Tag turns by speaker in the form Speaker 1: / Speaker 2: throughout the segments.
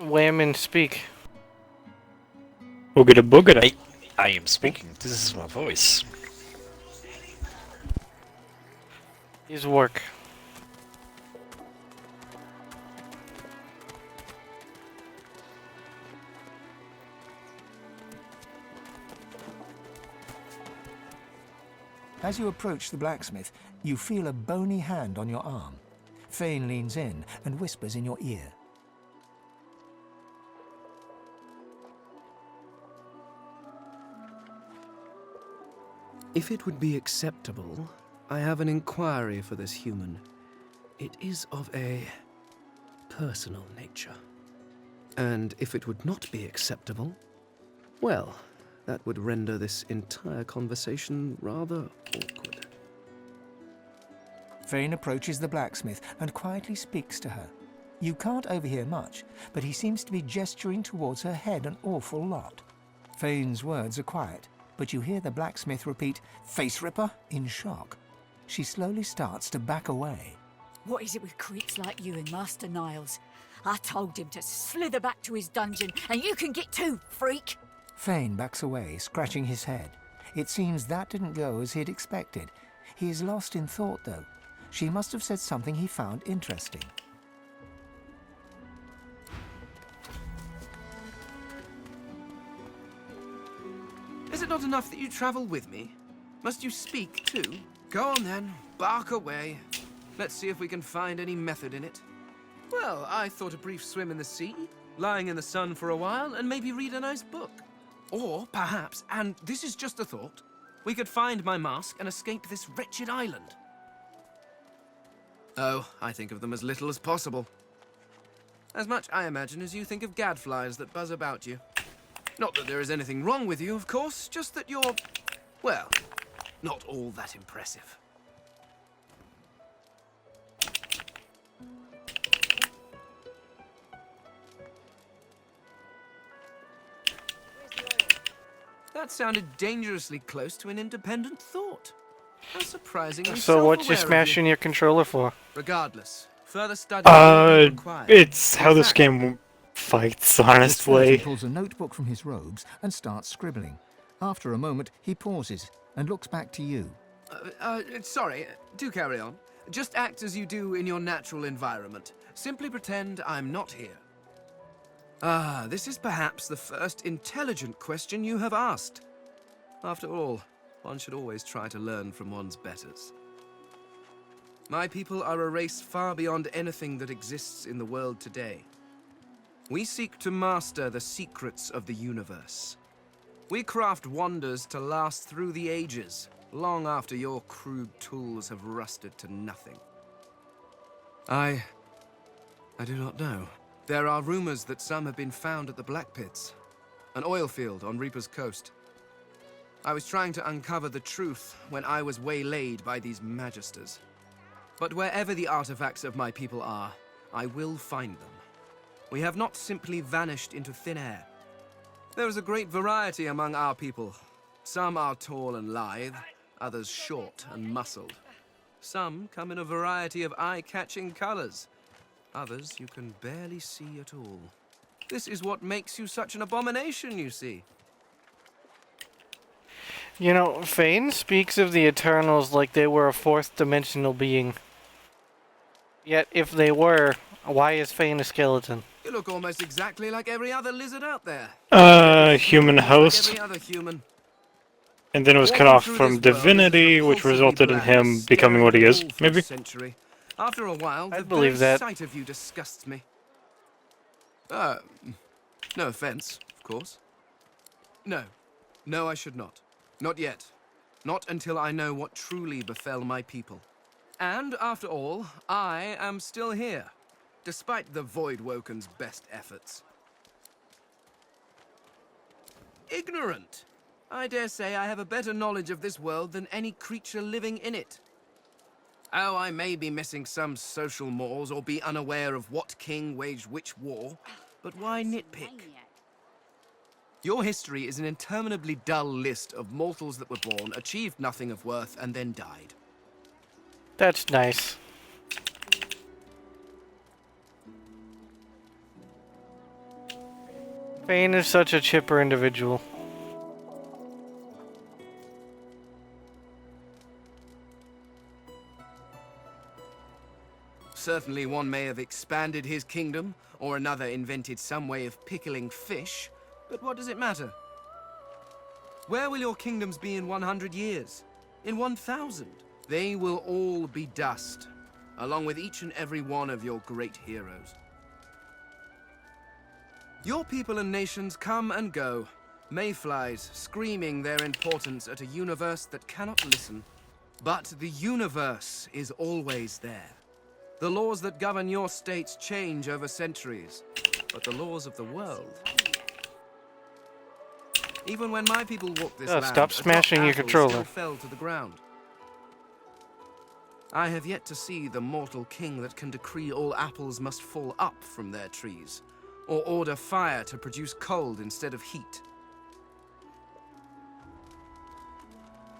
Speaker 1: Wham and speak.
Speaker 2: Boogada boogada.
Speaker 3: I am speaking. This is my voice.
Speaker 1: His work.
Speaker 4: As you approach the blacksmith, you feel a bony hand on your arm. Fane leans in and whispers in your ear.
Speaker 5: If it would be acceptable, I have an inquiry for this human. It is of a personal nature. And if it would not be acceptable, well, that would render this entire conversation rather awkward.
Speaker 4: Fane approaches the blacksmith and quietly speaks to her. You can't overhear much, but he seems to be gesturing towards her head an awful lot. Fane's words are quiet, but you hear the blacksmith repeat, "Face ripper," in shock. She slowly starts to back away.
Speaker 6: What is it with creeps like you and Master Niles? I told him to slither back to his dungeon, and you can get too, freak!
Speaker 4: Fane backs away, scratching his head. It seems that didn't go as he'd expected. He is lost in thought, though. She must have said something he found interesting.
Speaker 5: Is it not enough that you travel with me? Must you speak too? Go on then, bark away. Let's see if we can find any method in it. Well, I thought a brief swim in the sea, lying in the sun for a while, and maybe read a nice book. Or perhaps, and this is just a thought, we could find my mask and escape this wretched island. Oh, I think of them as little as possible. As much, I imagine, as you think of gadflies that buzz about you. Not that there is anything wrong with you, of course, just that you're, well, not all that impressive. That sounded dangerously close to an independent thought. How surprisingly
Speaker 1: So what you
Speaker 5: self-aware of
Speaker 1: smashing your controller for?
Speaker 5: Regardless, further study will be required.
Speaker 2: It's how
Speaker 5: In
Speaker 2: this
Speaker 5: fact,
Speaker 2: game fights,
Speaker 4: The surgeon
Speaker 2: honestly.
Speaker 4: pulls a notebook from his robes and starts scribbling. After a moment, he pauses and looks back to you.
Speaker 5: Sorry, do carry on. Just act as you do in your natural environment. Simply pretend I'm not here. Ah, this is perhaps the first intelligent question you have asked. After all, one should always try to learn from one's betters. My people are a race far beyond anything that exists in the world today. We seek to master the secrets of the universe. We craft wonders to last through the ages, long after your crude tools have rusted to nothing. I do not know. There are rumors that some have been found at the Black Pits, an oil field on Reaper's Coast. I was trying to uncover the truth when I was waylaid by these magisters. But wherever the artifacts of my people are, I will find them. We have not simply vanished into thin air. There is a great variety among our people. Some are tall and lithe, others short and muscled. Some come in a variety of eye-catching colors. Others you can barely see at all. This is what makes you such an abomination, you see.
Speaker 1: You know, Fane speaks of the Eternals like they were a fourth dimensional being. Yet, if they were, why is Fane a skeleton?
Speaker 5: You look almost exactly like every other lizard out there.
Speaker 2: Human
Speaker 5: Like
Speaker 2: host.
Speaker 5: every other human.
Speaker 2: And then it was cut
Speaker 5: Walking
Speaker 2: off
Speaker 5: through
Speaker 2: from
Speaker 5: this world is as
Speaker 2: Divinity, which
Speaker 5: repulsively
Speaker 2: resulted in
Speaker 5: bland
Speaker 2: him
Speaker 5: as
Speaker 2: becoming
Speaker 5: staring
Speaker 2: what he
Speaker 5: at a
Speaker 2: is,
Speaker 5: wall for a
Speaker 2: maybe?
Speaker 5: century. After a while,
Speaker 1: I'd
Speaker 5: the
Speaker 1: believe
Speaker 5: very
Speaker 1: that.
Speaker 5: sight of you disgusts me. No offense, of course. No, I should not. Not yet. Not until I know what truly befell my people. And after all, I am still here, despite the Voidwoken's best efforts. Ignorant! I dare say I have a better knowledge of this world than any creature living in it. Oh, I may be missing some social mores or be unaware of what king waged which war, but why nitpick? Your history is an interminably dull list of mortals that were born, achieved nothing of worth, and then died.
Speaker 1: That's nice. Fane is such a chipper individual.
Speaker 5: Certainly one may have expanded his kingdom, or another invented some way of pickling fish, but what does it matter? Where will your kingdoms be in 100 years? In 1,000? They will all be dust, along with each and every one of your great heroes. Your people and nations come and go, mayflies screaming their importance at a universe that cannot listen. But the universe is always there. The laws that govern your states change over centuries, but the laws of the world... Even when my people walked this land,
Speaker 1: Stop smashing your
Speaker 5: atop apples
Speaker 1: controller.
Speaker 5: still fell to the ground. I have yet to see the mortal king that can decree all apples must fall up from their trees, or order fire to produce cold instead of heat.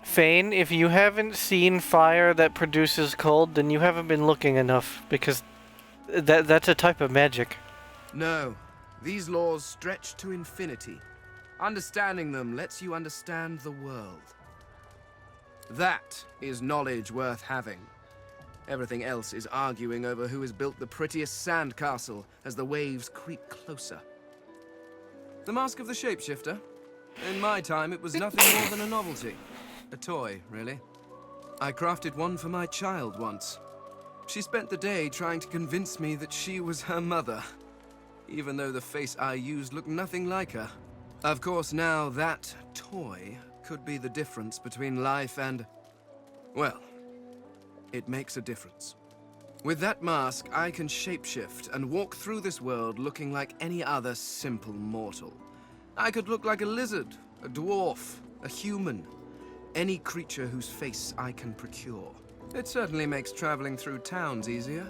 Speaker 1: Fane, if you haven't seen fire that produces cold, then you haven't been looking enough, because that's a type of magic.
Speaker 5: No, these laws stretch to infinity. Understanding them lets you understand the world. That is knowledge worth having. Everything else is arguing over who has built the prettiest sandcastle as the waves creep closer. The Mask of the Shapeshifter? In my time, it was nothing more than a novelty. A toy, really. I crafted one for my child once. She spent the day trying to convince me that she was her mother, even though the face I used looked nothing like her. Of course, now that toy could be the difference between life and... well, it makes a difference. With that mask, I can shapeshift and walk through this world looking like any other simple mortal. I could look like a lizard, a dwarf, a human, any creature whose face I can procure. It certainly makes traveling through towns easier.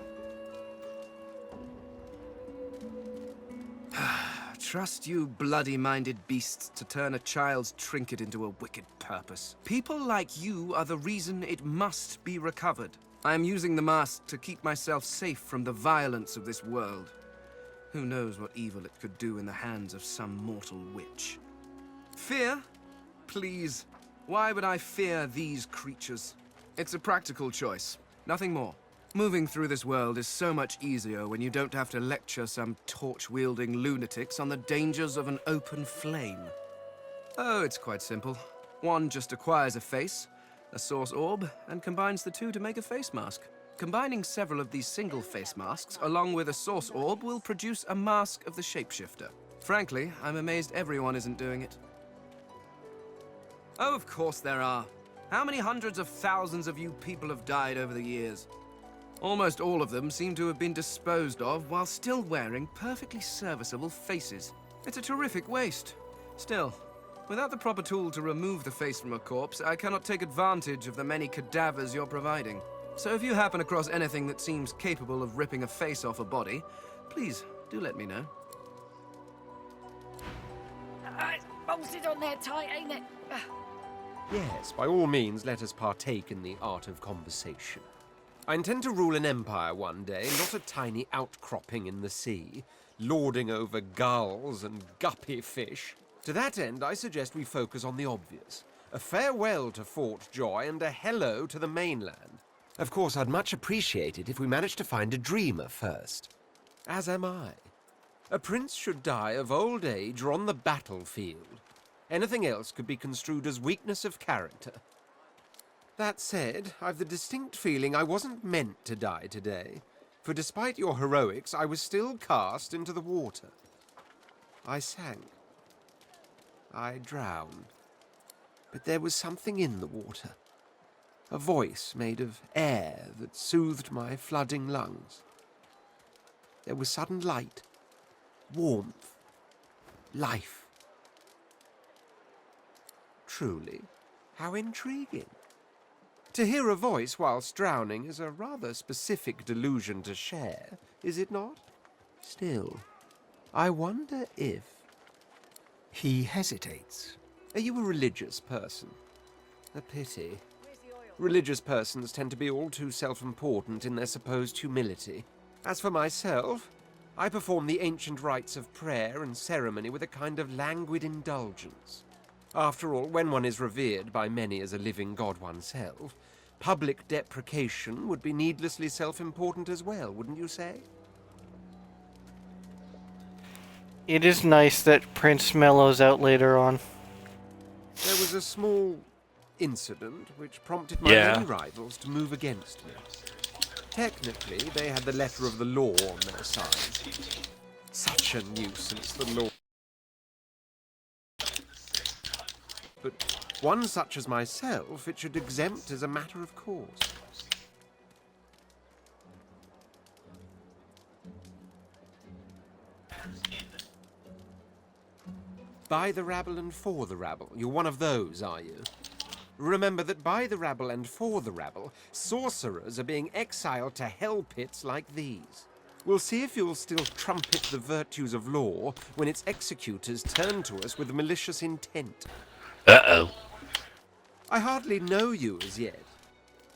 Speaker 5: Trust you bloody-minded beasts to turn a child's trinket into a wicked purpose. People like you are the reason it must be recovered. I am using the mask to keep myself safe from the violence of this world. Who knows what evil it could do in the hands of some mortal witch. Fear? Please. Why would I fear these creatures? It's a practical choice, nothing more. Moving through this world is so much easier when you don't have to lecture some torch-wielding lunatics on the dangers of an open flame. Oh, it's quite simple. One just acquires a face, a source orb, and combines the two to make a face mask. Combining several of these single face masks along with a source orb will produce a mask of the shapeshifter. Frankly, I'm amazed everyone isn't doing it. Oh, of course there are. How many hundreds of thousands of you people have died over the years? Almost all of them seem to have been disposed of while still wearing perfectly serviceable faces. It's a terrific waste. Still, without the proper tool to remove the face from a corpse, I cannot take advantage of the many cadavers you're providing. So if you happen across anything that seems capable of ripping a face off a body, please do let me know.
Speaker 6: It's bolted on there tight, ain't it?
Speaker 7: Yes, by all means, let us partake in the art of conversation. I intend to rule an empire one day, not a tiny outcropping in the sea, lording over gulls and guppy fish. To that end, I suggest we focus on the obvious. A farewell to Fort Joy and a hello to the mainland. Of course, I'd much appreciate it if we managed to find a dreamer first. As am I. A prince should die of old age or on the battlefield. Anything else could be construed as weakness of character. That said, I've the distinct feeling I wasn't meant to die today, for despite your heroics, I was still cast into the water. I sank. I drowned. But there was something in the water. A voice made of air that soothed my flooding lungs. There was sudden light, warmth, life. Truly, how intriguing. To hear a voice whilst drowning is a rather specific delusion to share, is it not? Still, I wonder if...
Speaker 4: He hesitates.
Speaker 7: Are you a religious person? A pity. Religious persons tend to be all too self-important in their supposed humility. As for myself, I perform the ancient rites of prayer and ceremony with a kind of languid indulgence. After all, when one is revered by many as a living god oneself, public deprecation would be needlessly self-important as well, wouldn't you say?
Speaker 1: It is nice that Prince mellows out later on.
Speaker 7: There was a small incident which prompted my
Speaker 3: Yeah.
Speaker 7: many rivals to move against me. Technically, they had the letter of the law on their side. Such a nuisance, the law. But one such as myself, it should exempt as a matter of course. By the rabble and for the rabble. You're one of those, are you? Remember that by the rabble and for the rabble, sorcerers are being exiled to hell pits like these. We'll see if you'll still trumpet the virtues of law when its executors turn to us with malicious intent.
Speaker 3: Uh-oh.
Speaker 7: I hardly know you as yet.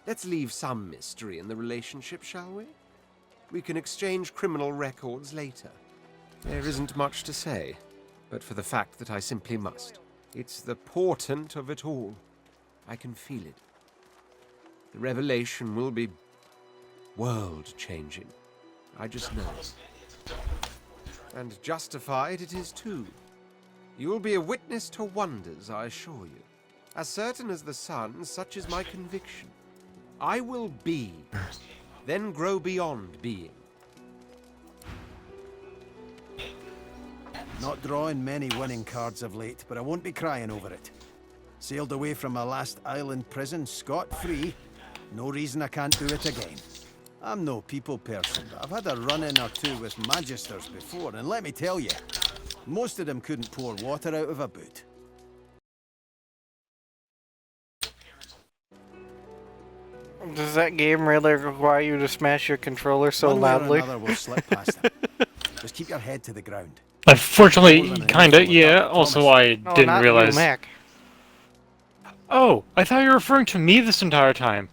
Speaker 7: Let's leave some mystery in the relationship, shall we? We can exchange criminal records later. There isn't much to say, but for the fact that I simply must. It's the portent of it all. I can feel it. The revelation will be world-changing. I just know. And justified it is too. You'll be a witness to wonders, I assure you. As certain as the sun, such is my conviction. I will be, then grow beyond being.
Speaker 8: Not drawing many winning cards of late, but I won't be crying over it. Sailed away from my last island prison scot-free. No reason I can't do it again. I'm no people person, but I've had a run-in or two with magisters before, and let me tell you, most of them couldn't pour water out of a boot.
Speaker 1: Does that game really require you to smash your controller so
Speaker 8: One way or
Speaker 1: loudly?
Speaker 8: another, we'll slip past them. Just keep your head to the ground.
Speaker 2: Unfortunately, kinda, yeah. Also, I
Speaker 1: No,
Speaker 2: didn't
Speaker 1: not
Speaker 2: realize.
Speaker 1: you, Mac.
Speaker 2: Oh, I thought you were referring to me this entire time.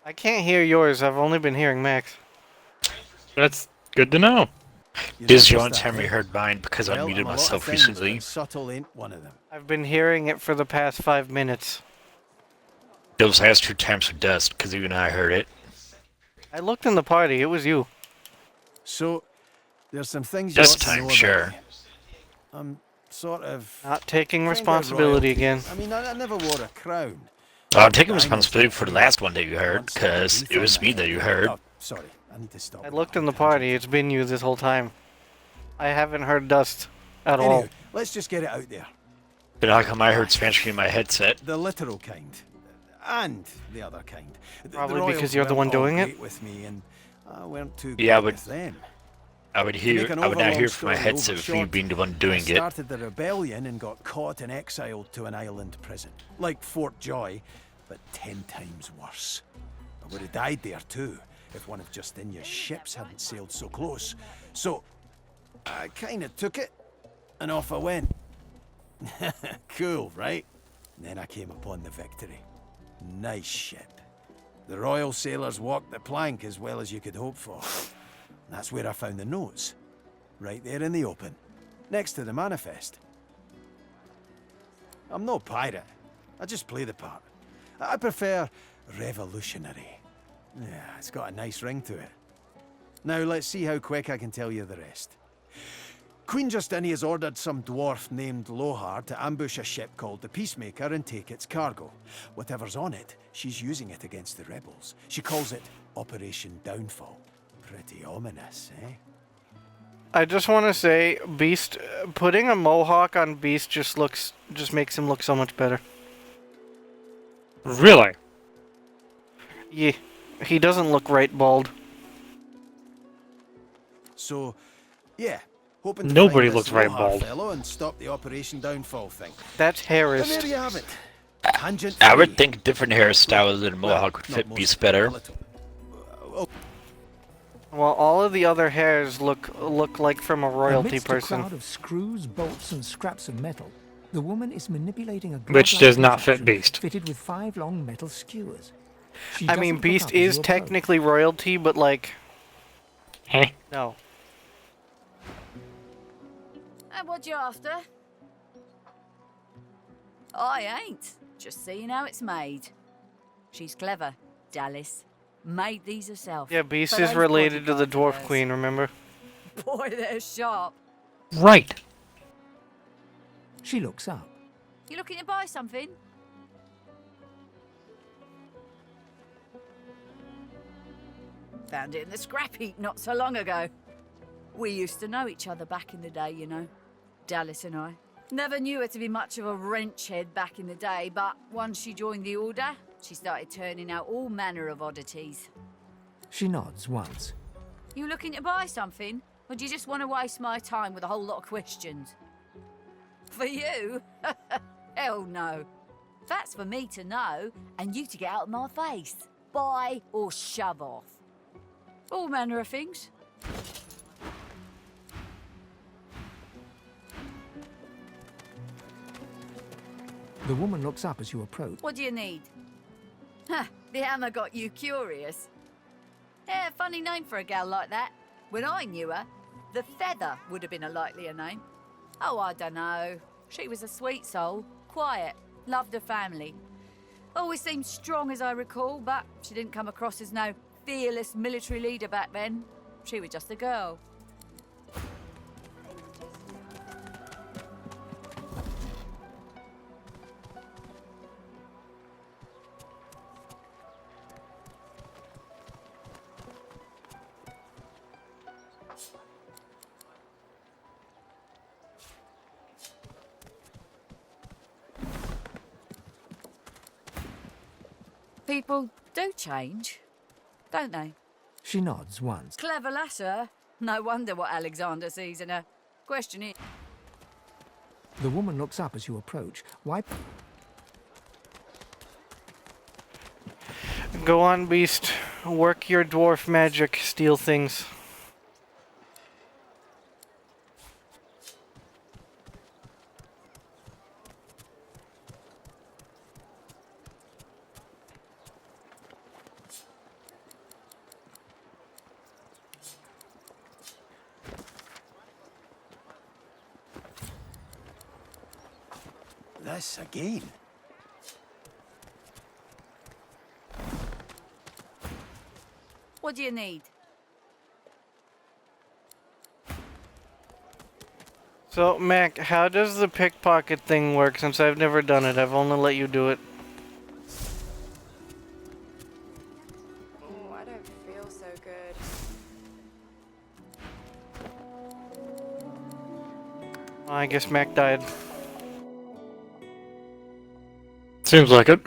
Speaker 1: I can't hear yours. I've only been hearing Mac's.
Speaker 2: That's good to know.
Speaker 8: You
Speaker 3: This is the
Speaker 8: notice
Speaker 3: only
Speaker 8: that,
Speaker 3: time I
Speaker 8: eh?
Speaker 3: heard mine because I
Speaker 8: Well,
Speaker 3: muted
Speaker 8: I'm a lot of
Speaker 3: myself
Speaker 8: things,
Speaker 3: recently.
Speaker 8: but subtle ain't one of them.
Speaker 1: I've been hearing it for the past 5 minutes.
Speaker 3: Those last 2 times were dust because even I heard it.
Speaker 1: I looked in the party. It was you.
Speaker 8: So, there's some things
Speaker 3: This
Speaker 8: you ought to
Speaker 3: time,
Speaker 8: know about
Speaker 3: sure.
Speaker 8: me. I'm sort of...
Speaker 1: Not taking
Speaker 8: kinda
Speaker 1: responsibility
Speaker 8: royalty.
Speaker 1: again.
Speaker 8: I mean, I never wore a crown.
Speaker 3: I'm taking responsibility for the last one that you heard
Speaker 8: Once
Speaker 3: because
Speaker 8: I
Speaker 3: it was me that you heard.
Speaker 8: Oh, sorry, I need to stop.
Speaker 1: I
Speaker 8: with
Speaker 1: looked
Speaker 8: that
Speaker 1: in the
Speaker 8: tangent.
Speaker 1: party. It's been you this whole time. I haven't heard dust at all.
Speaker 8: Anyway, let's just get it out there.
Speaker 3: But how come I heard Spanish in my headset?
Speaker 8: The literal kind. And the other kind. The
Speaker 1: Probably
Speaker 8: royals
Speaker 1: because you're the
Speaker 8: weren't
Speaker 1: one
Speaker 8: all
Speaker 1: doing it?
Speaker 8: great with me, and I weren't too
Speaker 3: Yeah,
Speaker 8: great
Speaker 3: but
Speaker 8: with them.
Speaker 3: I would
Speaker 8: To
Speaker 3: hear.
Speaker 8: make an
Speaker 3: I would not
Speaker 8: overlong
Speaker 3: hear from my
Speaker 8: story
Speaker 3: headset with you
Speaker 8: overshort,
Speaker 3: being the one
Speaker 8: I
Speaker 3: doing it.
Speaker 8: started the rebellion and got caught and exiled to an island prison. Like Fort Joy, but 10 times worse. I would have died there too, if one of Justinia's ships hadn't sailed so close. So, I kinda took it, and off I went. Cool, right? And then I came upon the Victory. Nice ship. The royal sailors walked the plank as well as you could hope for. That's where I found the notes. Right there in the open. Next to the manifest. I'm no pirate. I just play the part. I prefer revolutionary. Yeah, it's got a nice ring to it. Now let's see how quick I can tell you the rest. Queen Justinia's ordered some dwarf named Lohar to ambush a ship called the Peacemaker and take its cargo. Whatever's on it, she's using it against the rebels. She calls it Operation Downfall. Pretty ominous, eh?
Speaker 1: I just want to say, Beast, putting a mohawk on Beast just makes him look so much better.
Speaker 2: Really?
Speaker 1: Yeah, he doesn't look right bald.
Speaker 8: So, yeah, hoping to
Speaker 2: Nobody
Speaker 8: find this
Speaker 2: looks right
Speaker 8: Lohar
Speaker 2: bald.
Speaker 8: fellow and stop the Operation Downfall thing.
Speaker 1: That's
Speaker 8: And there
Speaker 1: Harris.
Speaker 8: you have it. Tangent
Speaker 3: I would
Speaker 8: free.
Speaker 3: think a different hairstyle than a mohawk would
Speaker 8: Well,
Speaker 3: fit
Speaker 8: not
Speaker 3: Beast
Speaker 8: most, a
Speaker 3: better.
Speaker 8: little. Oh,
Speaker 1: Well, all of the other hairs look like from a royalty
Speaker 4: Amidst a
Speaker 1: person.
Speaker 4: crowd of screws, bolts, and scraps of metal, the woman is manipulating a
Speaker 2: Which
Speaker 4: glove-like
Speaker 2: does not fit
Speaker 4: contraption
Speaker 2: Beast.
Speaker 4: fitted with 5 long metal skewers. She
Speaker 1: I mean,
Speaker 4: doesn't look
Speaker 1: Beast
Speaker 4: up as
Speaker 1: is
Speaker 4: you approach.
Speaker 1: technically royalty, but like,
Speaker 2: Hey.
Speaker 1: no.
Speaker 6: And what you after? I ain't. Just seeing how it's made. She's clever, Dallas. Made these herself.
Speaker 1: Yeah, Beast
Speaker 6: For
Speaker 1: is
Speaker 6: those
Speaker 1: related to the
Speaker 6: bodyguards of
Speaker 1: Dwarf
Speaker 6: hers.
Speaker 1: Queen, remember?
Speaker 6: Boy, they're sharp.
Speaker 2: Right.
Speaker 4: She looks up.
Speaker 6: You looking to buy something? Found it in the scrap heap not so long ago. We used to know each other back in the day, you know. Dallas and I. Never knew her to be much of a wrench head back in the day, but once she joined the Order, she started turning out all manner of oddities.
Speaker 4: She nods once.
Speaker 6: You looking to buy something? Or do you just want to waste my time with a whole lot of questions? For you? Hell no. That's for me to know, and you to get out of my face. Buy or shove off. All manner of things.
Speaker 4: The woman looks up as you approach.
Speaker 6: What do you need? Huh, the hammer got you curious. Yeah, funny name for a gal like that. When I knew her, the Feather would have been a likelier name. Oh, I dunno. She was a sweet soul, quiet, loved her family. Always seemed strong as I recall, but she didn't come across as no fearless military leader back then. She was just a girl. People do change, don't they?
Speaker 4: She nods once.
Speaker 6: Clever lass, her. No wonder what Alexander sees in her. Question is...
Speaker 4: The woman looks up as you approach. Wipe.
Speaker 1: Go on, Beast. Work your dwarf magic, steal things.
Speaker 8: This again.
Speaker 6: What do you need?
Speaker 1: So, Mac, how does the pickpocket thing work? Since I've never done it, I've only let you do it.
Speaker 9: Oh, I don't feel so good.
Speaker 1: I guess Mac died.
Speaker 2: Seems like it.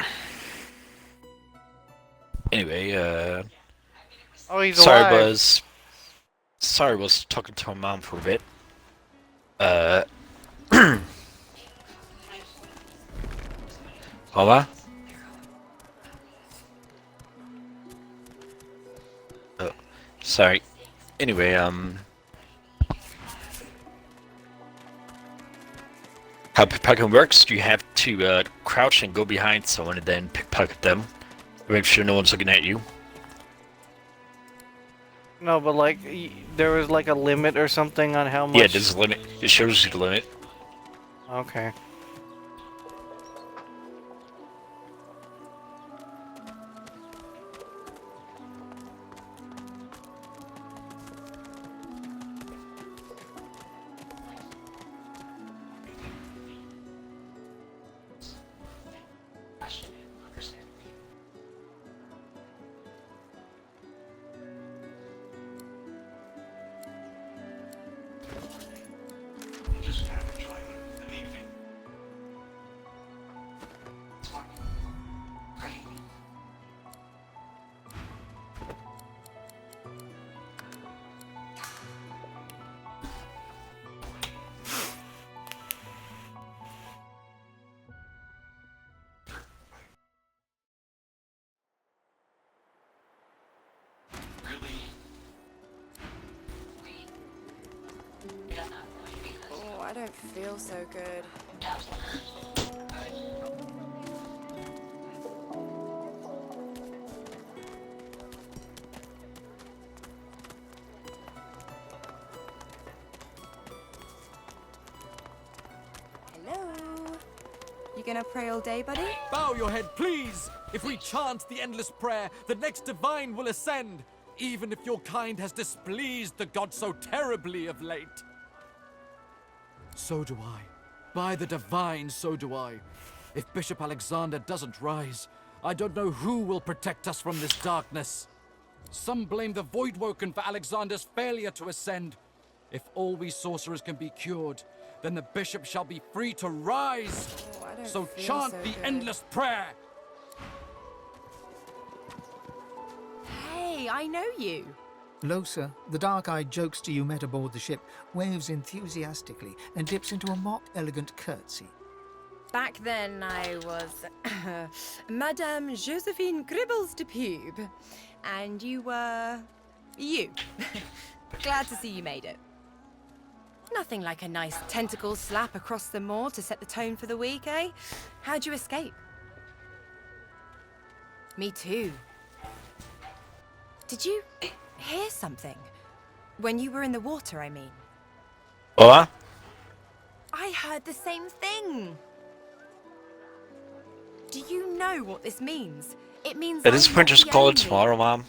Speaker 3: Anyway,
Speaker 1: Oh, he's
Speaker 3: sorry,
Speaker 1: alive.
Speaker 3: Sorry, was talking to my mom for a bit. Hola? Oh, sorry. Anyway, how pickpocketing works, you have to crouch and go behind someone and then pickpocket them. Make sure no one's looking at you.
Speaker 1: No, but like, there was like a limit or something on how much.
Speaker 3: Yeah, there's a limit. It shows you the limit.
Speaker 1: Okay.
Speaker 9: Oh, I don't feel so good. You gonna pray all day, buddy?
Speaker 10: Bow your head, please! If we chant the endless prayer, the next divine will ascend, even if your kind has displeased the god so terribly of late. So do I. By the divine, so do I. If Bishop Alexander doesn't rise, I don't know who will protect us from this darkness. Some blame the Voidwoken for Alexander's failure to ascend. If all we sorcerers can be cured, then the bishop shall be free to rise.
Speaker 9: Oh, I don't
Speaker 10: So
Speaker 9: feel
Speaker 10: chant
Speaker 9: so
Speaker 10: the
Speaker 9: good.
Speaker 10: endless prayer.
Speaker 9: Hey, I know you.
Speaker 4: Losa, the dark-eyed jokester you met aboard the ship, waves enthusiastically and dips into a mock elegant curtsy.
Speaker 9: Back then, I was Madame Josephine Gribbles de Pube, and you were you. Glad to see you made it. Nothing like a nice tentacle slap across the moor to set the tone for the week, eh? How'd you escape? Me too. Did you hear something? When you were in the water, I mean.
Speaker 3: What?
Speaker 9: I heard the same thing. Do you know what this means? It means
Speaker 3: At this
Speaker 9: I'm
Speaker 3: point,
Speaker 9: not
Speaker 3: just
Speaker 9: the
Speaker 3: call it
Speaker 9: only-
Speaker 3: tomorrow, Mom.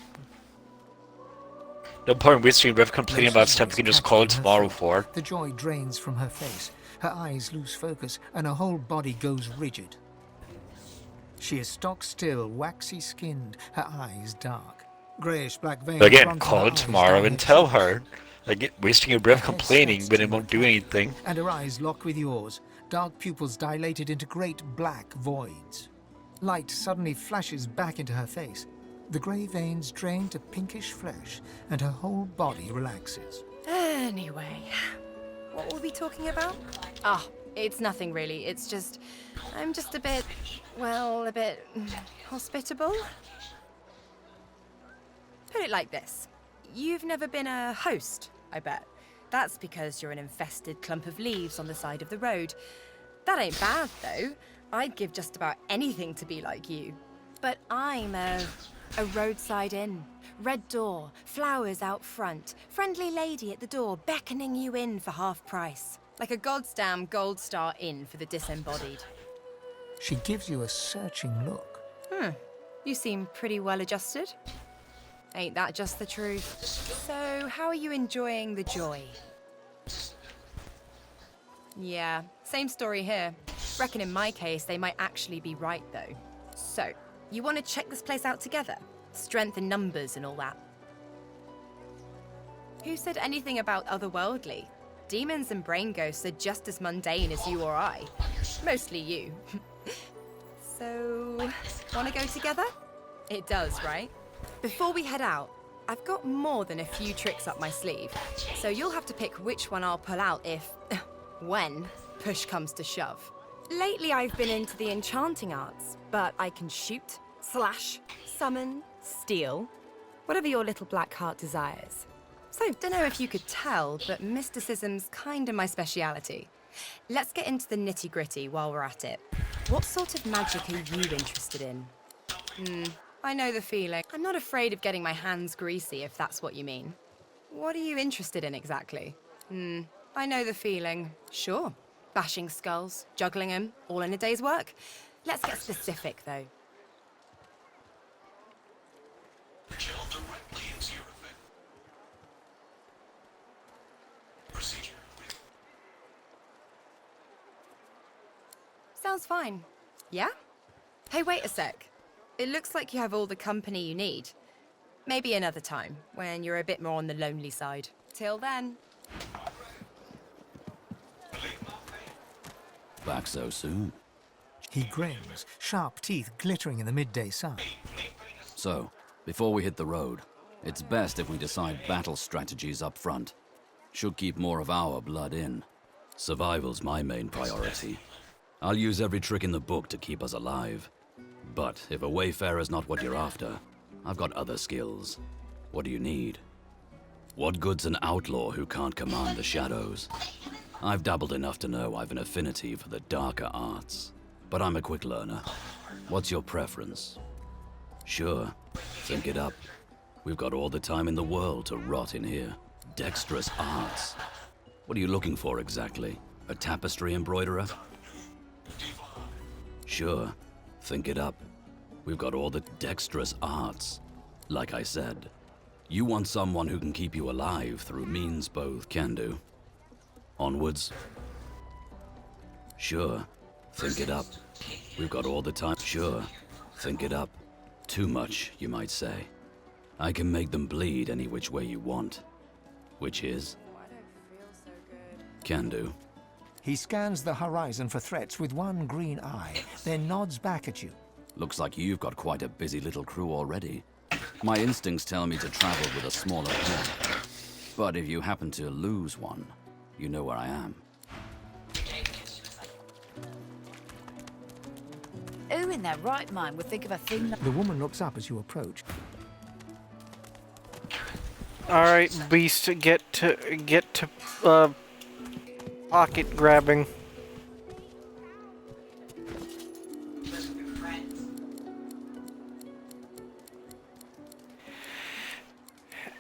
Speaker 3: No point wasting breath complaining about stuff we can just call it tomorrow for.
Speaker 4: The joy drains from her face. Her eyes lose focus, and her whole body goes rigid. She is stock-still, waxy-skinned, her eyes dark. Greyish-black veins
Speaker 3: Again,
Speaker 4: run from
Speaker 3: call
Speaker 4: her
Speaker 3: it
Speaker 4: eyes
Speaker 3: tomorrow
Speaker 4: down
Speaker 3: and
Speaker 4: her
Speaker 3: tell
Speaker 4: cheeks.
Speaker 3: her. Like, wasting your breath
Speaker 4: Her head
Speaker 3: complaining,
Speaker 4: sets
Speaker 3: but it
Speaker 4: to
Speaker 3: won't
Speaker 4: her
Speaker 3: do
Speaker 4: back,
Speaker 3: anything.
Speaker 4: And her eyes lock with yours, dark pupils dilated into great black voids. Light suddenly flashes back into her face. The grey veins drain to pinkish flesh, and her whole body relaxes.
Speaker 9: Anyway, what were we talking about? Ah, it's nothing really. It's just, I'm just a bit, well, a bit hospitable. Put it like this. You've never been a host, I bet. That's because you're an infested clump of leaves on the side of the road. That ain't bad, though. I'd give just about anything to be like you. But I'm a roadside inn. Red door, flowers out front, friendly lady at the door beckoning you in for half price. Like a goddamn gold star inn for the disembodied.
Speaker 4: She gives you a searching look.
Speaker 9: You seem pretty well adjusted. Ain't that just the truth? So, how are you enjoying the joy? Yeah, same story here. Reckon in my case, they might actually be right, though. So, you want to check this place out together? Strength in numbers and all that. Who said anything about otherworldly? Demons and brain ghosts are just as mundane as you or I. Mostly you. So, want to go together? It does, right? Before we head out, I've got more than a few tricks up my sleeve, so you'll have to pick which one I'll pull out if, when, push comes to shove. Lately I've been into the enchanting arts, but I can shoot, slash, summon, steal, whatever your little black heart desires. So, don't know if you could tell, but mysticism's kinda my speciality. Let's get into the nitty-gritty while we're at it. What sort of magic are you interested in? I know the feeling. I'm not afraid of getting my hands greasy, if that's what you mean. What are you interested in exactly? I know the feeling. Sure. Bashing skulls, juggling them, all in a day's work. Let's get specific, though. Sounds fine. Yeah? Hey, wait a sec. It looks like you have all the company you need. Maybe another time, when you're a bit more on the lonely side. Till then.
Speaker 11: Back so soon?
Speaker 4: He grins, sharp teeth glittering in the midday sun.
Speaker 11: So, before we hit the road, it's best if we decide battle strategies up front. Should keep more of our blood in. Survival's my main priority. I'll use every trick in the book to keep us alive. But if a wayfarer's not what you're after, I've got other skills. What do you need? What good's an outlaw who can't command the shadows? I've dabbled enough to know I've an affinity for the darker arts. But I'm a quick learner. What's your preference? Sure, think it up. We've got all the time in the world to rot in here. Dexterous arts. What are you looking for exactly? A tapestry embroiderer? Sure. Think it up. We've got all the dexterous arts. Like I said, you want someone who can keep you alive through means both can do. Onwards. Sure. Think it up. We've got all the time. Sure. Think it up. Too much, you might say. I can make them bleed any which way you want. Which is? Can do.
Speaker 4: He scans the horizon for threats with one green eye, then nods back at you.
Speaker 11: Looks like you've got quite a busy little crew already. My instincts tell me to travel with a smaller pack. But if you happen to lose one, you know where I am.
Speaker 6: Who in their right mind would think of a thing like...
Speaker 4: The woman looks up as you approach.
Speaker 1: Alright, beast, get to pocket grabbing.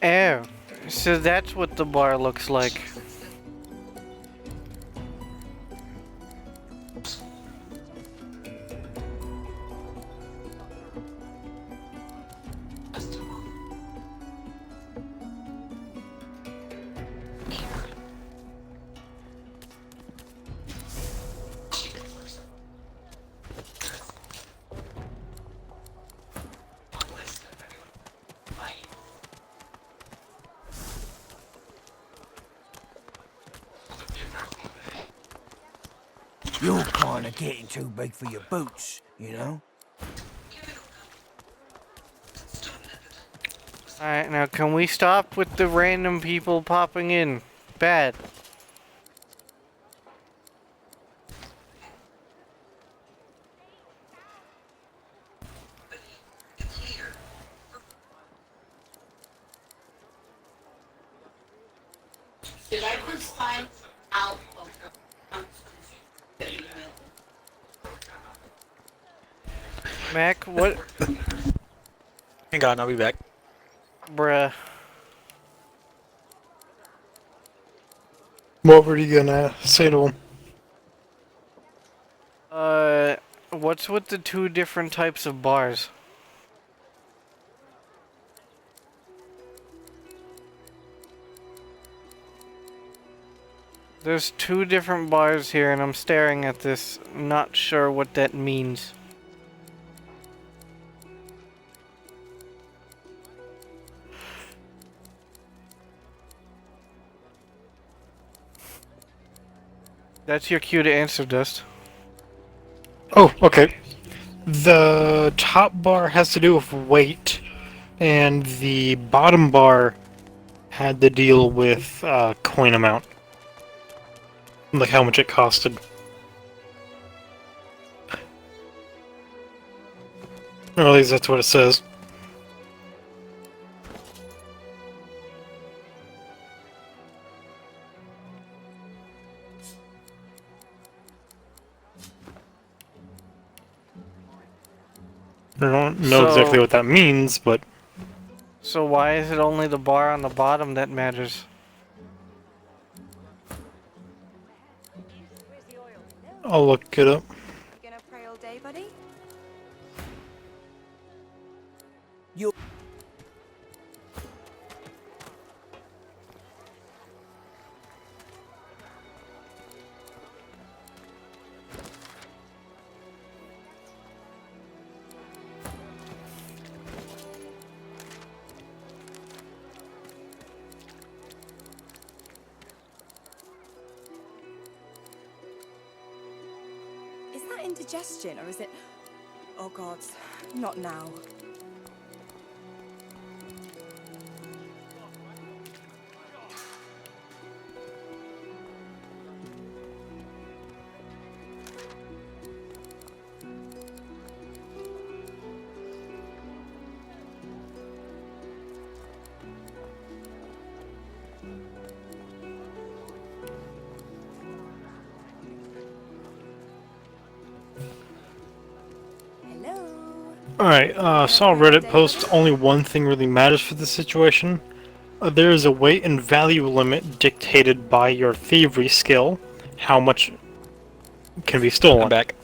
Speaker 1: Oh, so that's what the bar looks like.
Speaker 8: You're kinda getting too big for your boots, you know?
Speaker 1: Alright, now can we stop with the random people popping in? Bad.
Speaker 12: Did I put slime out of
Speaker 1: Mac, what?
Speaker 3: Hang on, I'll be back.
Speaker 1: Bruh.
Speaker 2: What were you gonna say to him?
Speaker 1: What's with the two different types of bars? There's two different bars here, and I'm staring at this, not sure what that means. That's your cue to answer, Dust.
Speaker 2: Oh, okay. The top bar has to do with weight, and the bottom bar had to deal with coin amount. Like how much it costed. Or at least that's what it says. I don't know exactly what that means, but...
Speaker 1: So why is it only the bar on the bottom that matters?
Speaker 2: I'll look it up.
Speaker 9: Gonna pray all day, buddy?
Speaker 8: You...
Speaker 9: Is that indigestion or is it... Oh god, not now.
Speaker 2: Alright, saw a Reddit post, only one thing really matters for this situation. There is a weight and value limit dictated by your thievery skill, how much can be stolen.
Speaker 3: I'm back.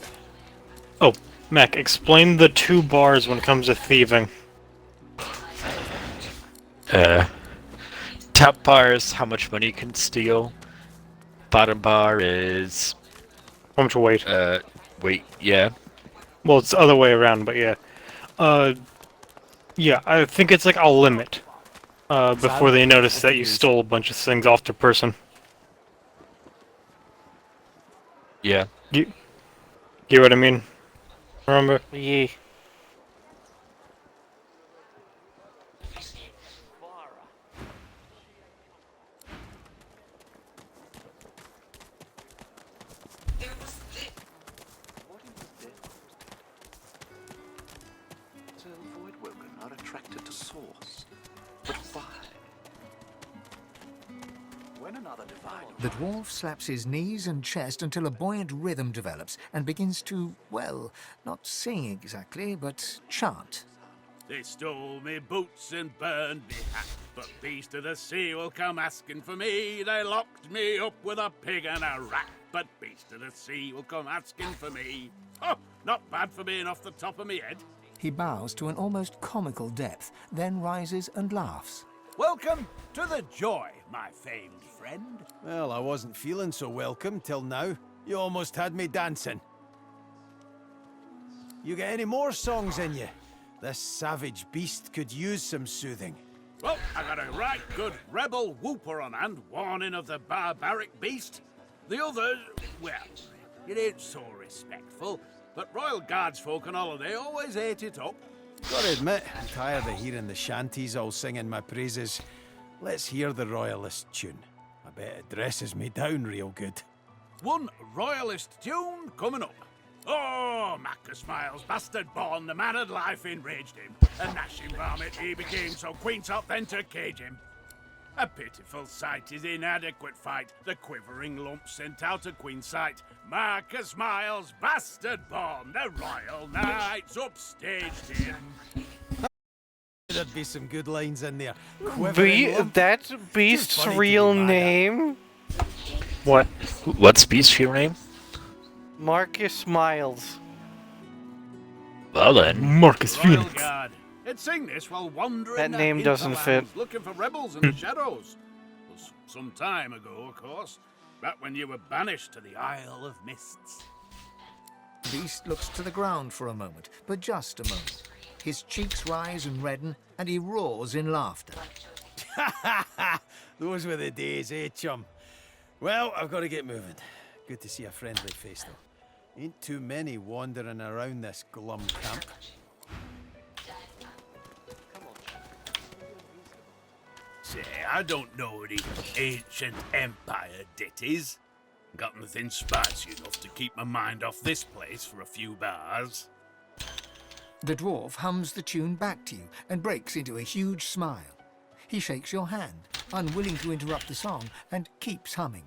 Speaker 2: Oh, Mac, explain the 2 bars when it comes to thieving.
Speaker 3: Top bar is how much money you can steal. Bottom bar is
Speaker 2: How much weight?
Speaker 3: wait, yeah.
Speaker 2: Well, it's the other way around, but yeah. Yeah, I think it's like a limit. Before they notice that you stole a bunch of things off their person.
Speaker 3: Yeah.
Speaker 2: You get what I mean? Remember?
Speaker 1: Yeah.
Speaker 13: Not attracted to source, but why? When another divine...
Speaker 4: The dwarf slaps his knees and chest until a buoyant rhythm develops and begins to, well, not sing exactly, but chant.
Speaker 14: They stole me boots and burned me hat, but beast of the sea will come asking for me. They locked me up with a pig and a rat, but beast of the sea will come asking for me. Oh, not bad for being off the top of me head.
Speaker 4: He bows to an almost comical depth, then rises and laughs.
Speaker 14: Welcome to the joy, my famed friend.
Speaker 8: Well, I wasn't feeling so welcome till now. You almost had me dancing. You got any more songs in you? This savage beast could use some soothing.
Speaker 14: Well, I got a right good rebel whooper on hand, warning of the barbaric beast. The others, well, it ain't so respectful, but Royal Guards folk on holiday always ate it up.
Speaker 8: Gotta admit, I'm tired of hearing the shanties all singing my praises. Let's hear the Royalist tune. I bet it dresses me down real good.
Speaker 14: One Royalist tune coming up. Oh, Macca Smiles, bastard born, the man of life enraged him. A gnashing varmint he became, so Queen sought then to cage him. A pitiful sight, his inadequate fight, the quivering lump sent out of Queen's sight. Marcus Miles, bastard born, the royal knights upstaged him.
Speaker 8: There'd be some good lines in there.
Speaker 1: That's Beast's real name?
Speaker 2: What?
Speaker 3: What's Beast's real name?
Speaker 1: Marcus Miles.
Speaker 3: Well then.
Speaker 2: Marcus
Speaker 14: Royal
Speaker 2: Phoenix.
Speaker 14: Guard. It'd sing this while wandering
Speaker 1: That
Speaker 14: the
Speaker 1: name doesn't fit.
Speaker 14: hinterlands, looking for rebels in the shadows. Was some time ago, of course. Back when you were banished to the Isle of Mists.
Speaker 4: Beast looks to the ground for a moment, but just a moment. His cheeks rise and redden, and he roars in laughter.
Speaker 8: Those were the days, eh, chum? Well, I've got to get moving. Good to see a friendly face, though. Ain't too many wandering around this glum camp.
Speaker 14: Say, I don't know any ancient empire ditties. Got nothing spicy enough to keep my mind off this place for a few bars.
Speaker 4: The dwarf hums the tune back to you and breaks into a huge smile. He shakes your hand, unwilling to interrupt the song, and keeps humming.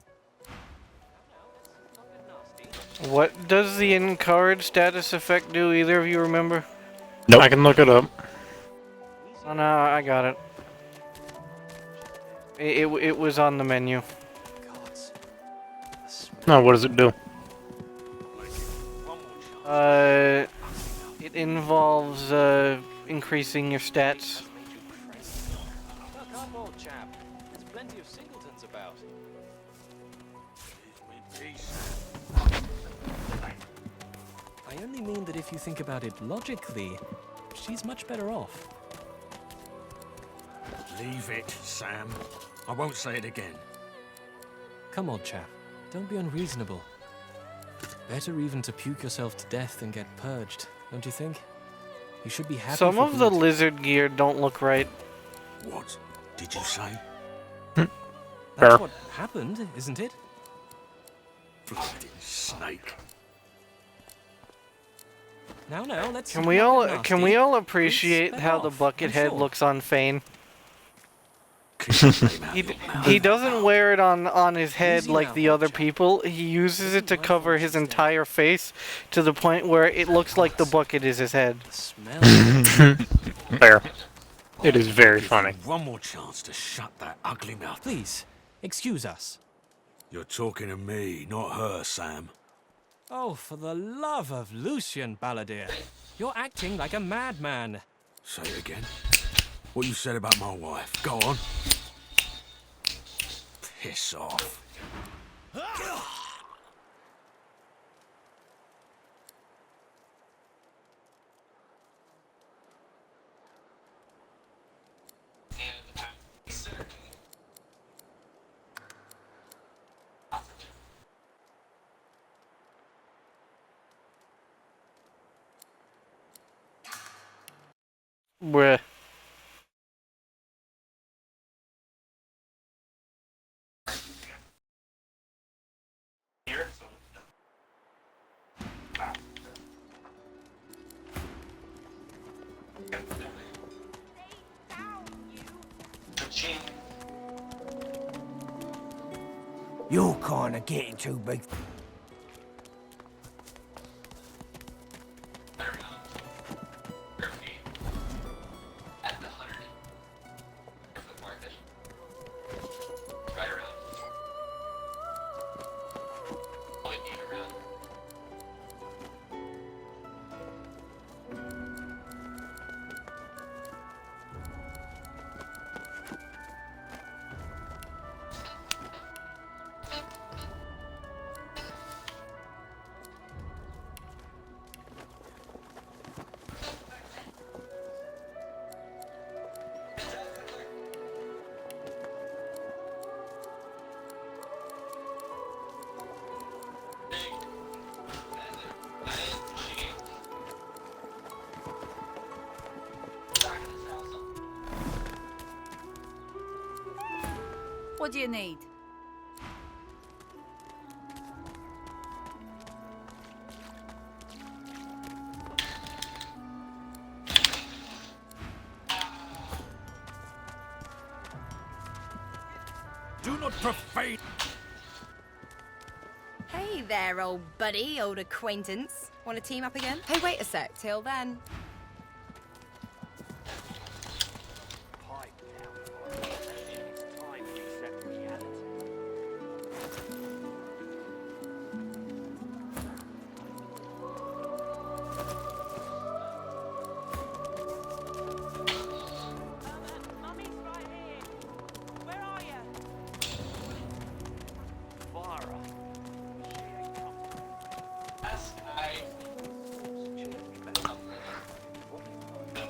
Speaker 1: What does the encourage status effect do? Either of you remember?
Speaker 2: Nope. I can look it up.
Speaker 1: Oh no, I got it. It was on the menu.
Speaker 2: No, what does it do?
Speaker 1: It involves increasing your stats.
Speaker 15: Come on, chap. There's plenty of singletons about.
Speaker 16: I only mean that if you think about it logically, she's much better off.
Speaker 14: Leave it, Sam. I won't say it again.
Speaker 16: Come on, chap. Don't be unreasonable. Better even to puke yourself to death than get purged, don't you think? You should be happy.
Speaker 1: Some
Speaker 16: for
Speaker 1: of the
Speaker 16: who-
Speaker 1: lizard gear don't look right.
Speaker 14: What did you say?
Speaker 16: That's what happened, isn't it?
Speaker 14: Bloody snake.
Speaker 16: Now, let's.
Speaker 1: Can we all appreciate how the bucket head looks on Fane? He doesn't wear it on his head like the other people. He uses it to cover his entire face to the point where it looks like the bucket is his head.
Speaker 2: Fair. It is very funny.
Speaker 14: One more chance to shut that ugly mouth.
Speaker 16: Please, excuse us.
Speaker 14: You're talking to me, not her, Sam.
Speaker 16: Oh, for the love of Lucian, Balladeer. You're acting like a madman.
Speaker 14: Say it again. What you said about my wife. Go on. Piss off.
Speaker 1: Bruh.
Speaker 4: You're kinda getting too big.
Speaker 6: What do you need?
Speaker 14: Do not profane.
Speaker 9: Hey there, old buddy, old acquaintance. Want to team up again? Hey, wait a sec. Till then.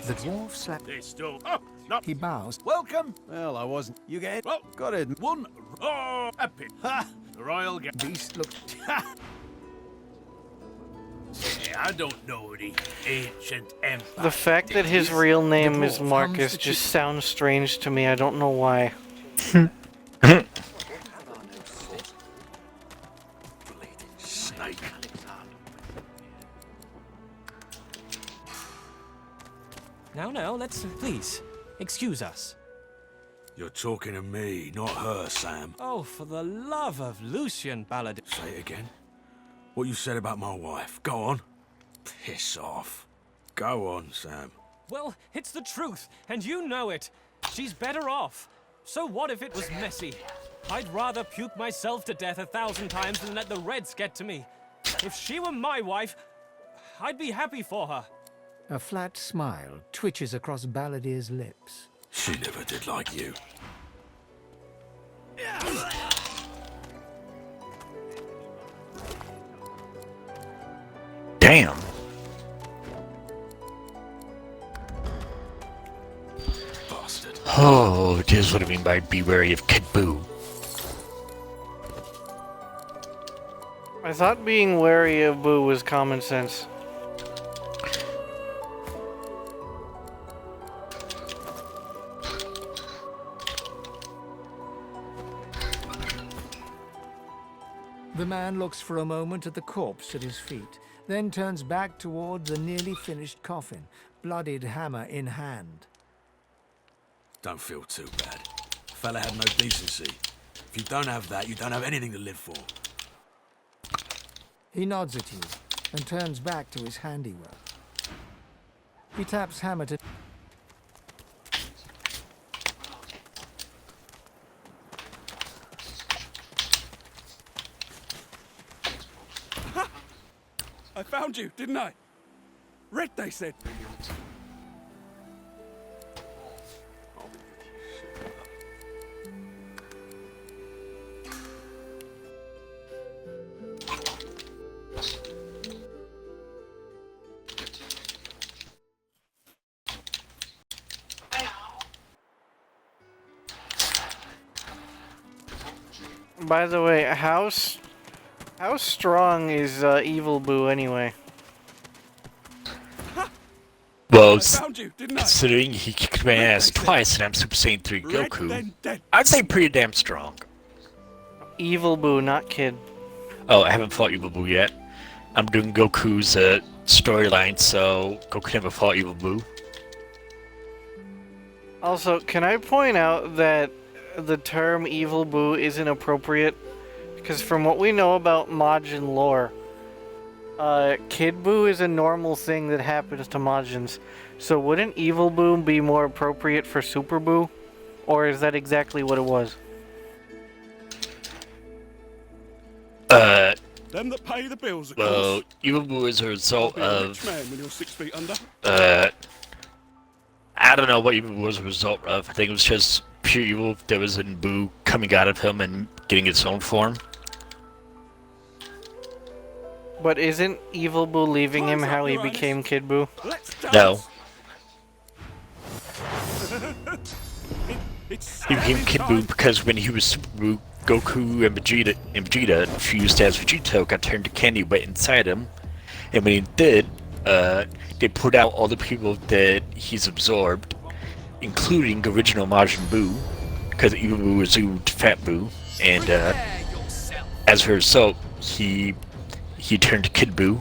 Speaker 4: The dwarf slapped.
Speaker 14: They stole. Oh, no.
Speaker 4: He bows.
Speaker 8: Welcome. Well, I wasn't. You get it?
Speaker 14: Well,
Speaker 8: Got it.
Speaker 14: one. Oh, a pin.
Speaker 8: Ha!
Speaker 14: The royal guest.
Speaker 4: Beast looked.
Speaker 14: I don't know the ancient empire.
Speaker 1: The fact that his real name is
Speaker 4: dwarf
Speaker 1: Marcus
Speaker 4: hums the
Speaker 1: just sounds strange to me. I don't know why.
Speaker 14: Snake.
Speaker 16: Now, let's... Please, excuse us.
Speaker 14: You're talking to me, not her, Sam.
Speaker 16: Oh, for the love of Lucian, Balladeer.
Speaker 14: Say it again. What you said about my wife. Go on. Piss off. Go on, Sam.
Speaker 16: Well, it's the truth, and you know it. She's better off. So what if it was messy? I'd rather puke myself to death 1,000 times than let the Reds get to me. If she were my wife, I'd be happy for her.
Speaker 4: A flat smile twitches across Balladeer's lips.
Speaker 14: She never did like you.
Speaker 3: Damn.
Speaker 14: Bastard.
Speaker 3: Oh, it is what I mean by be wary of Kid Boo.
Speaker 1: I thought being wary of Boo was common sense.
Speaker 4: The man looks for a moment at the corpse at his feet, then turns back toward the nearly finished coffin, bloodied hammer in hand.
Speaker 14: Don't feel too bad. Fella had no decency. If you don't have that, you don't have anything to live for.
Speaker 4: He nods at you and turns back to his handiwork. He taps hammer to...
Speaker 14: I found you, didn't I? Red, they said.
Speaker 1: By the way, how strong is Evil Boo anyway?
Speaker 3: Well,
Speaker 14: found you, didn't I?
Speaker 3: considering he kicked my ass twice and I'm Super Saiyan 3
Speaker 14: Red,
Speaker 3: Goku,
Speaker 14: then dead.
Speaker 3: I'd say pretty damn strong.
Speaker 1: Evil Boo, not Kid.
Speaker 3: Oh, I haven't fought Evil Boo yet. I'm doing Goku's storyline, so Goku never fought Evil Boo.
Speaker 1: Also, can I point out that the term Evil Boo isn't appropriate? Because from what we know about Majin lore, Kid Boo is a normal thing that happens to Majins. So wouldn't Evil Boo be more appropriate for Super Boo? Or is that exactly what it was?
Speaker 14: Them that pay the bills, of
Speaker 3: Well,
Speaker 14: course.
Speaker 3: Evil Boo is a result
Speaker 14: Be a rich
Speaker 3: of...
Speaker 14: man when you're 6 feet under.
Speaker 3: I don't know what Evil Boo was a result of. I think it was just pure evil that was in Boo coming out of him and getting its own form.
Speaker 1: But isn't Evil Boo leaving him how he became Kid Boo?
Speaker 3: No. He became Kid Boo because when he was Super Boo, Goku and Vegeta fused as Vegito got turned to candy wet inside him. And when he did, they put out all the people that he's absorbed, including original Majin Buu, because Evil Boo was zoomed Fat Boo, and as a result, he turned to Kid Boo.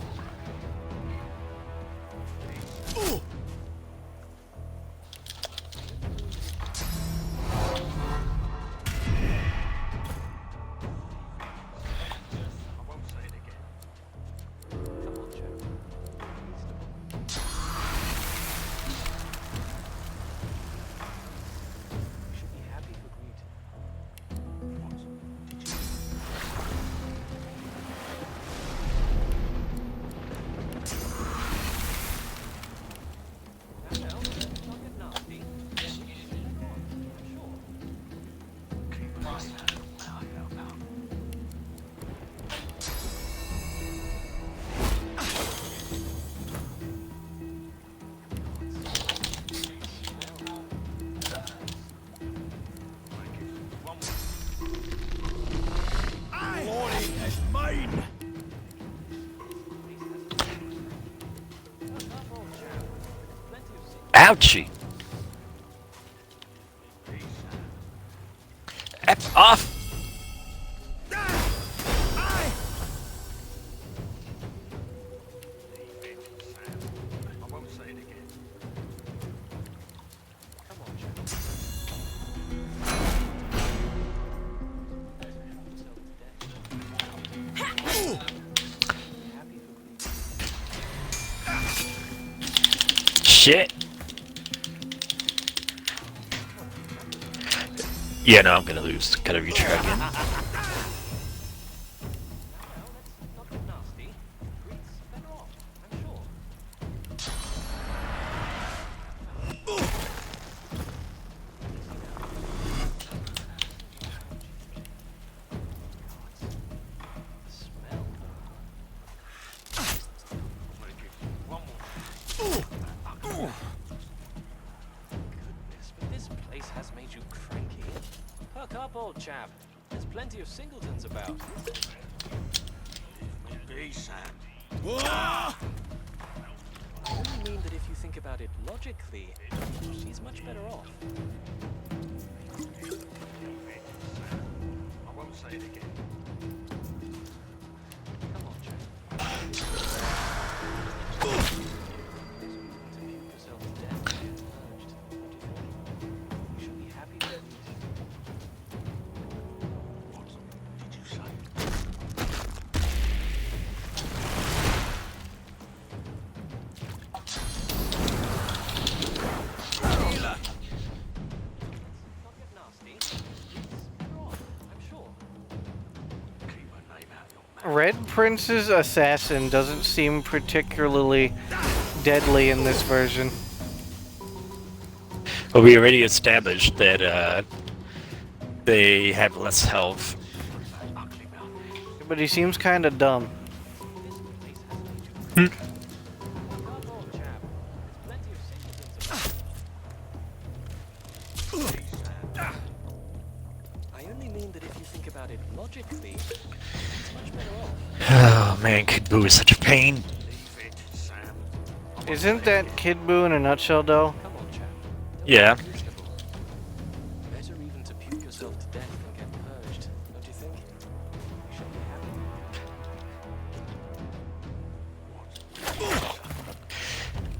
Speaker 3: Ouchie! F off! Shit! Yeah, no, I'm gonna lose. Gotta retry again.
Speaker 15: Old chap, there's plenty of singletons about.
Speaker 14: Be Sam.
Speaker 15: I only mean that if you think about it logically, she's much better off.
Speaker 14: I won't say it again.
Speaker 15: Come on, chap. You should be happy to
Speaker 1: Prince's assassin doesn't seem particularly deadly in this version.
Speaker 3: Well, we already established that they have less health.
Speaker 1: But he seems kind of dumb.
Speaker 15: I only mean that if you think about it logically, it's much better off.
Speaker 3: Oh man, Kid Buu is such a pain.
Speaker 1: Isn't that Kid Buu in a nutshell, though?
Speaker 3: Yeah.
Speaker 15: Better even to puke yourself to death than get purged, don't you think? You should be happy.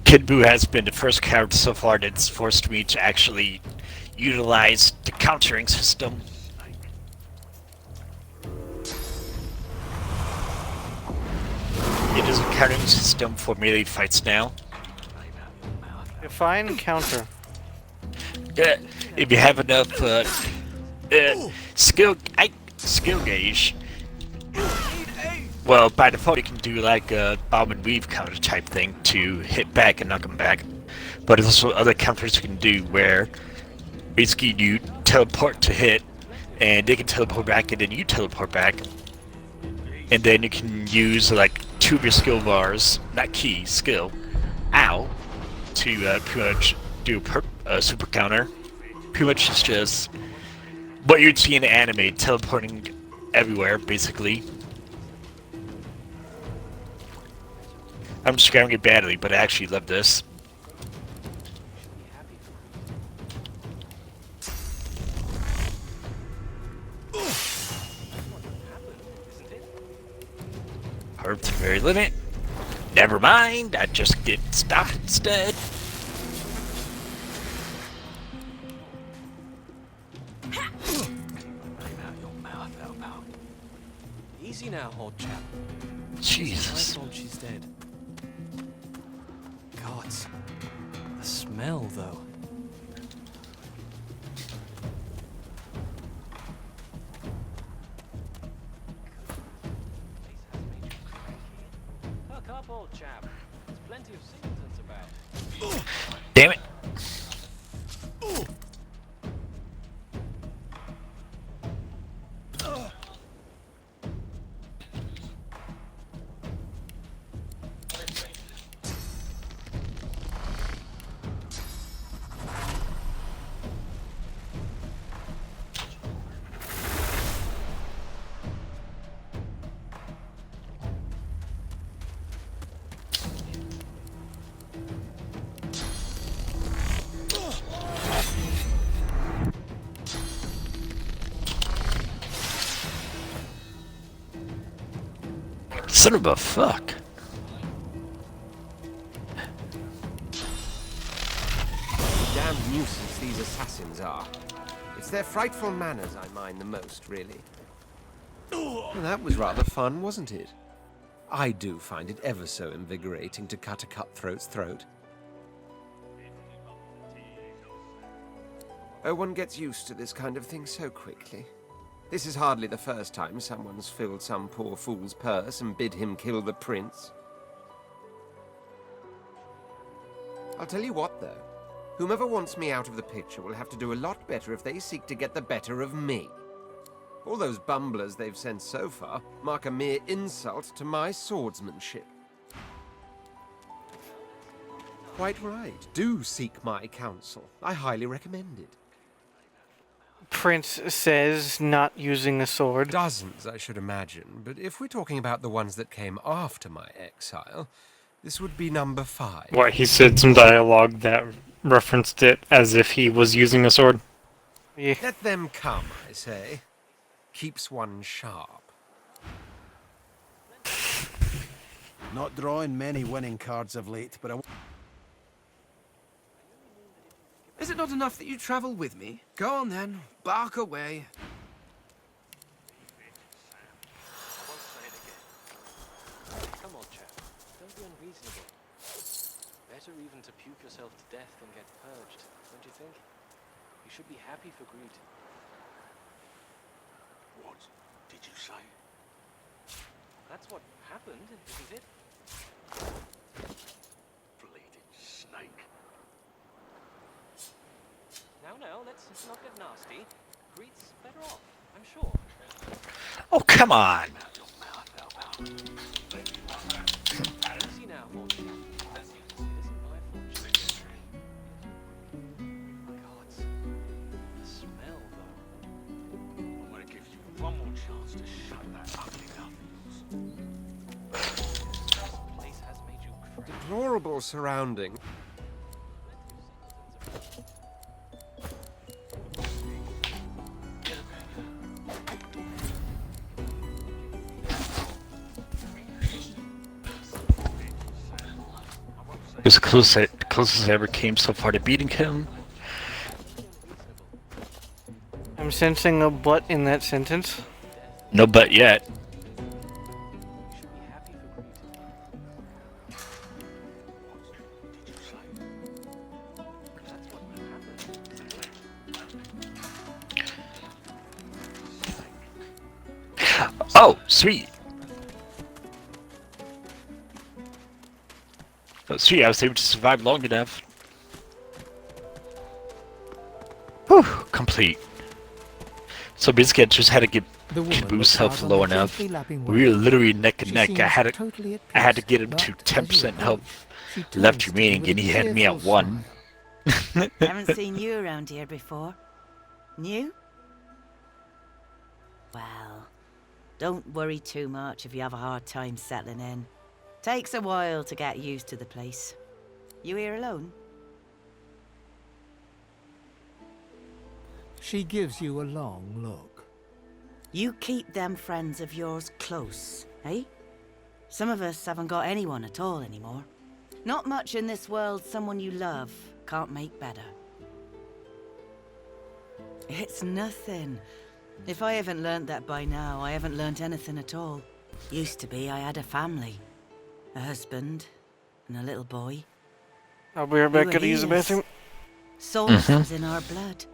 Speaker 3: Kid Buu has been the first character so far that's forced me to actually utilize the countering system. It is a countering system for melee fights now.
Speaker 1: Define counter.
Speaker 3: If you have enough skill gauge, well, by default you can do like a bomb and weave counter type thing to hit back and knock them back. But there's also other counters you can do where basically you teleport to hit, and they can teleport back, and then you teleport back, and then you can use like 2 of your skill bars, not key, skill, ow, to pretty much do a super counter. Pretty much it's just what you'd see in the anime, teleporting everywhere, basically. I'm scaring it badly, but I actually love this. Herb to the very limit. Never mind, I just get stopped instead.
Speaker 15: Easy now, old chap.
Speaker 3: Jesus.
Speaker 15: I thought she's dead. Gods. The smell, though. Perk up, old chap. There's plenty of singletons about.
Speaker 3: Damn it. Son of a fuck.
Speaker 7: Damn nuisance these assassins are. It's their frightful manners I mind the most, really. Well, that was rather fun, wasn't it? I do find it ever so invigorating to cut a cutthroat's throat. Oh, one gets used to this kind of thing so quickly. This is hardly the first time someone's filled some poor fool's purse and bid him kill the prince. I'll tell you what, though. Whomever wants me out of the picture will have to do a lot better if they seek to get the better of me. All those bumblers they've sent so far mark a mere insult to my swordsmanship. Quite right. Do seek my counsel. I highly recommend it.
Speaker 1: Prince says not using a sword.
Speaker 7: Dozens, I should imagine, but if we're talking about the ones that came after my exile, this would be number 5.
Speaker 2: What, he said some dialogue that referenced it as if he was using a sword?
Speaker 1: Yeah.
Speaker 7: Let them come, I say. Keeps one sharp.
Speaker 8: Not drawing many winning cards of late, but
Speaker 5: Is it not enough that you travel with me? Go on then, bark away.
Speaker 15: Come on, chap. Don't be unreasonable. Better even to puke yourself to death than get purged, don't you think? You should be happy for greed.
Speaker 13: What did you say?
Speaker 15: That's what happened, isn't it?
Speaker 14: Bleeding snake.
Speaker 15: Now, let's not get nasty. Greet's better off, I'm sure.
Speaker 3: Oh, come on!
Speaker 15: Easy now, old chap. It isn't my fault. Gods. The smell, though.
Speaker 14: I'm gonna give you one more chance to shut that ugly mouth of yours.
Speaker 15: This place has made you crazy.
Speaker 7: Deplorable surrounding.
Speaker 3: It was the closest I ever came so far to beating him.
Speaker 1: I'm sensing a but in that sentence.
Speaker 3: No but yet. Oh, sweet. Oh, sweet, I was able to survive long enough. Whew, complete. So basically I just had to get Kibu's health low enough. We were literally neck and neck. I had to get him to 10% health left remaining, and he had me at 1.
Speaker 17: Haven't seen you around here before. New? Well, don't worry too much if you have a hard time settling in. Takes a while to get used to the place. You here alone?
Speaker 4: She gives you a long look.
Speaker 17: You keep them friends of yours close, eh? Some of us haven't got anyone at all anymore. Not much in this world someone you love can't make better. It's nothing. If I haven't learnt that by now, I haven't learnt anything at all. Used to be I had a family. A husband and a little boy.
Speaker 1: I'll be right back. Gotta use the bathroom.
Speaker 17: Source was in our blood.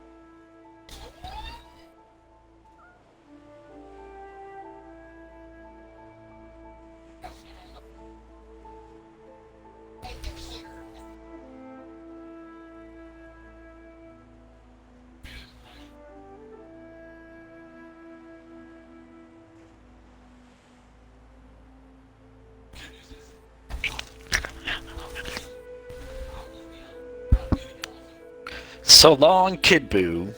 Speaker 3: So long, Kid Boo.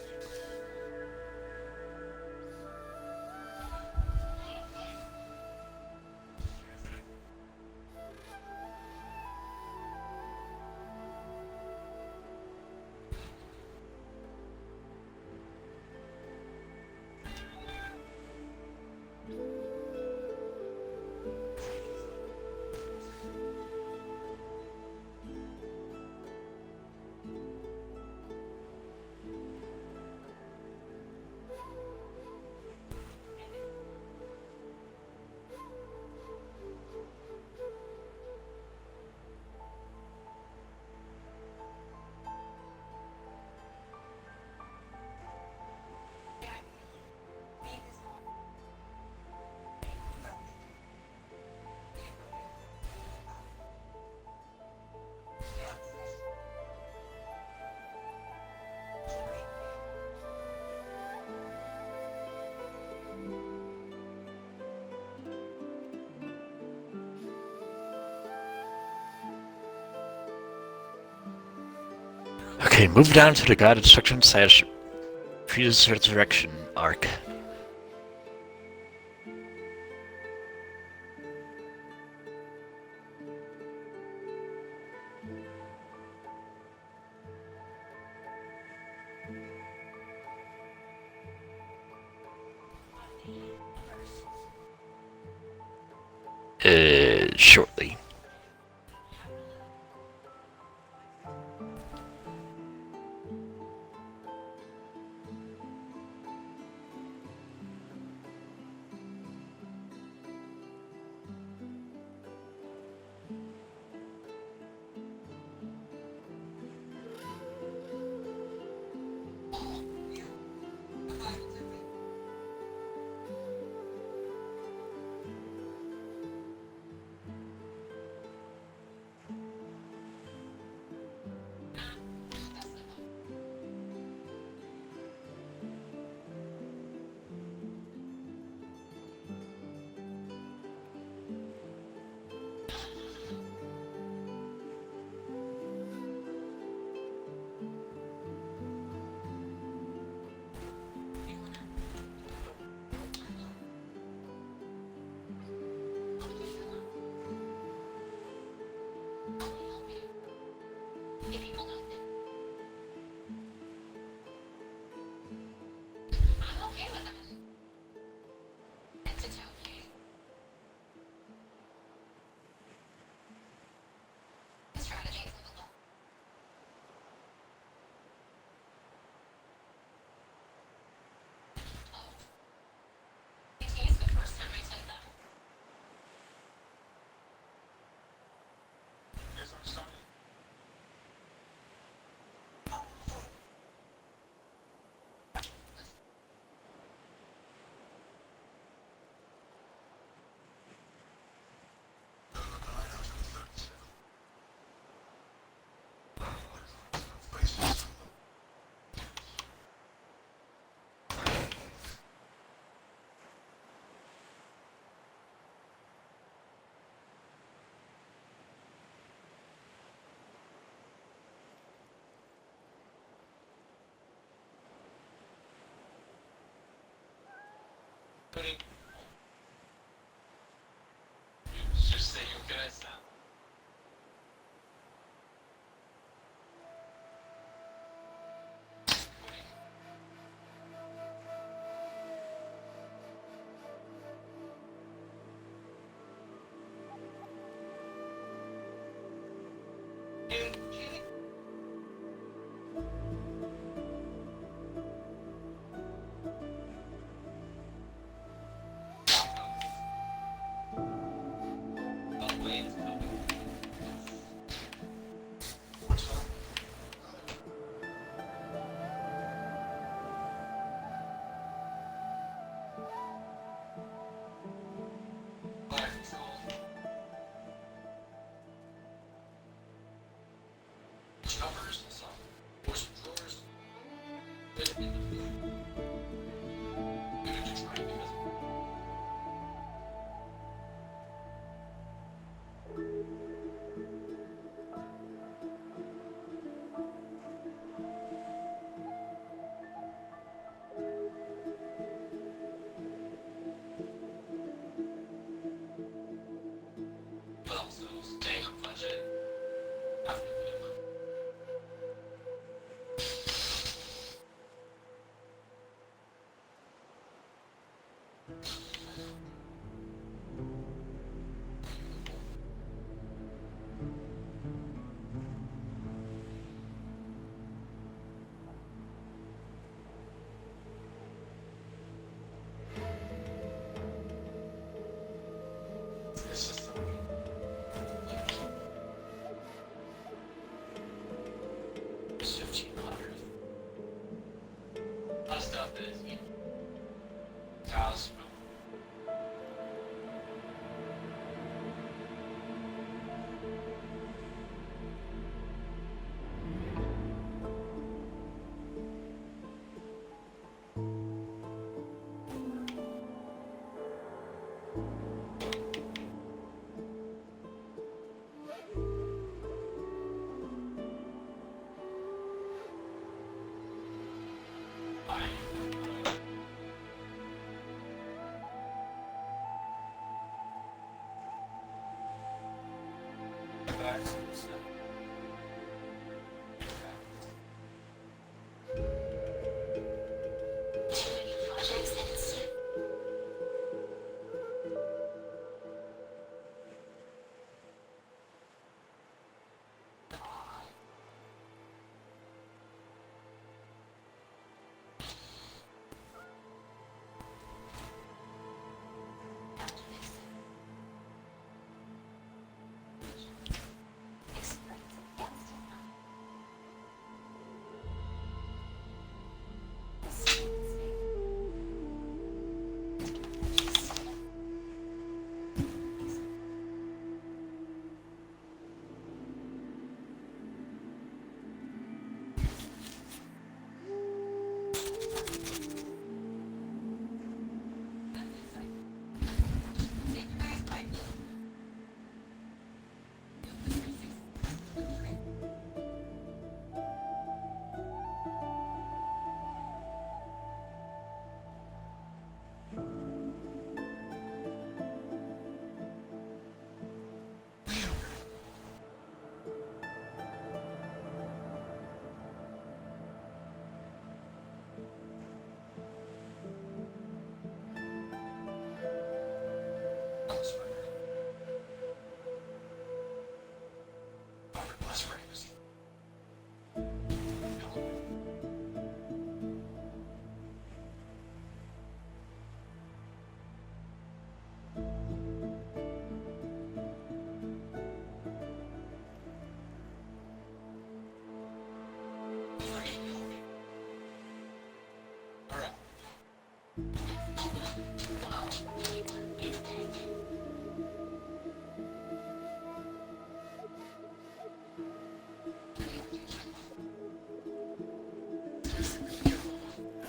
Speaker 3: Okay, move down to the God Destruction / Fuse Resurrection arc. Shortly.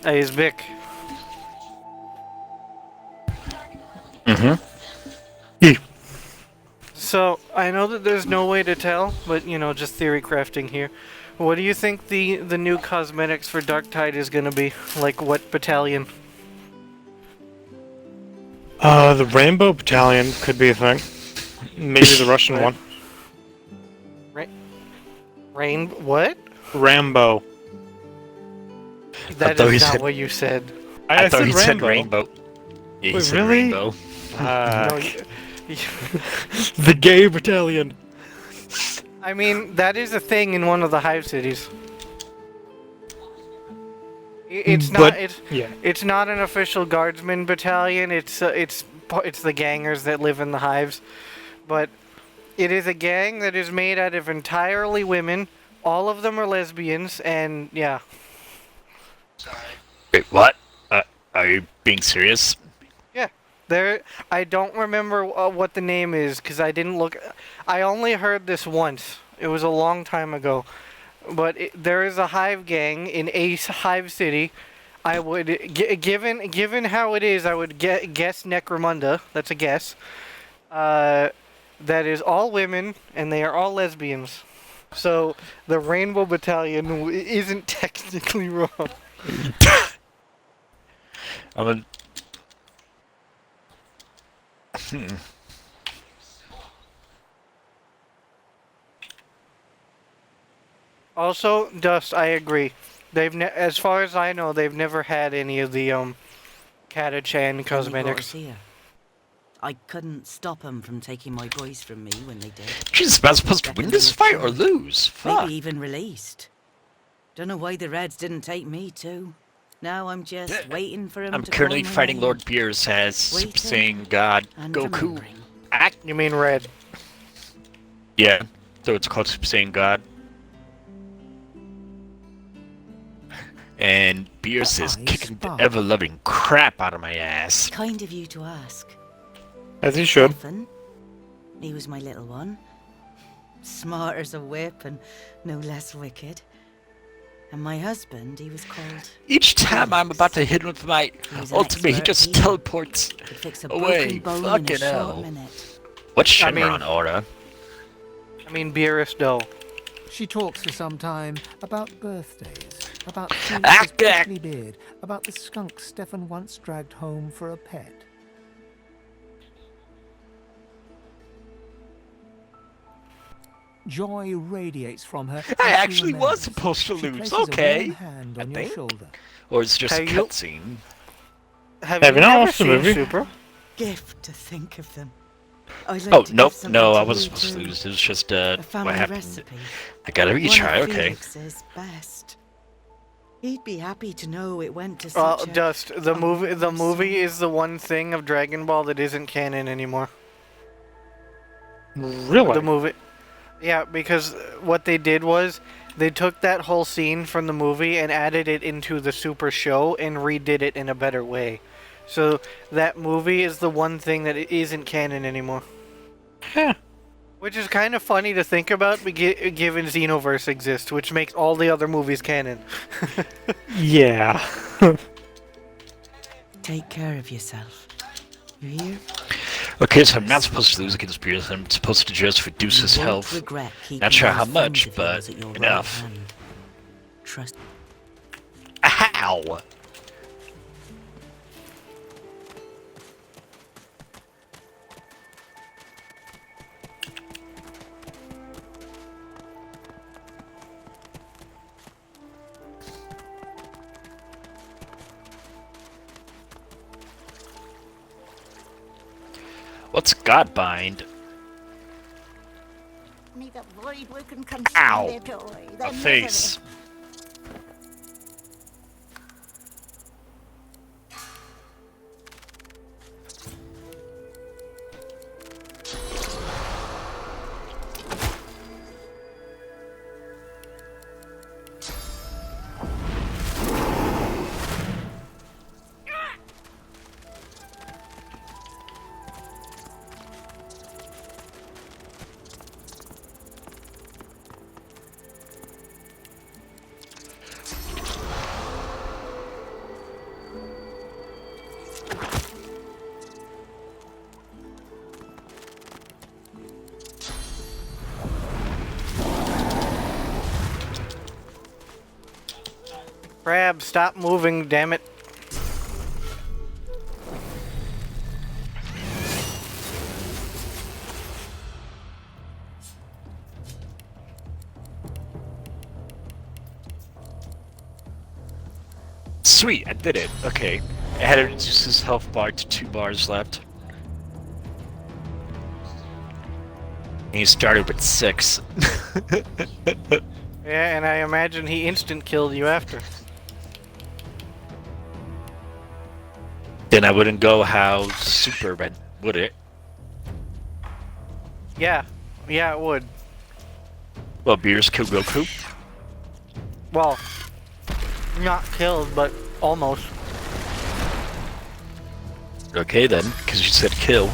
Speaker 1: Hey, it's Vic. So, I know that there's no way to tell, but, you know, just theory crafting here. What do you think the new cosmetics for Darktide is gonna be? Like, what battalion?
Speaker 2: The Rainbow Battalion could be a thing. Maybe the Russian one.
Speaker 1: What?
Speaker 2: Rambo.
Speaker 1: That
Speaker 3: thought
Speaker 1: is
Speaker 3: you
Speaker 1: not
Speaker 3: said-
Speaker 1: what you said.
Speaker 3: I thought
Speaker 2: said
Speaker 3: he
Speaker 2: Rambo.
Speaker 3: said rainbow. Yeah, he
Speaker 2: Wait,
Speaker 3: said
Speaker 2: really?
Speaker 3: rainbow.
Speaker 1: No,
Speaker 2: The Gay Battalion.
Speaker 1: I mean, that is a thing in one of the hive cities. It's not. It's not an official guardsman battalion. It's the gangers that live in the hives, but it is a gang that is made out of entirely women. All of them are lesbians, and yeah.
Speaker 3: Wait, what? Are you being serious?
Speaker 1: Yeah, I don't remember what the name is because I didn't look. I only heard this once. It was a long time ago, but there is a hive gang in a hive city. I would, given how it is, I would guess Necromunda. That's a guess. That is all women, and they are all lesbians. So the Rainbow Battalion isn't technically wrong. Also, Dust, I agree. As far as I know, they've never had any of the Catachan cosmetics.
Speaker 17: I couldn't stop them from taking my boys from me when they did.
Speaker 3: Jesus, am I supposed to win this fight or lose? Fuck.
Speaker 17: Maybe even released. Don't know why the Reds didn't take me too. Now I'm just waiting for him
Speaker 3: I'm
Speaker 17: to
Speaker 3: currently
Speaker 17: call my
Speaker 3: fighting
Speaker 17: name.
Speaker 3: Lord Beers as Super
Speaker 17: Waiting
Speaker 3: Saiyan God
Speaker 17: and
Speaker 3: Goku.
Speaker 17: remembering.
Speaker 1: You mean Red?
Speaker 3: Yeah, so it's called Super Saiyan God. And Beers is kicking the ever-loving crap out of my ass.
Speaker 17: Kind of you to ask.
Speaker 2: As he should.
Speaker 17: Stefan, he was my little one. Smart as a whip and no less wicked. And my husband, he was called...
Speaker 3: Each time I'm about to hit him with my ultimate, he just teleports
Speaker 17: Could fix a
Speaker 3: away.
Speaker 17: broken bone in a
Speaker 3: Fucking
Speaker 17: short
Speaker 3: hell.
Speaker 17: minute.
Speaker 3: What's Shenron Aura?
Speaker 1: I mean, Beerus Doe.
Speaker 4: She talks for some time about birthdays, about
Speaker 3: Ah,
Speaker 4: Felix's prickly beard, about the skunk Stefan once dragged home for a pet. Joy radiates from her.
Speaker 3: I
Speaker 4: as she
Speaker 3: actually was
Speaker 4: remembers.
Speaker 3: supposed to
Speaker 4: She
Speaker 3: lose,
Speaker 4: places a
Speaker 3: okay.
Speaker 4: warm hand on
Speaker 3: I
Speaker 4: your
Speaker 3: think.
Speaker 4: shoulder.
Speaker 3: Or it's just a
Speaker 1: Have you-
Speaker 3: cutscene.
Speaker 1: Have
Speaker 2: you
Speaker 1: you
Speaker 2: not
Speaker 1: never
Speaker 2: watched the
Speaker 1: seen
Speaker 2: movie?
Speaker 1: Super?
Speaker 17: Gift to think of them. I like
Speaker 3: Oh,
Speaker 17: to
Speaker 3: nope,
Speaker 17: give something
Speaker 3: no,
Speaker 17: to
Speaker 3: I wasn't
Speaker 17: you
Speaker 3: supposed to
Speaker 17: too.
Speaker 3: lose. It was just,
Speaker 17: A
Speaker 3: what
Speaker 17: family
Speaker 3: happened.
Speaker 17: recipe.
Speaker 3: I gotta
Speaker 17: One
Speaker 3: retry,
Speaker 17: of
Speaker 3: okay.
Speaker 17: Felix's best. He'd be happy to know it went to
Speaker 1: Well,
Speaker 17: such a...
Speaker 1: Dust, the movie is the one thing of Dragon Ball that isn't canon anymore.
Speaker 2: Really?
Speaker 1: The movie. Yeah, because what they did was they took that whole scene from the movie and added it into the Super show and redid it in a better way. So that movie is the one thing that isn't canon anymore.
Speaker 2: Huh.
Speaker 1: Which is kind of funny to think about, given Xenoverse exists, which makes all the other movies canon.
Speaker 2: Yeah.
Speaker 17: Take care of yourself. You hear?
Speaker 3: Okay, so I'm not supposed to lose against Beers. I'm supposed to just reduce his
Speaker 17: You won't
Speaker 3: health.
Speaker 17: regret keeping
Speaker 3: Not sure
Speaker 17: those
Speaker 3: how
Speaker 17: friends
Speaker 3: much,
Speaker 17: of
Speaker 3: but
Speaker 17: yours at your right
Speaker 3: enough.
Speaker 17: hand. Trust.
Speaker 3: Ow! What's Godbind?
Speaker 18: Neither void can
Speaker 3: Ow!
Speaker 18: conceal their joy.
Speaker 3: My
Speaker 18: Their
Speaker 3: face.
Speaker 1: Crab, stop moving, damn it.
Speaker 3: Sweet, I did it. Okay. I had to reduce his health bar to 2 bars left. And he started with 6.
Speaker 1: Yeah, and I imagine he instant killed you after.
Speaker 3: Then I wouldn't go how super went, would it?
Speaker 1: Yeah. Yeah, it would.
Speaker 3: Well, Beerus killed Goku.
Speaker 1: Well, not killed, but almost.
Speaker 3: Okay then, because you said kill.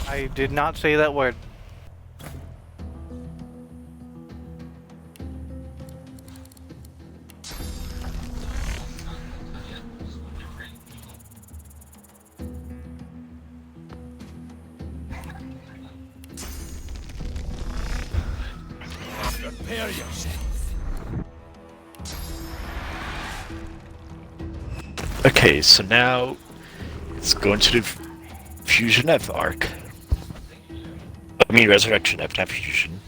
Speaker 1: I did not say that word.
Speaker 14: Prepare yourself.
Speaker 3: Okay, so now let's go into the Fusion F arc. I mean Resurrection F, not Fusion.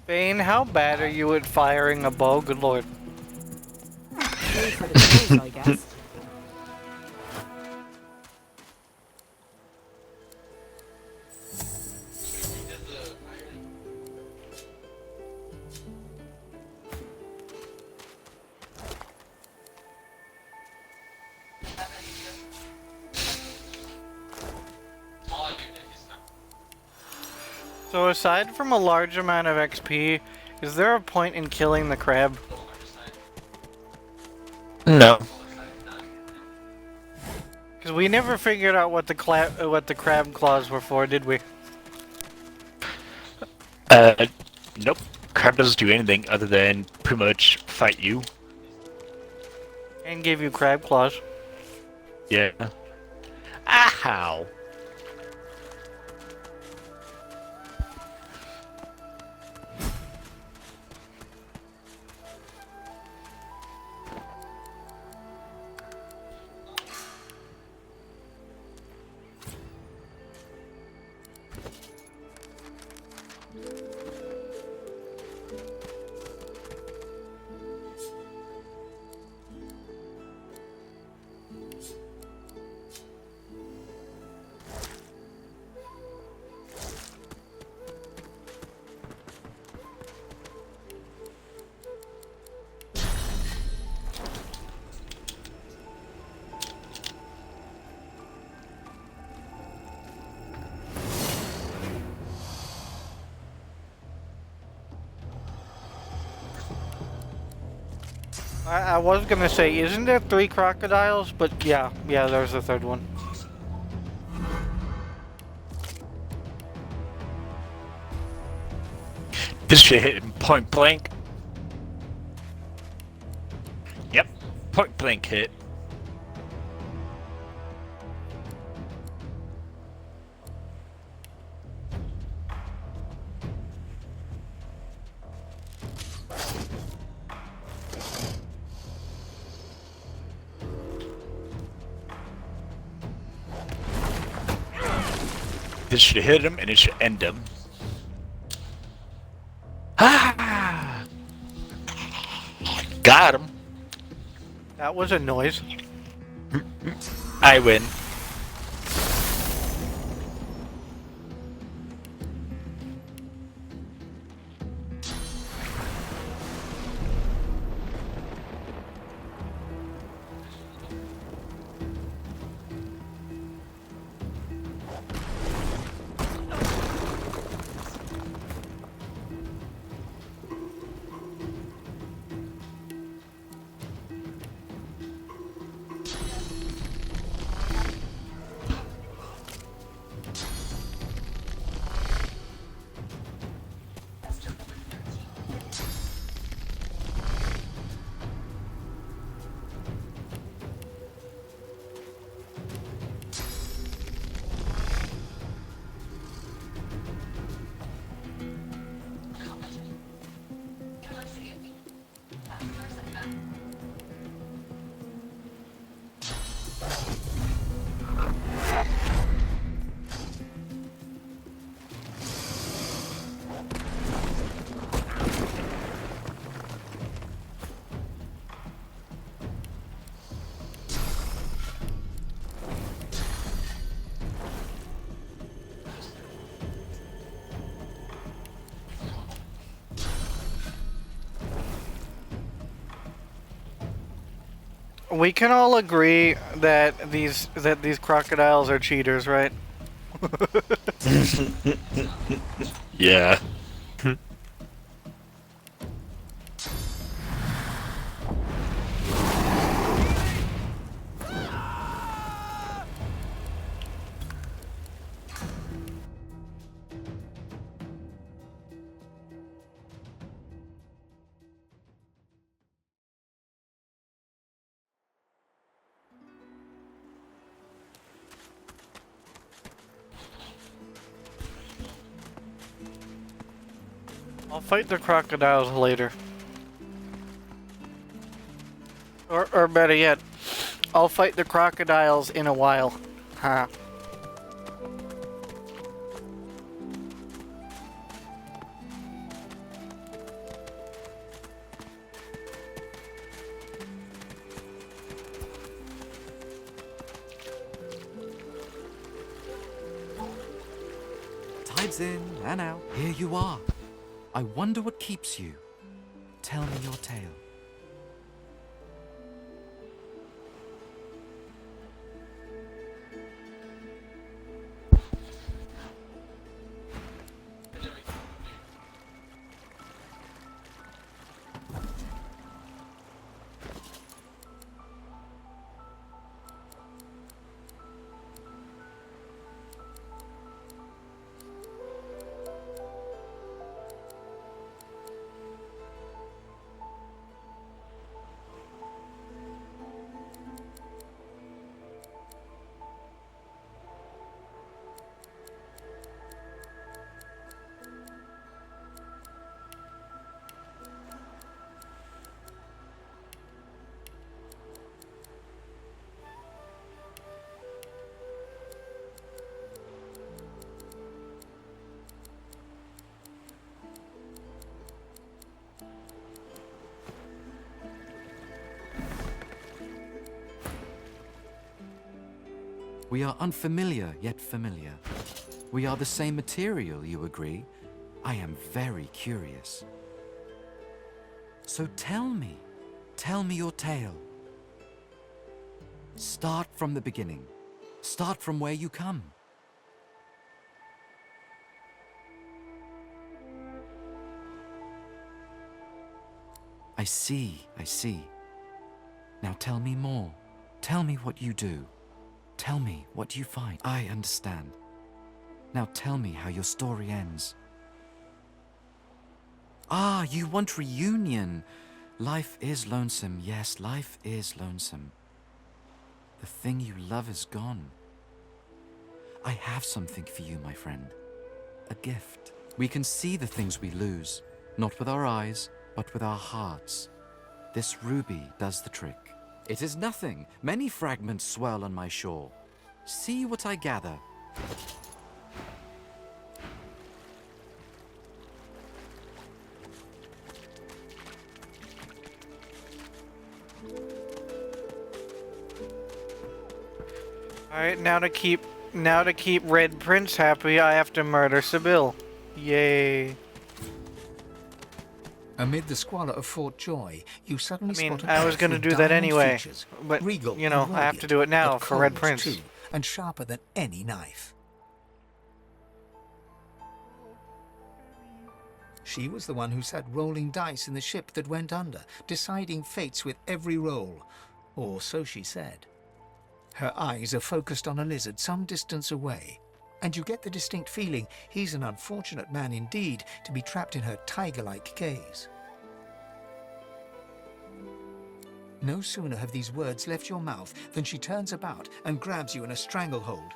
Speaker 1: Bane, how bad are you at firing a bow? Good lord.
Speaker 9: Pay for the tools, I guess.
Speaker 1: So aside from a large amount of XP, is there a point in killing the crab?
Speaker 3: No.
Speaker 1: Because we never figured out what the crab claws were for, did we?
Speaker 3: Nope. Crab doesn't do anything other than pretty much fight you.
Speaker 1: And give you crab claws.
Speaker 3: Yeah. Ow!
Speaker 1: I was gonna say, isn't there 3 crocodiles? But yeah, there's a third one.
Speaker 3: This shit hit him point blank. Yep, point blank hit. This should hit him and it should end him. Ah! Got him.
Speaker 1: That was a noise.
Speaker 3: I win.
Speaker 1: We can all agree that these crocodiles are cheaters, right?
Speaker 3: Yeah.
Speaker 1: I'll fight the crocodiles later. Or better yet, I'll fight the crocodiles in a while. Ha.
Speaker 10: Tide's in and out. Here you are. I wonder what keeps you. Tell me your tale. We are unfamiliar, yet familiar. We are the same material, you agree? I am very curious. So tell me your tale. Start from the beginning. Start from where you come. I see. Now tell me more. Tell me what you do. Tell me what you find. I understand. Now tell me how your story ends. Ah, you want reunion. Life is lonesome. Yes, life is lonesome. The thing you love is gone. I have something for you, my friend. A gift. We can see the things we lose, not with our eyes, but with our hearts. This ruby does the trick. It is nothing. Many fragments swirl on my shore. See what I gather.
Speaker 1: Alright, now to keep Red Prince happy, I have to murder Sibyl. Yay.
Speaker 4: Amid the squalor of Fort Joy, you suddenly spot a
Speaker 1: I was
Speaker 4: path
Speaker 1: gonna
Speaker 4: with
Speaker 1: do that
Speaker 4: diamond
Speaker 1: anyway,
Speaker 4: features,
Speaker 1: but,
Speaker 4: regal
Speaker 1: you know,
Speaker 4: and
Speaker 1: I have to
Speaker 4: rugged,
Speaker 1: do it now
Speaker 4: but
Speaker 1: for Red
Speaker 4: cold
Speaker 1: Prince.
Speaker 4: too, and sharper than any knife. She was the one who sat rolling dice in the ship that went under, deciding fates with every roll, or so she said. Her eyes are focused on a lizard some distance away, and you get the distinct feeling he's an unfortunate man indeed to be trapped in her tiger-like gaze. No sooner have these words left your mouth than she turns about and grabs you in a stranglehold.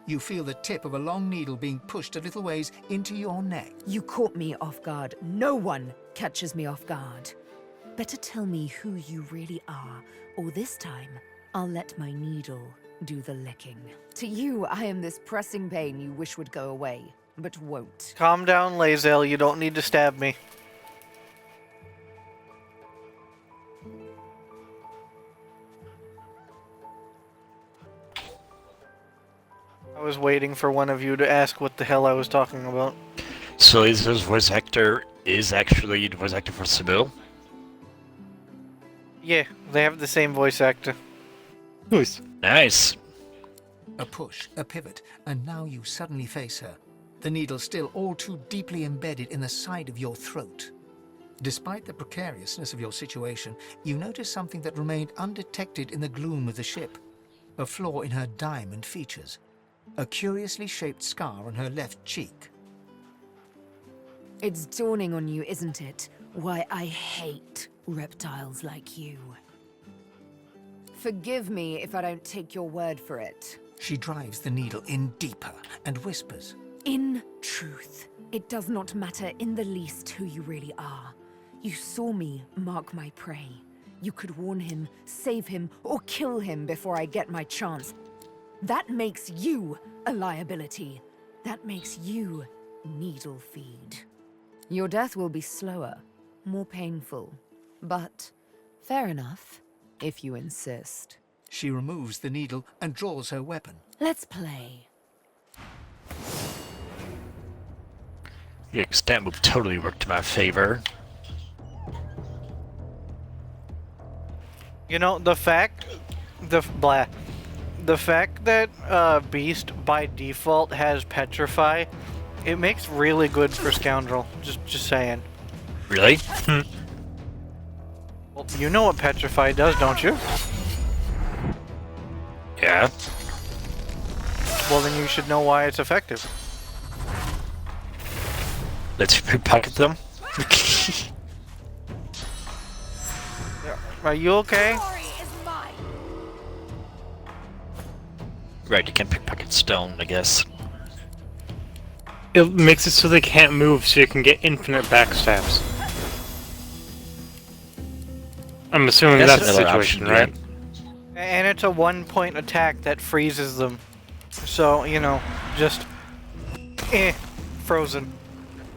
Speaker 4: You feel the tip of a long needle being pushed a little ways into your neck.
Speaker 18: You caught me off guard. No one catches me off guard. Better tell me who you really are, or this time, I'll let my needle do the licking. To you, I am this pressing pain you wish would go away, but won't.
Speaker 1: Calm down, Lae'zel. You don't need to stab me. I was waiting for one of you to ask what the hell I was talking about.
Speaker 3: So Lae'zel's voice actor is actually the voice actor for Sibyl?
Speaker 1: Yeah, they have the same voice actor.
Speaker 3: Nice.
Speaker 4: A push, a pivot, and now you suddenly face her. The needle still all too deeply embedded in the side of your throat. Despite the precariousness of your situation, you notice something that remained undetected in the gloom of the ship. A flaw in her diamond features. A curiously shaped scar on her left cheek.
Speaker 18: It's dawning on you, isn't it? Why I hate reptiles like you. Forgive me if I don't take your word for it.
Speaker 4: She drives the needle in deeper and whispers.
Speaker 18: In truth, it does not matter in the least who you really are. You saw me mark my prey. You could warn him, save him, or kill him before I get my chance. That makes you a liability. That makes you needle feed. Your death will be slower, more painful. But fair enough, if you insist.
Speaker 4: She removes the needle and draws her weapon.
Speaker 18: Let's play.
Speaker 3: Yeah, 'cause that move totally worked in my favor.
Speaker 1: You know, the fact that Beast by default has Petrify, it makes really good for Scoundrel. Just saying.
Speaker 3: Really?
Speaker 1: Well, you know what Petrify does, don't you?
Speaker 3: Yeah.
Speaker 1: Well, then you should know why it's effective.
Speaker 3: Let's pickpocket them.
Speaker 1: Are you okay?
Speaker 3: Right, you can pickpocket stone, I guess.
Speaker 2: It makes it so they can't move, so you can get infinite backstabs. I'm assuming that's the
Speaker 3: another
Speaker 2: situation,
Speaker 3: option,
Speaker 2: right?
Speaker 1: And it's a 1-point attack that freezes them. So, you know, just... frozen.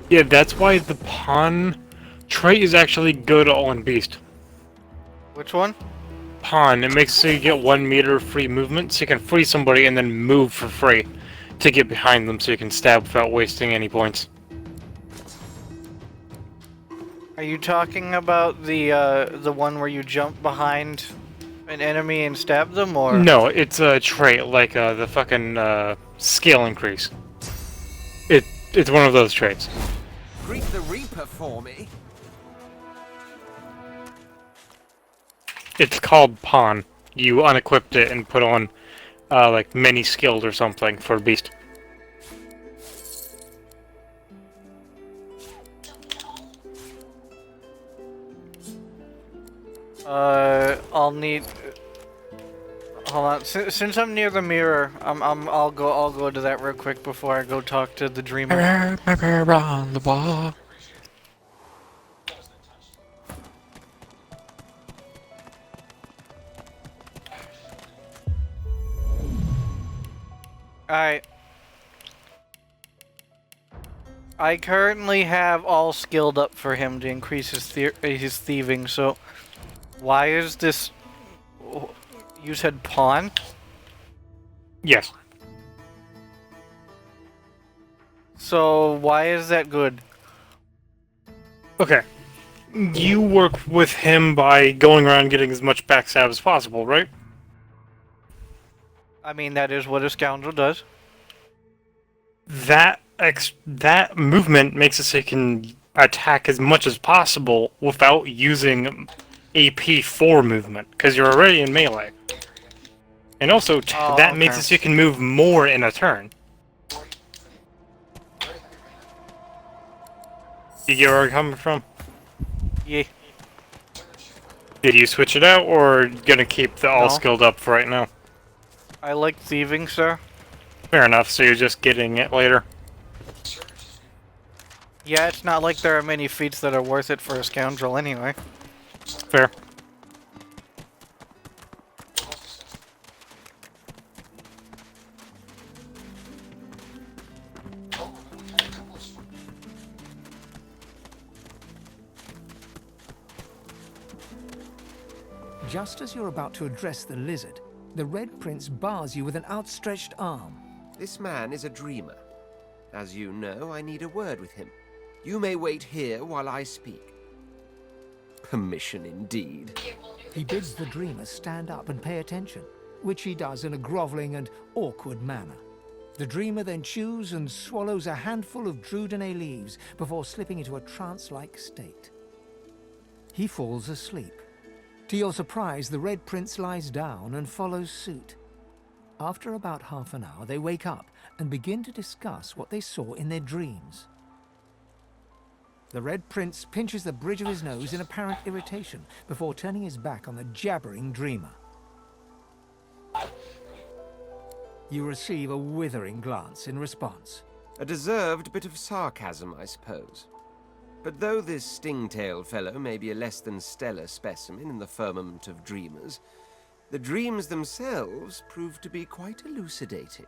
Speaker 2: Yeah, that's why the pawn trait is actually good on Beast.
Speaker 1: Which one?
Speaker 2: Pawn. It makes so you get 1 meter free movement, so you can free somebody and then move for free to get behind them so you can stab without wasting any points.
Speaker 1: Are you talking about the one where you jump behind an enemy and stab them, or...?
Speaker 2: No, it's a trait, like the fucking scale increase. It's one of those traits.
Speaker 7: Greet the Reaper for me.
Speaker 2: It's called Pawn. You unequipped it and put on, like, many skilled or something for Beast.
Speaker 1: I'll need... Hold on. Since I'm near the mirror, I'll go to that real quick before I go talk to the dreamer.
Speaker 2: On the wall.
Speaker 1: Alright. I currently have all skilled up for him to increase his thieving, so... Why is this... You said pawn?
Speaker 2: Yes.
Speaker 1: So, why is that good?
Speaker 2: Okay. You work with him by going around getting as much backstab as possible, right?
Speaker 1: I mean, that is what a scoundrel does.
Speaker 2: That movement makes it so you can attack as much as possible without using AP for movement, because you're already in melee. And also, that makes it so you can move more in a turn. You get where I'm coming from?
Speaker 1: Yeah.
Speaker 2: Did you switch it out, or gonna keep the all
Speaker 1: No.
Speaker 2: skilled up for right now?
Speaker 1: I like thieving, sir.
Speaker 2: Fair enough, so you're just getting it later.
Speaker 1: Yeah, it's not like there are many feats that are worth it for a scoundrel anyway.
Speaker 2: Fair.
Speaker 4: Just as you're about to address the lizard, the Red Prince bars you with an outstretched arm.
Speaker 7: This man is a dreamer. As you know, I need a word with him. You may wait here while I speak. Permission indeed.
Speaker 4: He bids the dreamer stand up and pay attention, which he does in a grovelling and awkward manner. The dreamer then chews and swallows a handful of Drudenay leaves before slipping into a trance-like state. He falls asleep. To your surprise, the Red Prince lies down and follows suit. After about half an hour, they wake up and begin to discuss what they saw in their dreams. The Red Prince pinches the bridge of his nose in apparent irritation before turning his back on the jabbering dreamer. You receive a withering glance in response.
Speaker 7: A deserved bit of sarcasm, I suppose. But though this sting-tailed fellow may be a less than stellar specimen in the firmament of dreamers, the dreams themselves prove to be quite elucidating.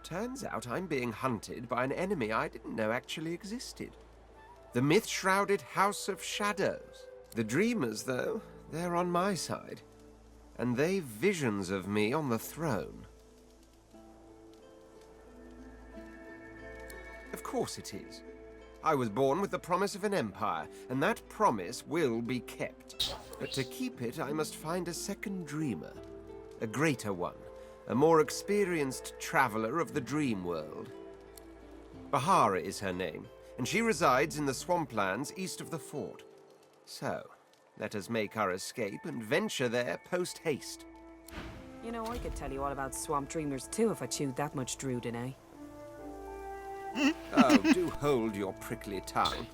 Speaker 7: Turns out I'm being hunted by an enemy I didn't know actually existed. The myth-shrouded House of Shadows. The dreamers, though, they're on my side. And they've visions of me on the throne. Of course it is. I was born with the promise of an empire, and that promise will be kept. But to keep it, I must find a second dreamer. A greater one. A more experienced traveler of the dream world. Bahara is her name, and she resides in the swamplands east of the fort. So, let us make our escape and venture there post-haste.
Speaker 19: You know, I could tell you all about swamp dreamers too if I chewed that much Drudenay.
Speaker 7: Oh, do hold your prickly tongue.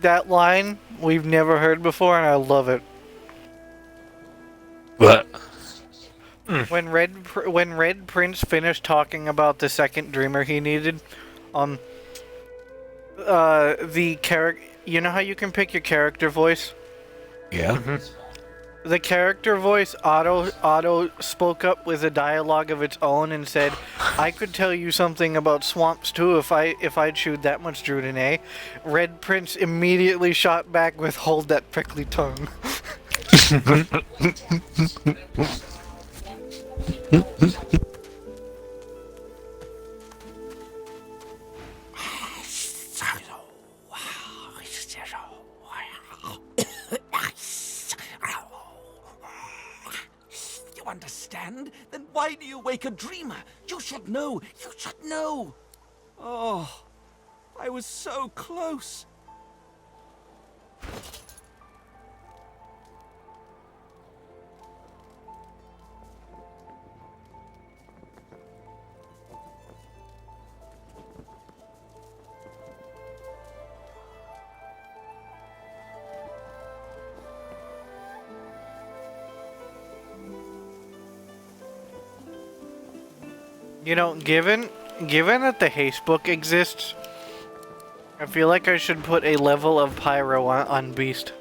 Speaker 1: That line we've never heard before, and I love it.
Speaker 3: What?
Speaker 1: When Red Prince finished talking about the second dreamer he needed, the character. You know how you can pick your character voice?
Speaker 3: Yeah.
Speaker 1: The character voice auto spoke up with a dialogue of its own and said, "I could tell you something about swamps too if I chewed that much Drudenay." Red Prince immediately shot back with, "Hold that prickly tongue."
Speaker 20: Understand? Then why do you wake a dreamer? You should know! You should know! Oh, I was so close.
Speaker 1: You know, given that the haste book exists, I feel like I should put a level of pyro on Beast.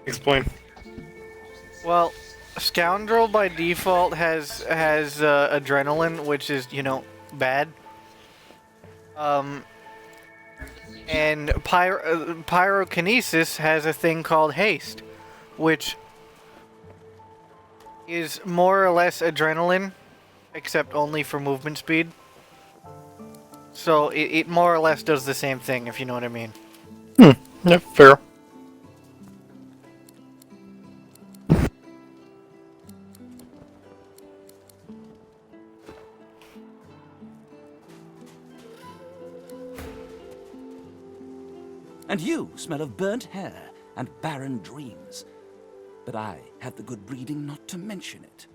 Speaker 2: Explain.
Speaker 1: Well, Scoundrel by default has adrenaline, which is, you know, bad. And pyrokinesis has a thing called haste, which is more or less adrenaline, except only for movement speed. So it more or less does the same thing, if you know what I mean.
Speaker 2: Yeah, fair.
Speaker 20: And you smell of burnt hair and barren dreams. But I have the good breeding not to mention it.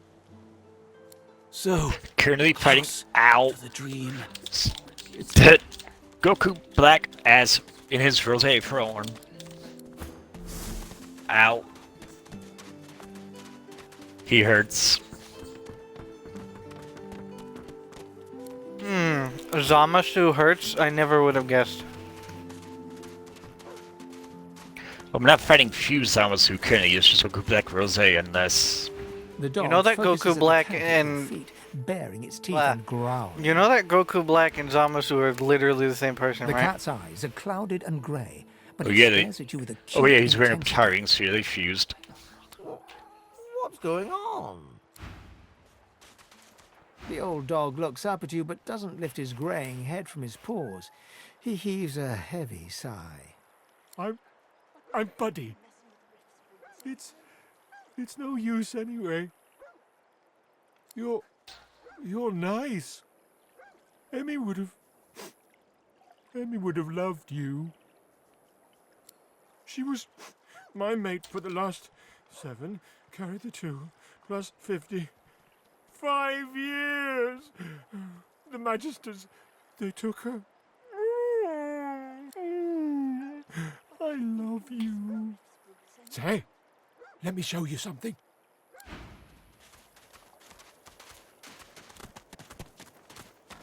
Speaker 20: So,
Speaker 3: currently fighting out
Speaker 20: the dream.
Speaker 3: Goku Black as in his rosé form. Ow. He hurts.
Speaker 1: Zamasu hurts? I never would have guessed.
Speaker 3: I'm not fighting Fuse Zamasu currently, it's just Goku Black Rosé unless...
Speaker 4: The dog
Speaker 1: You know that
Speaker 4: focuses
Speaker 1: Goku
Speaker 4: at the
Speaker 1: Black
Speaker 4: cat at your
Speaker 1: and...
Speaker 4: feet, baring its teeth and growling.
Speaker 1: You know that Goku Black and Zamasu are literally the same person,
Speaker 4: The
Speaker 1: right?
Speaker 4: cat's eyes are clouded and grey, but
Speaker 3: Oh
Speaker 4: it
Speaker 3: yeah,
Speaker 4: stares at you with a
Speaker 3: oh yeah,
Speaker 4: cute
Speaker 3: he's wearing
Speaker 4: intensity.
Speaker 3: tiring, so they fused.
Speaker 8: What's going on?
Speaker 4: The old dog looks up at you but doesn't lift his greying head from his paws. He heaves a heavy sigh.
Speaker 21: I'm Buddy. It's no use anyway. You're nice. Emmy would have loved you. She was my mate for the last 7, carry the 2, plus 50. 5 years! The Magisters, they took her. I love you. Say, let me show you something.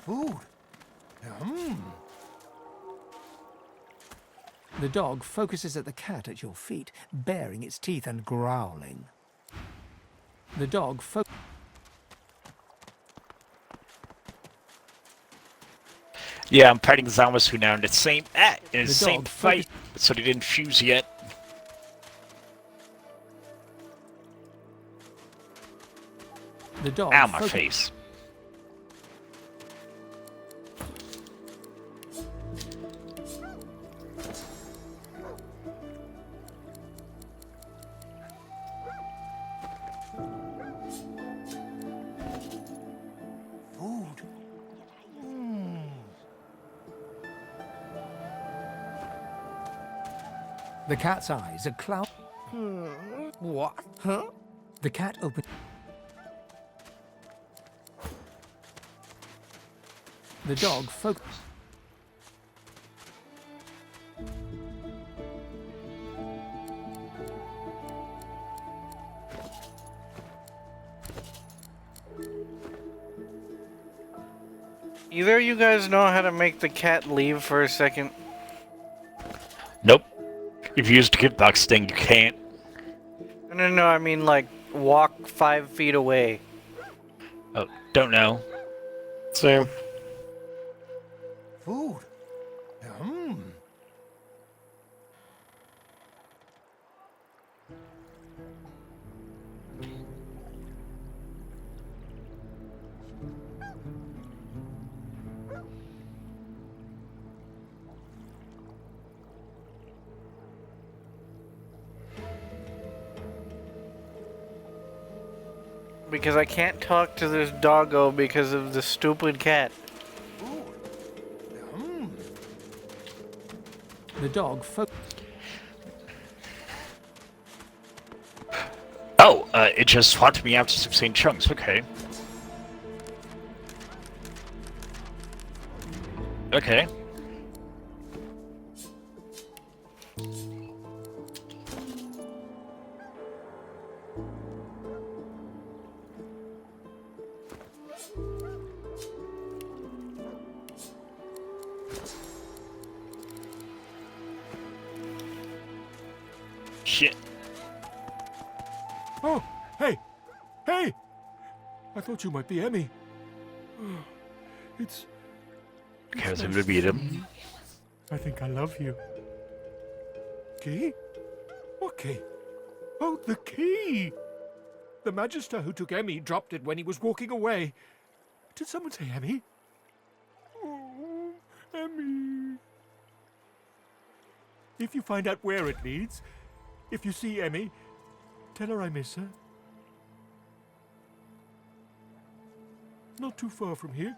Speaker 4: Food. The dog focuses at the cat at your feet, baring its teeth and growling. The dog
Speaker 3: Yeah, I'm fighting Zamasu now in the same
Speaker 4: dog
Speaker 3: fight, so they didn't fuse yet.
Speaker 4: The dog
Speaker 3: Ow, my face.
Speaker 4: Food. The cat's eyes are cloud. What? Huh? The cat opens. The dog focuses.
Speaker 1: Either of you guys know how to make the cat leave for a second?
Speaker 3: Nope. If you use the giftbox thing, you can't.
Speaker 1: No, I mean like walk 5 feet away.
Speaker 3: Oh, don't know.
Speaker 2: Same.
Speaker 4: Food.
Speaker 1: Because I can't talk to this doggo because of the stupid cat.
Speaker 4: The dog
Speaker 3: Oh, it just swapped me out to 16 chunks, okay. Okay. Shit.
Speaker 21: Oh, hey! Hey! I thought you might be Emmy. It's...
Speaker 3: Because I'm gonna beat him.
Speaker 21: I think I love you. Key? What key? Oh, the key! The Magister who took Emmy dropped it when he was walking away. Did someone say Emmy? Oh, Emmy. If you find out where it leads, if you see Emmy, tell her I miss her. Not too far from here,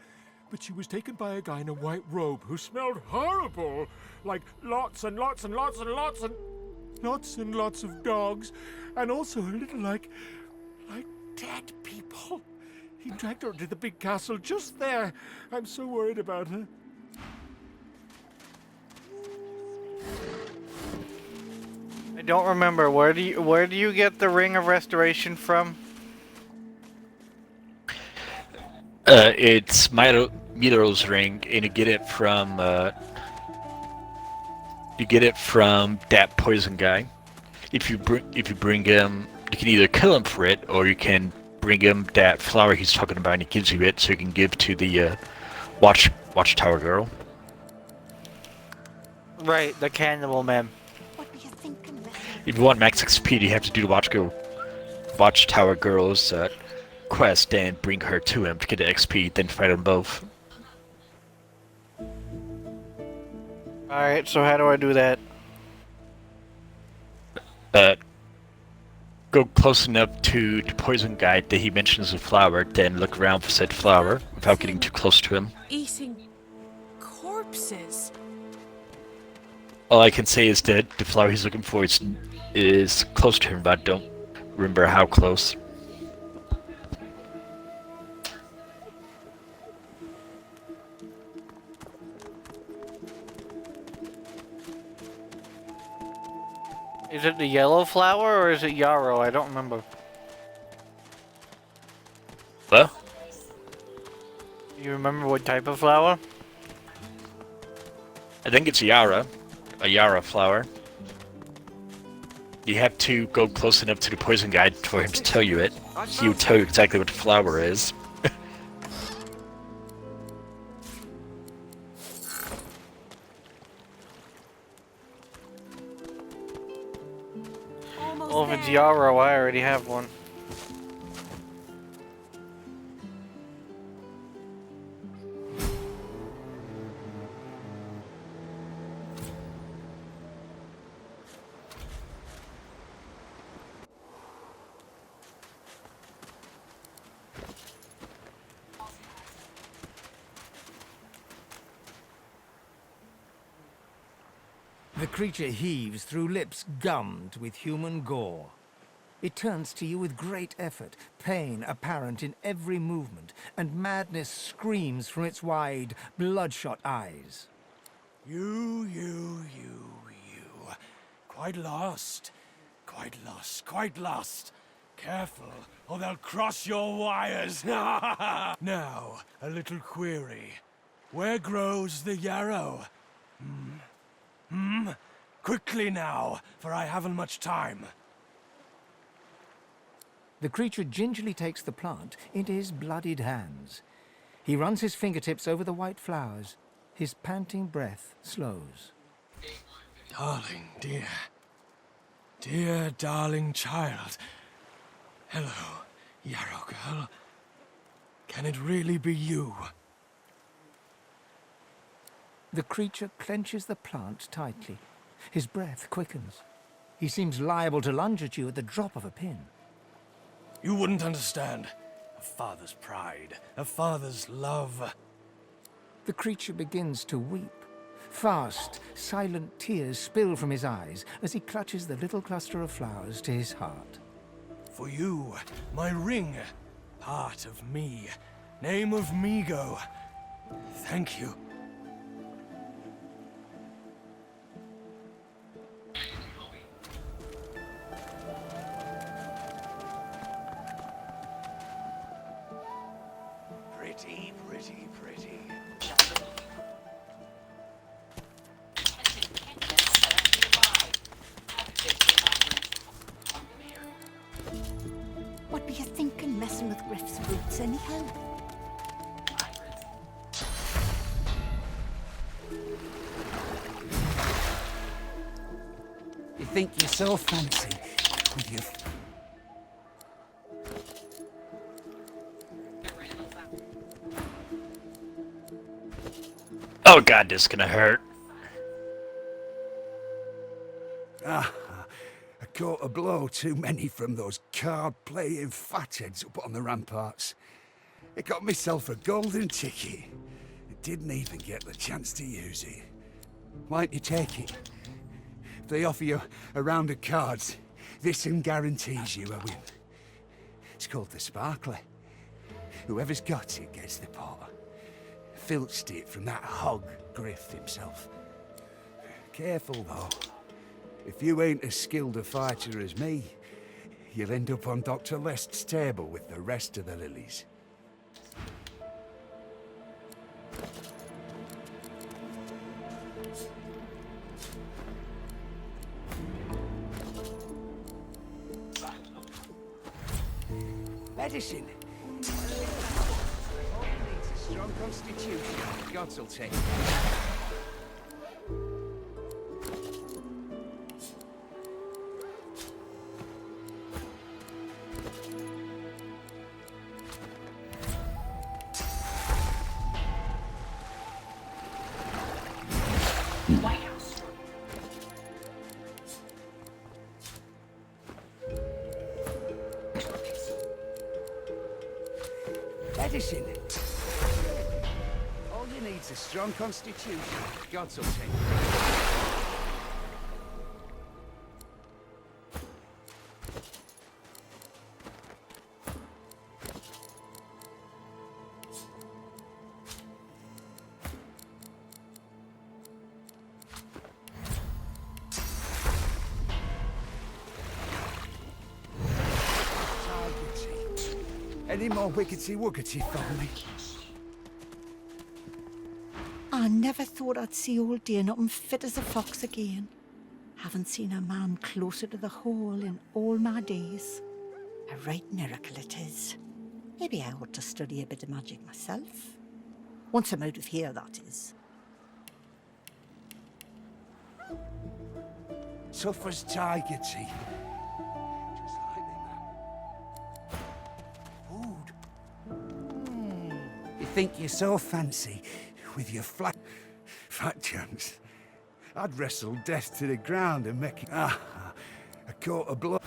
Speaker 21: but she was taken by a guy in a white robe who smelled horrible. Like lots and lots and lots and lots and lots and lots of dogs. And also a little like dead people. He dragged her to the big castle just there. I'm so worried about her.
Speaker 1: I don't remember. Where do you get the Ring of Restoration from?
Speaker 3: It's Milo's ring, and you get it from that poison guy. If you bring him, you can either kill him for it, or you can bring him that flower he's talking about, and he gives you it, so you can give to the watchtower girl.
Speaker 1: Right, the cannibal man.
Speaker 3: If you want max XP, you have to do the watchtower girl's quest and bring her to him to get the XP, then fight them both.
Speaker 1: Alright, so how do I do that?
Speaker 3: Go close enough to the poison guide that he mentions a flower, then look around for said flower without getting too close to him.
Speaker 19: Eating corpses.
Speaker 3: All I can say is that the flower he's looking for is close to him, but I don't remember how close.
Speaker 1: Is it the yellow flower or is it yarrow? I don't remember.
Speaker 3: What?
Speaker 1: You remember what type of flower?
Speaker 3: I think it's a Yara flower. You have to go close enough to the poison guide for him to tell you it. He will tell you exactly what the flower is.
Speaker 1: Well, if it's yarrow, I already have one.
Speaker 4: The creature heaves through lips gummed with human gore. It turns to you with great effort, pain apparent in every movement, and madness screams from its wide, bloodshot eyes.
Speaker 21: You. Quite lost. Careful, or they'll cross your wires. Now, a little query. Where grows the yarrow? Quickly now, for I haven't much time.
Speaker 4: The creature gingerly takes the plant into his bloodied hands. He runs his fingertips over the white flowers. His panting breath slows.
Speaker 21: Darling, dear darling child. Hello, yarrow girl. Can it really be you?
Speaker 4: The creature clenches the plant tightly. His breath quickens. He seems liable to lunge at you at the drop of a pin.
Speaker 21: You wouldn't understand. A father's pride, a father's love.
Speaker 4: The creature begins to weep. Fast, silent tears spill from his eyes as he clutches the little cluster of flowers to his heart.
Speaker 21: For you, my ring, part of me, name of Migo. Thank you. Pretty.
Speaker 11: What were you thinking, messing with Griff's roots anyhow?
Speaker 20: You think you're so fancy with your...
Speaker 3: Oh god, this is gonna hurt.
Speaker 22: I caught a blow too many from those card-playing fatheads up on the ramparts. It got myself a golden ticket. I didn't even get the chance to use it. Why don't you take it? If they offer you a round of cards, this one guarantees you a win. It's called the Sparkler. Whoever's got it gets the pot. Filched it from that hog Griff himself. Careful though. If you ain't as skilled a fighter as me, you'll end up on Dr. Lest's table with the rest of the lilies. Medicine. Strong constitution. Gods will take it. needs a strong constitution. Gods will take it. Any more wickety-wookety for me?
Speaker 11: I never thought I'd see old dear nothing fit as a fox again. Haven't seen a man closer to the hole in all my days. A right miracle it is. Maybe I ought to study a bit of magic myself. Once I'm out of here, that is.
Speaker 22: Tough as tiger teeth. You think you're so fancy with your fat chance? I'd wrestle death to the ground and make it a quarter blow.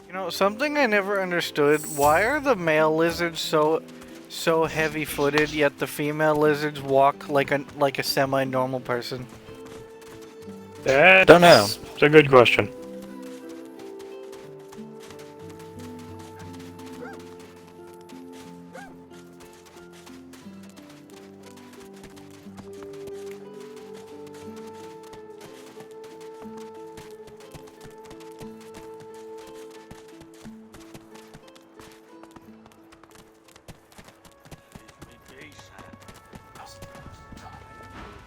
Speaker 1: You know, something I never understood, why are the male lizards so heavy-footed, yet the female lizards walk like a semi-normal person?
Speaker 2: That's
Speaker 3: Don't know.
Speaker 2: a good question.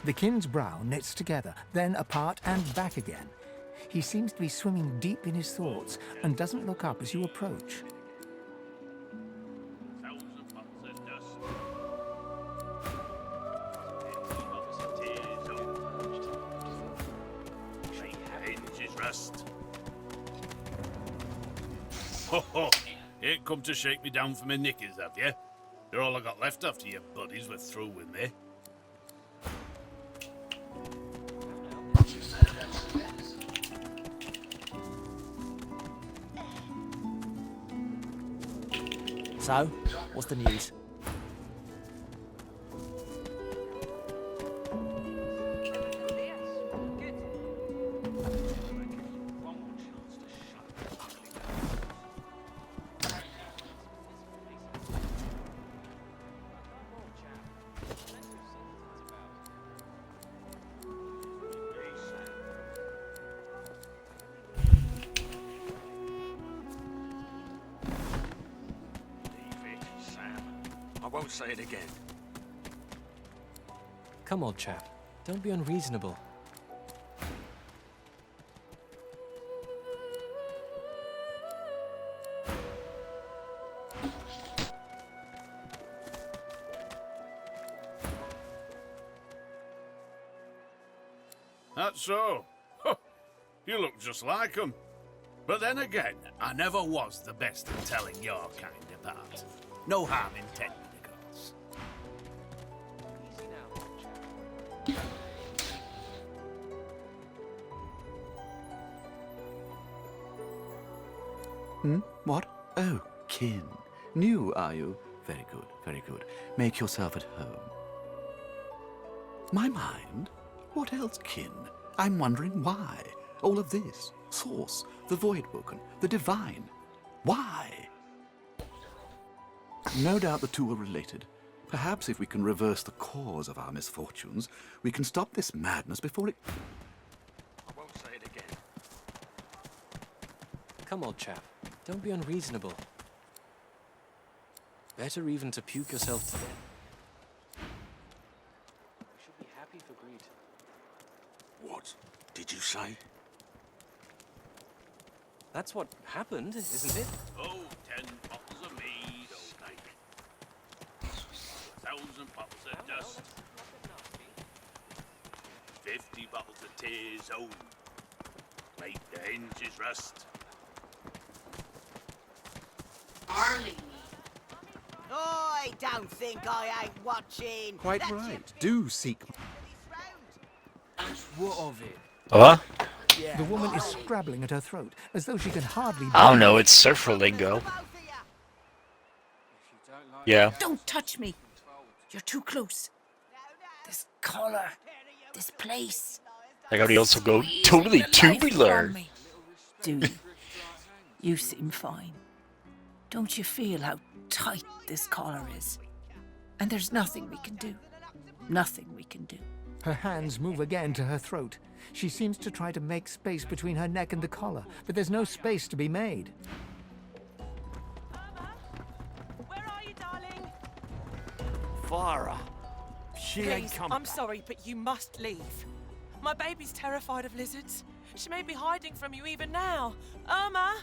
Speaker 4: The Kin's brow knits together, then apart and back again. He seems to be swimming deep in his thoughts and doesn't look up as you approach.
Speaker 14: Ho ho! Ain't come to shake me down for my knickers, have you? You're all I got left after your buddies were through with me.
Speaker 6: So, what's the news?
Speaker 15: I won't say it again.
Speaker 16: Come, old chap. Don't be unreasonable.
Speaker 14: That's so. Huh. You look just like them. But then again, I never was the best at telling your kind apart. No harm intended, of course.
Speaker 13: What? Oh, kin. New, are you? Very good, very good. Make yourself at home. My mind? What else, kin? I'm wondering why. All of this. Source, the Voidwoken, the Divine. Why? No doubt the two are related. Perhaps if we can reverse the cause of our misfortunes, we can stop this madness before it...
Speaker 15: I won't say it again. Come, old chap. Don't be unreasonable. Better even to puke yourself to death. You should be happy for greed.
Speaker 14: What did you say?
Speaker 15: That's what happened, isn't it?
Speaker 14: Oh, 10 bottles of mead, old Dyke. 1,000 bottles of dust. 50 bottles of tears, own. Make the hinges rust.
Speaker 17: I don't think I ain't watching.
Speaker 7: Quite right. Do seek.
Speaker 10: What of it?
Speaker 3: What?
Speaker 4: The woman is scrabbling at her throat, as though she can hardly...
Speaker 3: I don't know, it's surfer lingo. Yeah.
Speaker 11: Don't touch me. You're too close. This collar, this place.
Speaker 3: I gotta also go totally tubular.
Speaker 11: Do you? You seem fine. Don't you feel how tight this collar is? And there's nothing we can do. Nothing we can do.
Speaker 4: Her hands move again to her throat. She seems to try to make space between her neck and the collar, but there's no space to be made.
Speaker 8: Farah, she ain't
Speaker 5: Please,
Speaker 8: come
Speaker 5: I'm
Speaker 8: back.
Speaker 5: sorry, but you must leave. My baby's terrified of lizards. She may be hiding from you even now. Irma!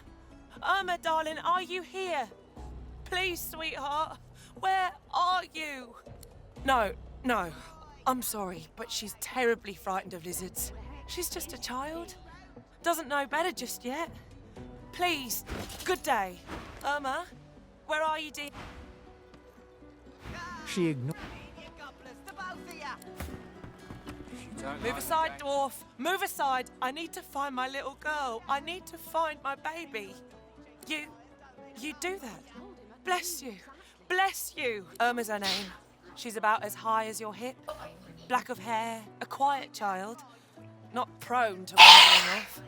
Speaker 5: Irma, darling, are you here? Please, sweetheart. Where are you? No. I'm sorry, but she's terribly frightened of lizards. She's just a child. Doesn't know better just yet. Please, good day. Irma, where are you, dear?
Speaker 4: She ignores...
Speaker 5: Move aside, dwarf. Move aside. I need to find my little girl. I need to find my baby. You do that. Bless you. Bless you. Irma's her name. She's about as high as your hip. Black of hair. A quiet child. Not prone to wandering off.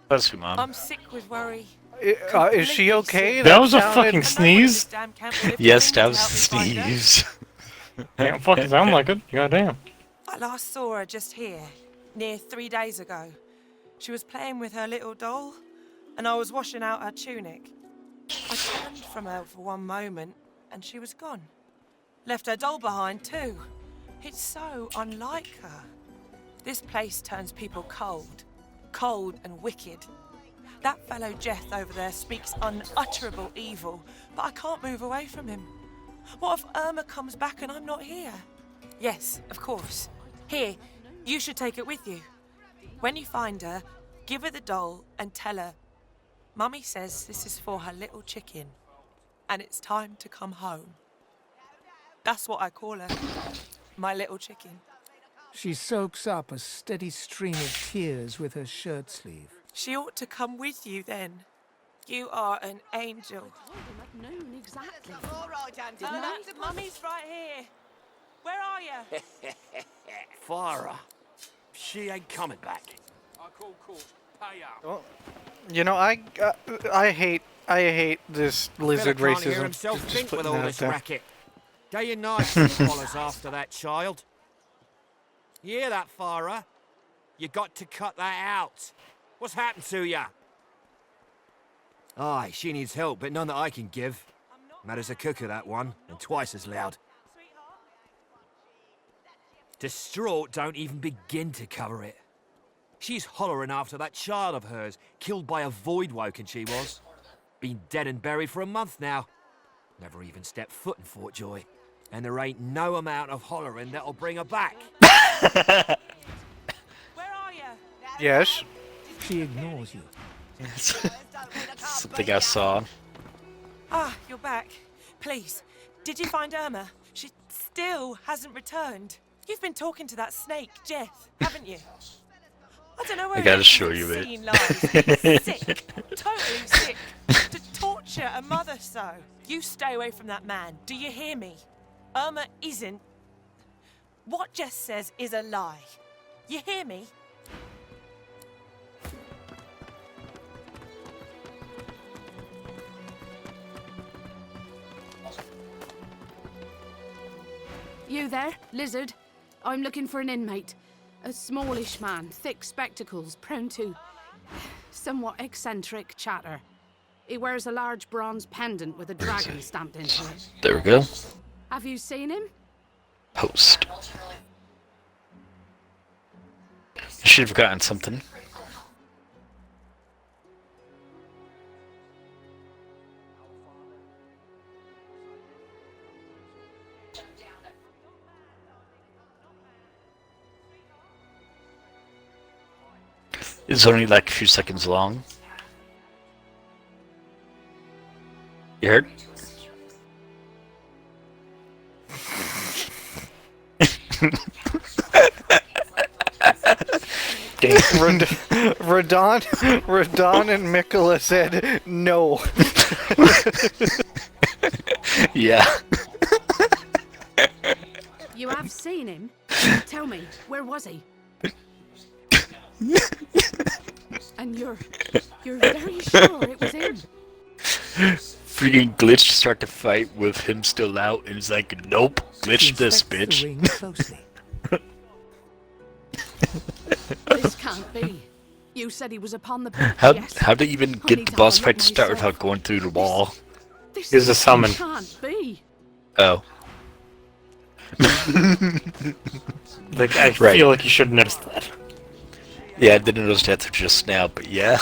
Speaker 3: Bless you, Mom.
Speaker 5: I'm sick with worry.
Speaker 1: Is she okay?
Speaker 2: That was a
Speaker 1: sounded-
Speaker 2: fucking sneeze.
Speaker 3: Yes, that was a sneeze.
Speaker 2: Can't fucking sound like it. Goddamn.
Speaker 5: I last saw her just here, near 3 days ago. She was playing with her little doll, and I was washing out her tunic. I turned from her for one moment, and she was gone. Left her doll behind, too. It's so unlike her. This place turns people cold and wicked. That fellow Jeth over there speaks unutterable evil, but I can't move away from him. What if Irma comes back and I'm not here? Yes, of course. Here, you should take it with you. When you find her, give her the doll and tell her, Mummy says this is for her little chicken, and it's time to come home. That's what I call her, my little chicken.
Speaker 4: She soaks up a steady stream of tears with her shirt sleeve.
Speaker 5: She ought to come with you then. You are an angel.
Speaker 17: Noon exactly.
Speaker 5: Mummy's right here. Where are you?
Speaker 8: Farah, she ain't coming back.
Speaker 14: I call court. Pay up.
Speaker 1: Well, you know, I hate this lizard
Speaker 8: Fella can't
Speaker 1: racism.
Speaker 8: hear himself
Speaker 1: Just
Speaker 8: think with
Speaker 1: putting
Speaker 8: all
Speaker 1: that out
Speaker 8: this
Speaker 1: there.
Speaker 8: racket. Day and night he follows after that child. You hear that, Farah? You got to cut that out. What's happened to ya? Aye, she needs help, but none that I can give. Mad as a cooker, that one, and twice as loud. Distraught don't even begin to cover it. She's hollering after that child of hers, killed by a void woken she was. Been dead and buried for a month now. Never even stepped foot in Fort Joy. And there ain't no amount of hollering that'll bring her back.
Speaker 5: Where are you?
Speaker 1: Yes.
Speaker 4: She ignores you.
Speaker 3: Something I saw.
Speaker 5: Ah, you're back. Please, did you find Irma? She still hasn't returned. You've been talking to that snake, Jeth, haven't you? I don't know where
Speaker 3: I gotta
Speaker 5: he
Speaker 3: show
Speaker 5: is
Speaker 3: you it.
Speaker 5: seeing lies. He's sick, totally sick, to torture a mother so. You stay away from that man, do you hear me? Irma isn't. What Jess says is a lie. You hear me?
Speaker 9: You there, lizard? I'm looking for an inmate. A smallish man, thick spectacles, prone to somewhat eccentric chatter. He wears a large bronze pendant with a dragon stamped into it.
Speaker 3: There we go.
Speaker 9: Have you seen him?
Speaker 3: Post. You should have gotten something. It's only like a few seconds long. You heard?
Speaker 1: Radon and Mikola said no.
Speaker 3: Yeah.
Speaker 9: You have seen him? Tell me, where was he? And you're very sure it was him?
Speaker 3: Freaking Glitch start to fight with him still out, and he's like, nope, Glitch this, bitch.
Speaker 9: This can't be. You said he was upon the beach, yes?
Speaker 3: How'd they even get the boss fight to start without going through the wall?
Speaker 2: Here's a summon.
Speaker 9: Can't be.
Speaker 3: Oh.
Speaker 2: Like, I feel like you should have noticed that.
Speaker 3: Yeah, I didn't notice that till just now, but yeah.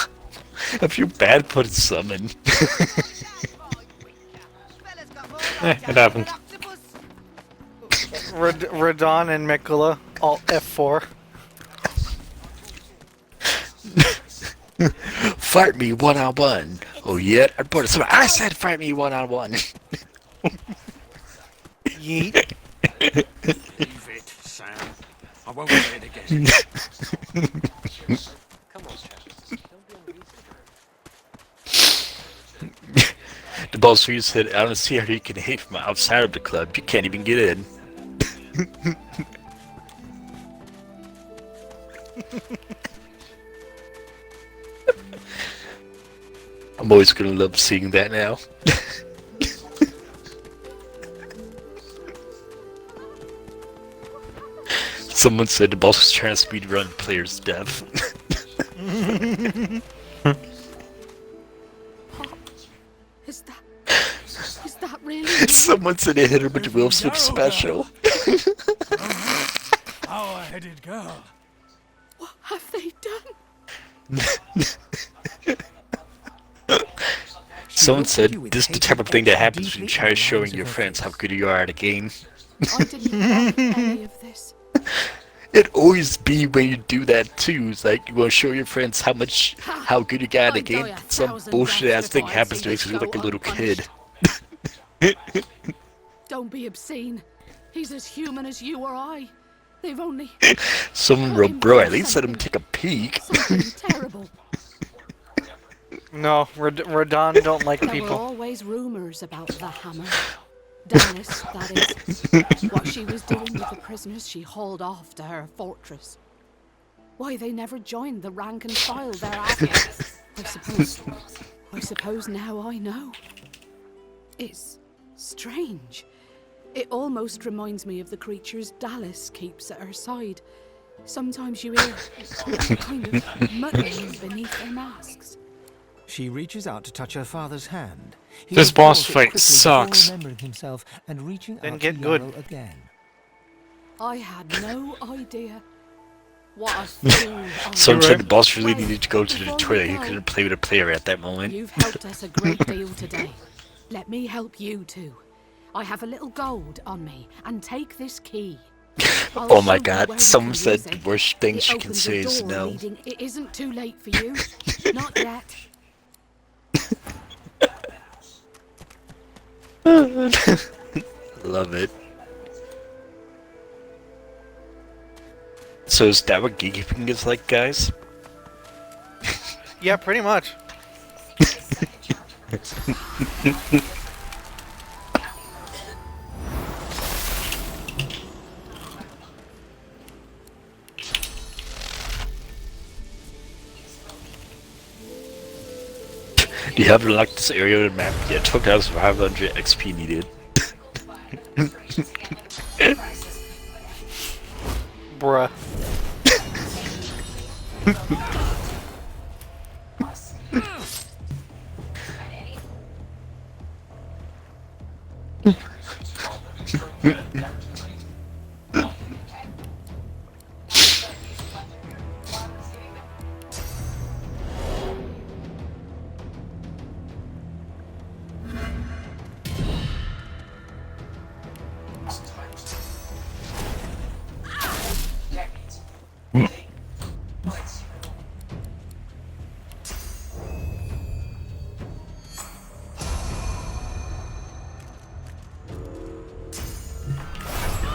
Speaker 3: I feel bad putting summon.
Speaker 2: It happened.
Speaker 1: Radon and Mikola, alt F4.
Speaker 3: Fight me one-on-one. Oh yeah, I put it. I said fight me one-on-one.
Speaker 1: Yeet.
Speaker 14: Leave it, Sam. I won't say it again.
Speaker 15: Come on, chap. Don't be unreasonable.
Speaker 3: The boss who said, I don't see how you can hate from outside of the club. You can't even get in. I'm always gonna love seeing that now. Someone said the boss was trying to speedrun players' death.
Speaker 9: Is that really?
Speaker 3: Someone said they hit her with the Will Smith special.
Speaker 14: Power-headed girl.
Speaker 9: What have they done?
Speaker 3: Someone said this is the type of thing that happens when you try showing your friends how good you are at a game.
Speaker 9: I didn't want any of this.
Speaker 3: It always be when you do that too. It's like you want to show your friends how good you got at a game. Some bullshit ass thing happens to make you look like a little kid.
Speaker 9: Don't be obscene. He's as human as you or I. They've only
Speaker 3: Someone wrote, bro, at least let him take a peek.
Speaker 9: something terrible.
Speaker 1: No, Radon don't like
Speaker 9: There were
Speaker 1: people.
Speaker 9: always rumors about the hammer. Dallas, that is. What she was doing with the prisoners she hauled off to her fortress. Why they never joined the rank and file thereafter. I suppose now I know. It's strange. It almost reminds me of the creatures Dallas keeps at her side. Sometimes you hear kind of muttering beneath their masks.
Speaker 4: She reaches out to touch her father's hand. He
Speaker 2: This boss
Speaker 4: withdraws it
Speaker 2: fight
Speaker 4: quickly
Speaker 2: sucks.
Speaker 4: before remembering himself and reaching
Speaker 1: Then
Speaker 4: out
Speaker 1: get
Speaker 4: to
Speaker 1: good.
Speaker 4: Yarrow again.
Speaker 9: I had no idea. What a fool.
Speaker 3: Someone said the boss really needed to go to the toilet. He couldn't play with a player at that moment.
Speaker 9: You've helped us a great deal today. Let me help you too. I have a little gold on me, and take this key. I'll
Speaker 3: Oh my
Speaker 9: show you
Speaker 3: god,
Speaker 9: where you
Speaker 3: someone
Speaker 9: can
Speaker 3: said
Speaker 9: use
Speaker 3: the
Speaker 9: it.
Speaker 3: worst thing
Speaker 9: It
Speaker 3: she can
Speaker 9: opens
Speaker 3: say
Speaker 9: a
Speaker 3: is
Speaker 9: door
Speaker 3: no.
Speaker 9: leading- It isn't too late for you. Not yet.
Speaker 3: Love it. So is that what gatekeeping is like, guys?
Speaker 1: Yeah, pretty much.
Speaker 3: Do you have unlocked this area of the map? Yeah, 12,500 XP needed.
Speaker 1: Bruh.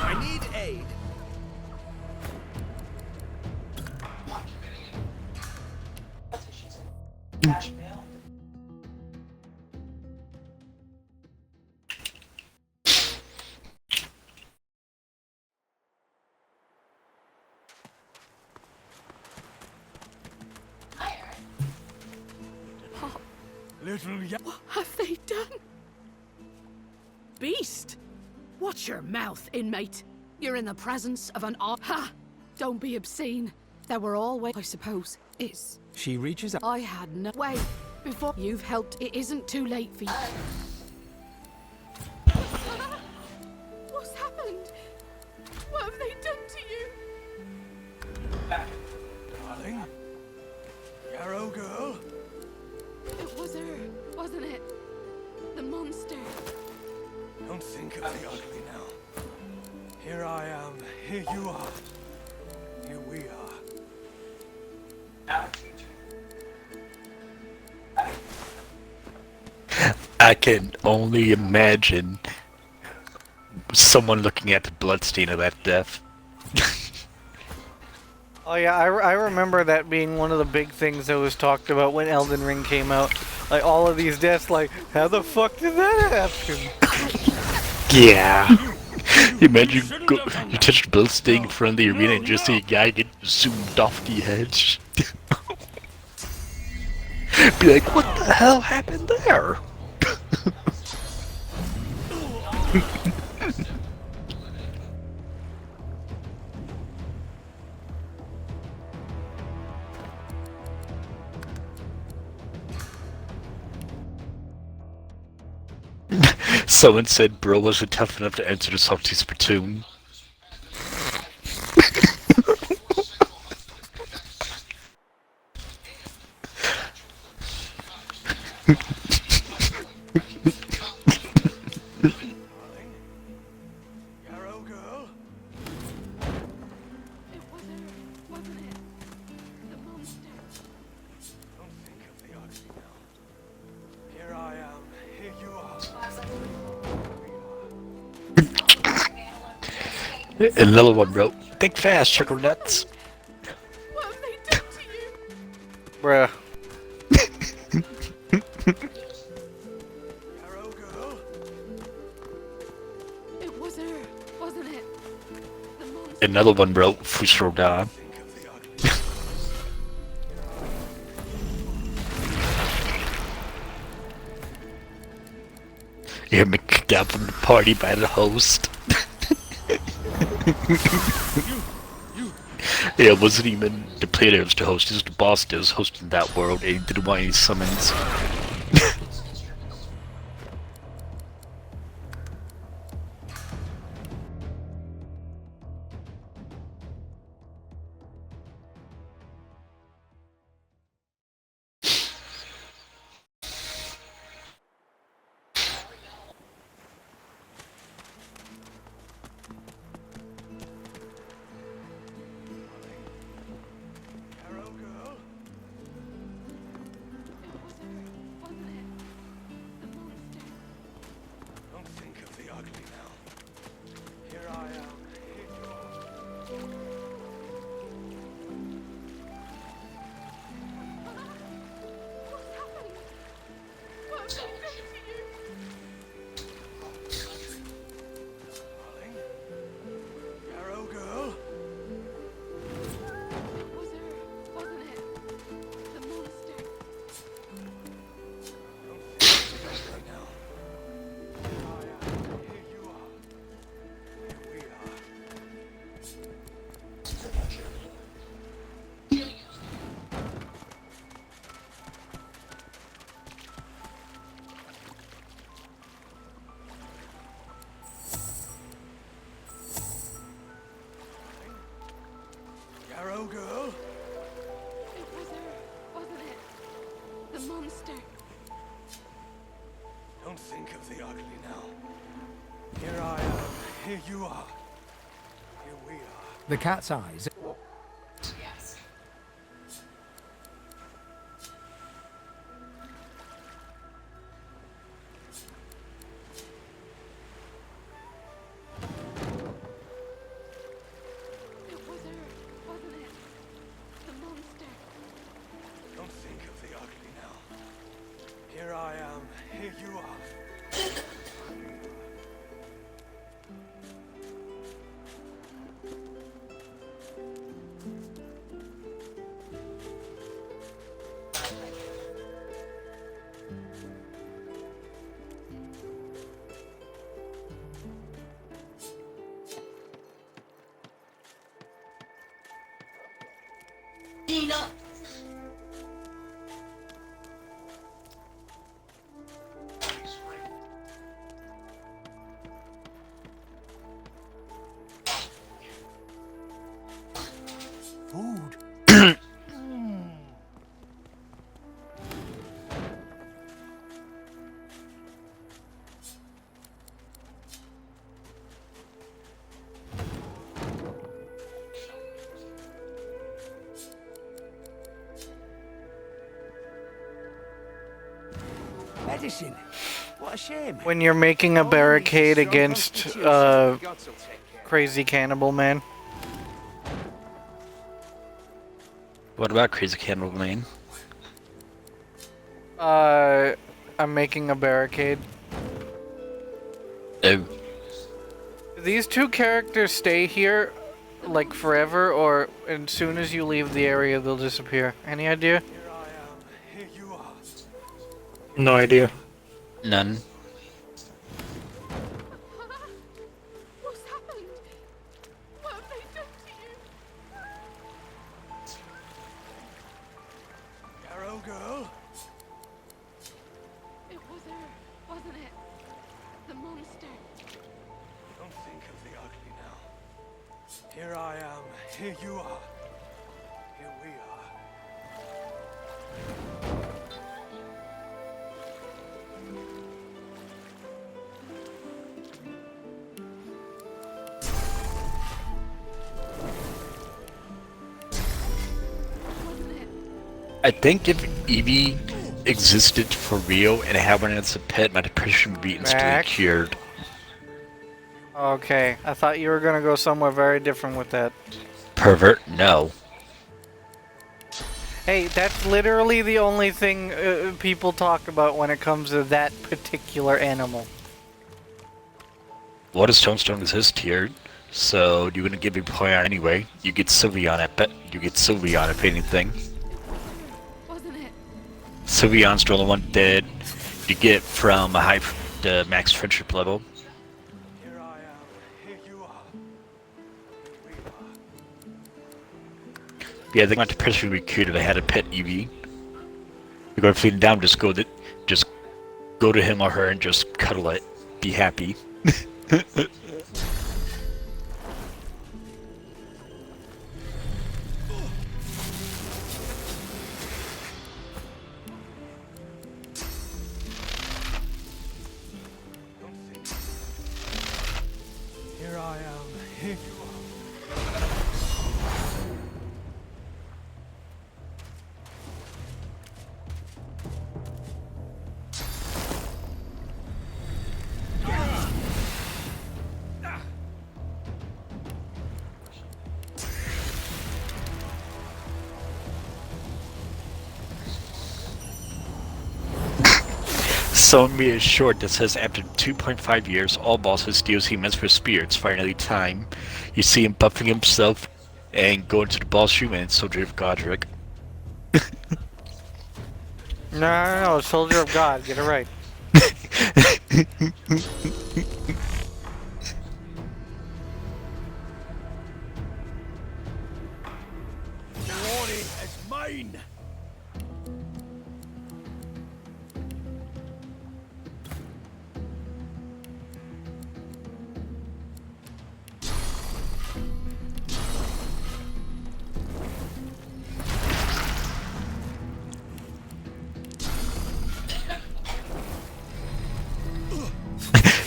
Speaker 8: I need aid.
Speaker 9: Little What have they done? Beast! Watch your mouth, inmate. You're in the presence of an Ha! Don't be obscene. There were always, I suppose, is.
Speaker 8: She reaches out.
Speaker 9: I had no way. Before you've helped, it isn't too late for you. What's happened? What have they done to you?
Speaker 8: Darling? Yarrow girl?
Speaker 9: It was her, wasn't it? The monster.
Speaker 8: Don't think of the ugly now. Here I am. Here you are. Here we are.
Speaker 3: I can only imagine someone looking at the bloodstain of that death.
Speaker 1: Oh yeah, I remember that being one of the big things that was talked about when Elden Ring came out. Like, all of these deaths, like, how the fuck did that happen?
Speaker 3: Yeah. Imagine you touch the bloodstain in front of the arena and just see a guy get zoomed off the edge. Be like, what the hell happened there? Someone said bro wasn't tough enough to enter the Salty's platoon.
Speaker 8: Yarrow girl?
Speaker 9: It was her, wasn't it? The monster.
Speaker 8: Don't think of the ugly now. Here I am. Here you are.
Speaker 3: Another one wrote, think fast, sugar nuts.
Speaker 9: What have they done to you?
Speaker 1: Bruh.
Speaker 8: Yarrow girl?
Speaker 9: It was her, wasn't it? The monster.
Speaker 3: Another one wrote, Fusrodan. You're kicked out from the party by the host. Yeah, it wasn't even the player that was the host, it was the boss that was hosting that world, and he didn't want any summons.
Speaker 8: Yarrow girl?
Speaker 9: It was her, wasn't it?
Speaker 21: Here I am. Here you are. Here we are.
Speaker 4: The cat's eyes.
Speaker 21: Don't think of the ugly now. Here I am. Here you are.
Speaker 8: Food. Medicine. What a shame.
Speaker 1: When you're making a barricade against crazy cannibal man.
Speaker 3: What about Crazy Cannibal Man?
Speaker 1: I'm making a barricade.
Speaker 3: Oh.
Speaker 1: These two characters stay here like forever, or as soon as you leave the area they'll disappear. Any idea?
Speaker 2: No idea.
Speaker 3: None.
Speaker 9: What's happened? What have they done to you?
Speaker 21: Yarrow girl.
Speaker 9: It was her, wasn't it? The monster.
Speaker 21: Don't think of the ugly now. Here I am. Here you are. Here we are.
Speaker 3: I think if Evie existed for real and had one as a pet, my depression would be instantly
Speaker 1: Mac?
Speaker 3: cured.
Speaker 1: Okay, I thought you were gonna go somewhere very different with that.
Speaker 3: Pervert? No.
Speaker 1: Hey, that's literally the only thing people talk about when it comes to that particular animal.
Speaker 3: What does Tombstone exist here? So you're gonna give me a point on anyway. You get Sylveon, I bet. You get Sylveon if anything.
Speaker 9: Wasn't it?
Speaker 3: Sylveon's the only one that you get from a high max friendship level. Yeah, I think my depression would be cured if I had a pet Eevee. You're going feeling down, just go to him or her and just cuddle it. Be happy.
Speaker 21: Here I am. Here you
Speaker 3: Someone made a short that says after 2.5 years, all bosses deal humans with spirits. Finally, time. You see him buffing himself and go into the boss room, and it's Soldier of Godric.
Speaker 1: No, Soldier of God, get it right.
Speaker 21: Glory is mine!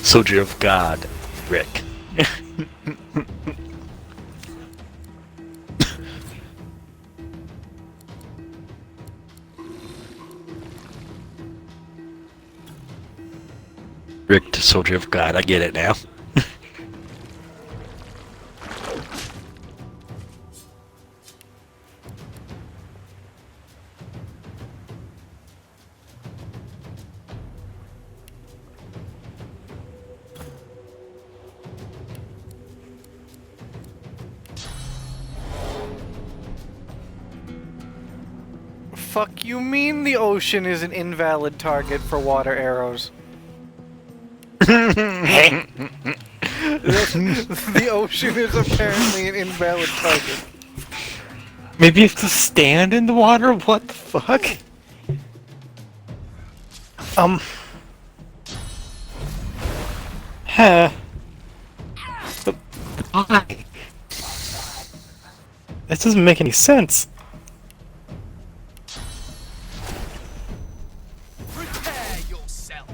Speaker 3: Soldier of God. Rick. Rick, the soldier of God. I get it now.
Speaker 1: Fuck you mean the ocean is an invalid target for water arrows? The ocean is apparently an invalid target.
Speaker 2: Maybe you have to stand in the water? What the fuck? Huh. But why? That doesn't make any sense.
Speaker 12: Prepare yourself.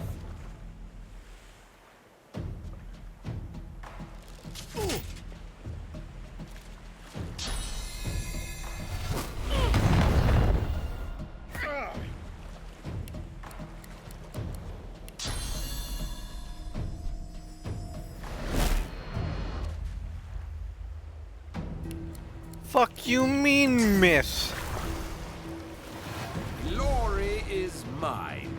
Speaker 1: Fuck you mean, miss?
Speaker 7: Glory is mine.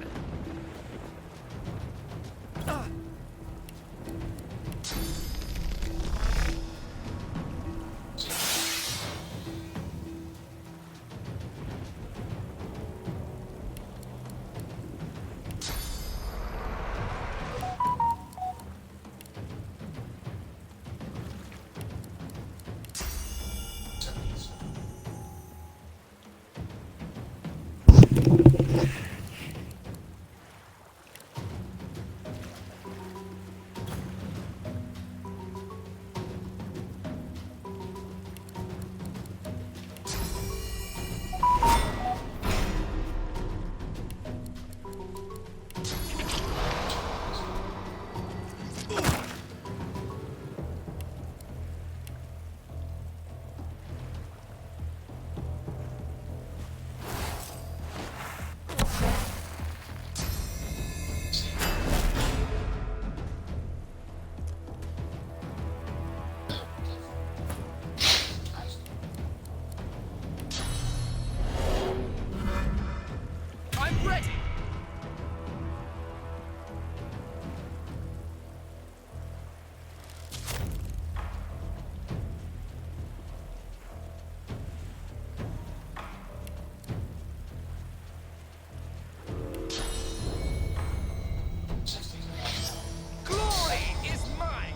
Speaker 12: I'm ready. Glory is mine.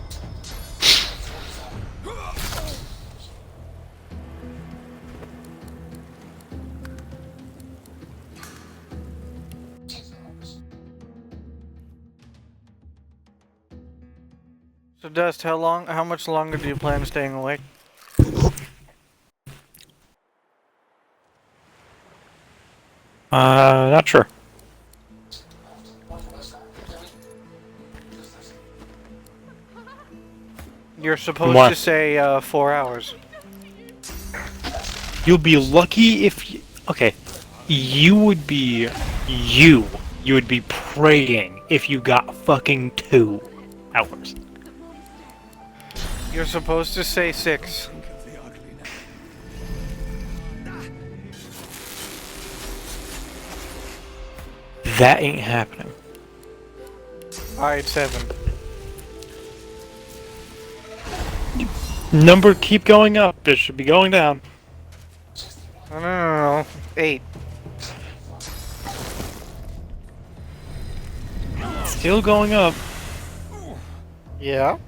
Speaker 1: So Dust, how much longer do you plan staying awake?
Speaker 2: Not sure.
Speaker 1: You're supposed
Speaker 2: What?
Speaker 1: to say 4 hours.
Speaker 2: You'll be lucky if you... Okay. You would be... You would be praying if you got fucking 2 hours.
Speaker 1: You're supposed to say 6.
Speaker 2: That ain't happening.
Speaker 1: Alright, 7.
Speaker 2: Number keep going up. It should be going down.
Speaker 1: No. 8.
Speaker 2: Still going up.
Speaker 1: Yeah?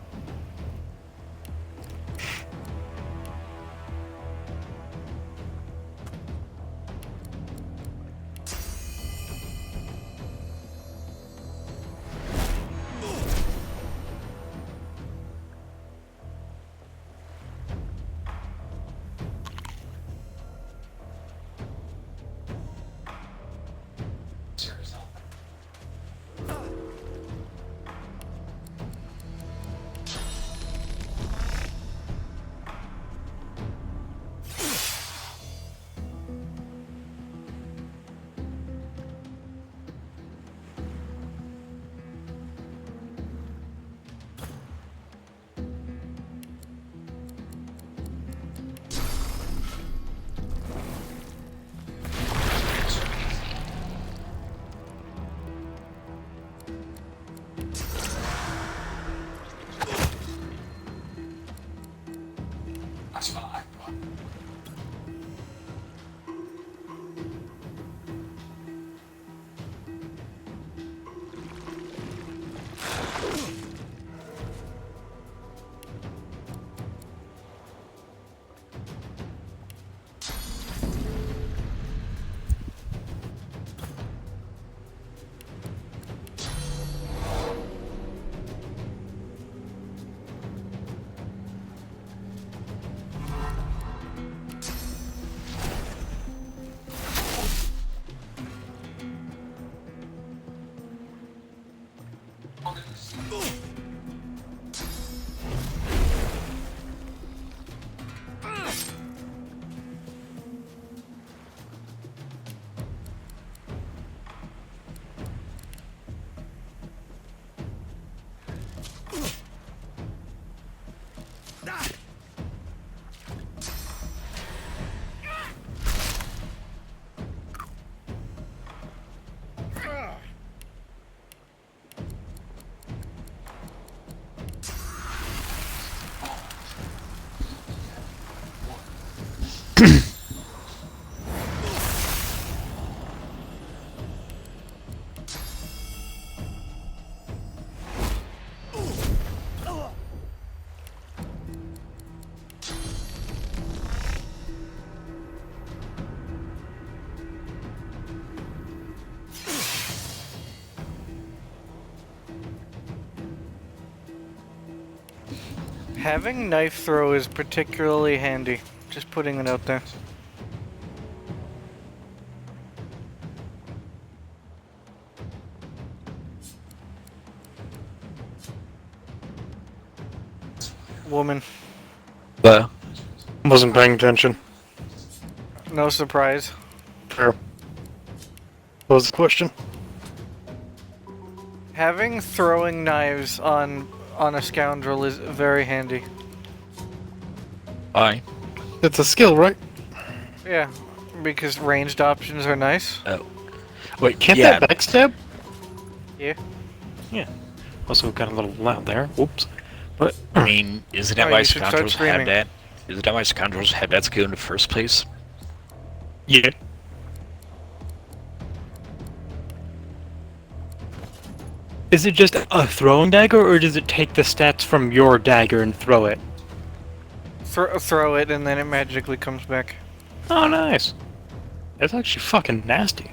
Speaker 1: Having knife throw is particularly handy. Just putting it out there. Woman.
Speaker 2: Wasn't paying attention.
Speaker 1: No surprise.
Speaker 2: Fair. What was the question?
Speaker 1: Having throwing knives on a scoundrel is very handy.
Speaker 3: Aye.
Speaker 2: It's a skill, right?
Speaker 1: Yeah, because ranged options are nice.
Speaker 3: Oh. Wait,
Speaker 2: Can't
Speaker 3: yeah.
Speaker 2: that backstab?
Speaker 1: Yeah.
Speaker 2: Yeah. Also got a little loud there. Whoops. But
Speaker 3: I mean, isn't that
Speaker 1: Oh,
Speaker 3: why
Speaker 1: you should start
Speaker 3: scoundrels have
Speaker 1: screaming.
Speaker 3: that? Isn't that why scoundrels have that skill in the first place?
Speaker 2: yeah. Is it just a throwing dagger, or does it take the stats from your dagger and throw it?
Speaker 1: Throw it and then it magically comes back.
Speaker 2: Oh, nice. That's actually fucking nasty.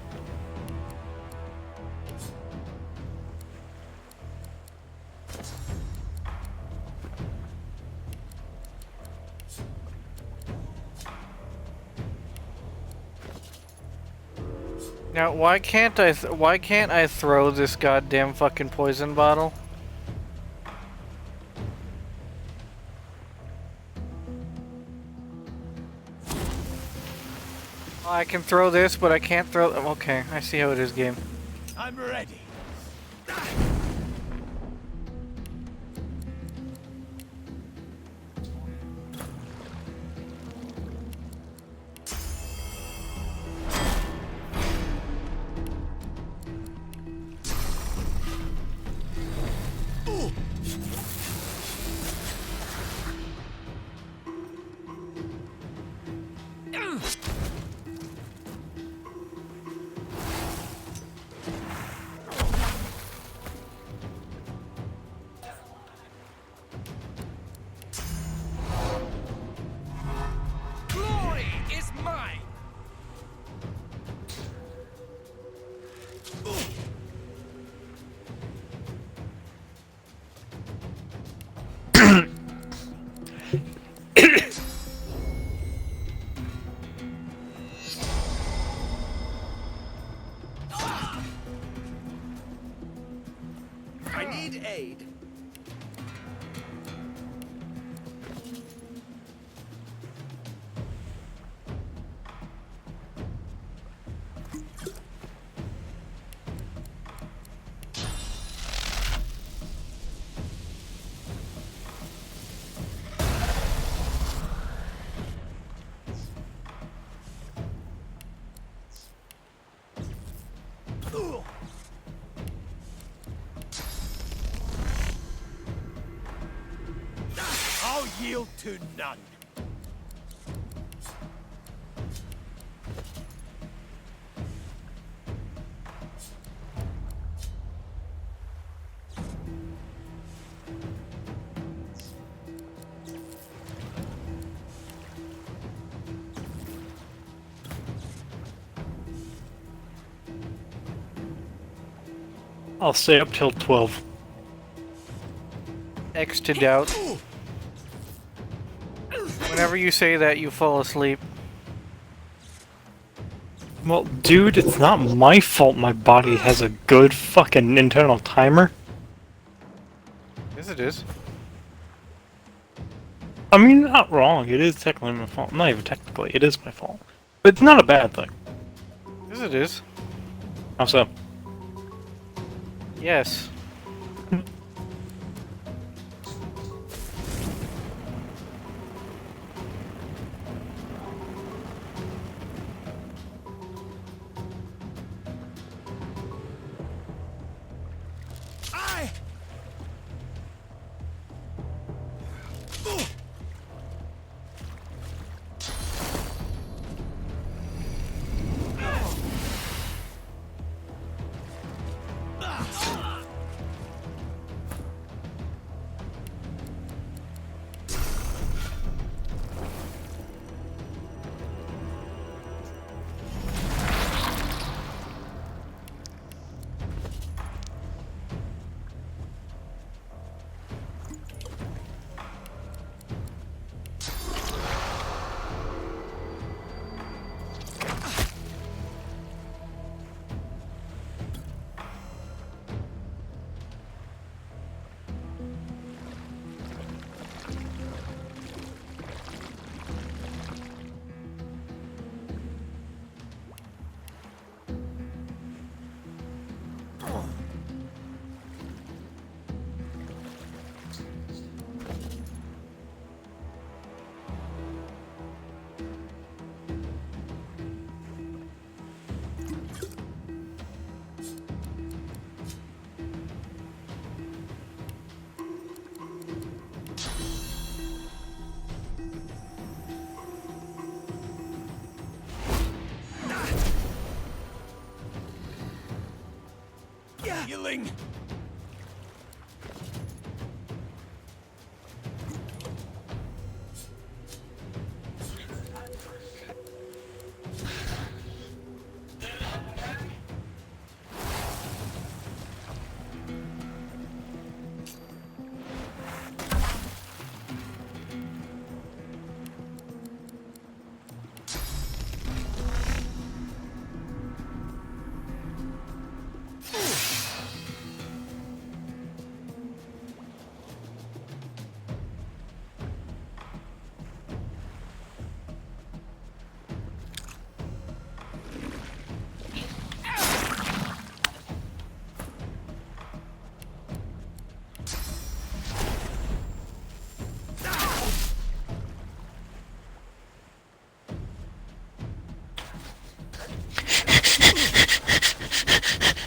Speaker 1: Now, why can't I throw this goddamn fucking poison bottle? Oh, I can throw this, but I can't throw. Okay, I see how it is, game.
Speaker 8: I'm ready.
Speaker 12: Glory is mine.
Speaker 8: I need aid. I'll yield to none.
Speaker 2: I'll stay up till 12.
Speaker 1: X to doubt. Whenever you say that, you fall asleep.
Speaker 2: Well, dude, it's not my fault my body has a good fucking internal timer.
Speaker 1: Yes, it is.
Speaker 2: I mean, not wrong. It is technically my fault. Not even technically. It is my fault. But it's not a bad thing.
Speaker 1: Yes, it is.
Speaker 2: How so?
Speaker 1: Yes.
Speaker 8: darling!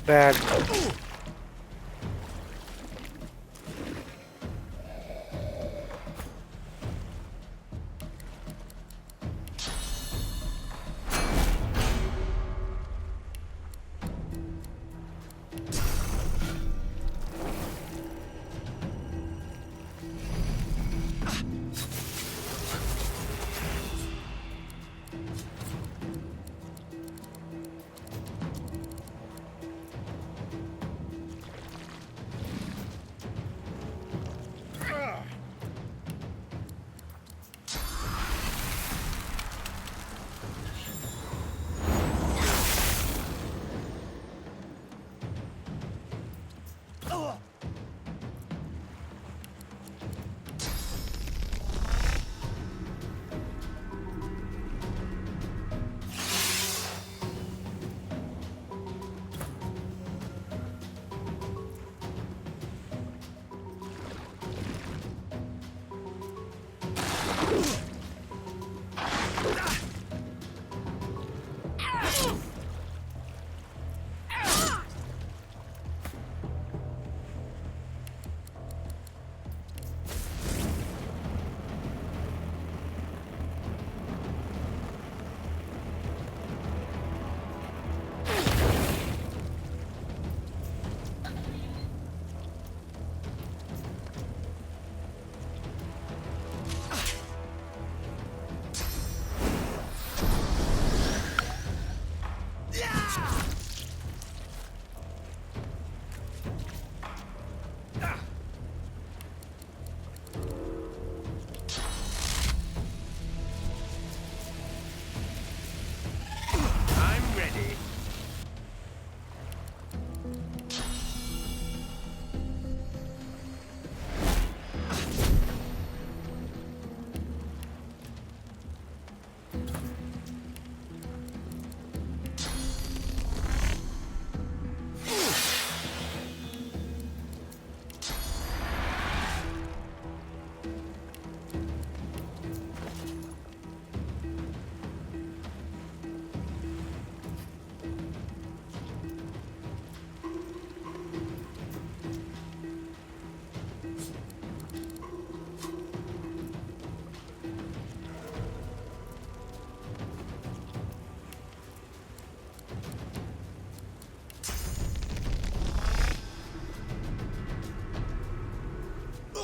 Speaker 1: Bad.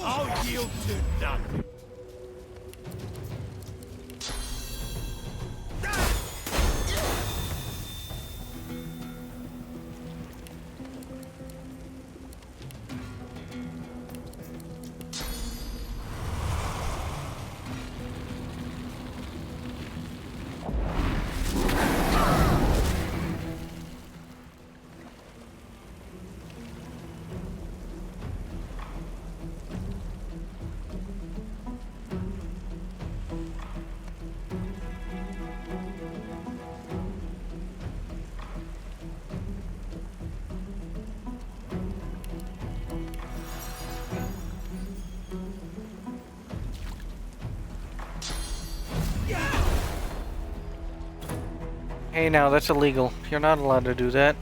Speaker 8: I'll yield to nothing.
Speaker 1: Hey, now that's illegal. You're not allowed to do that.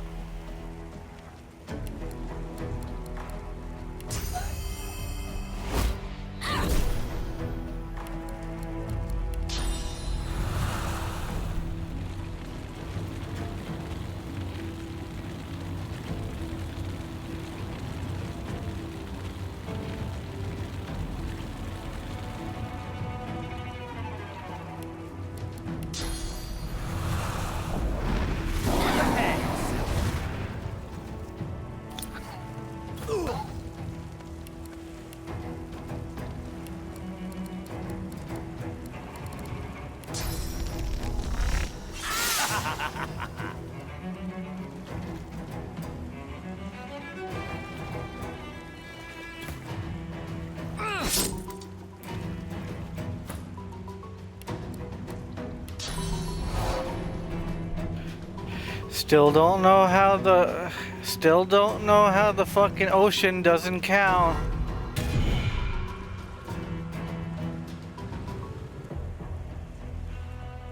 Speaker 1: Still don't know how the fucking ocean doesn't count.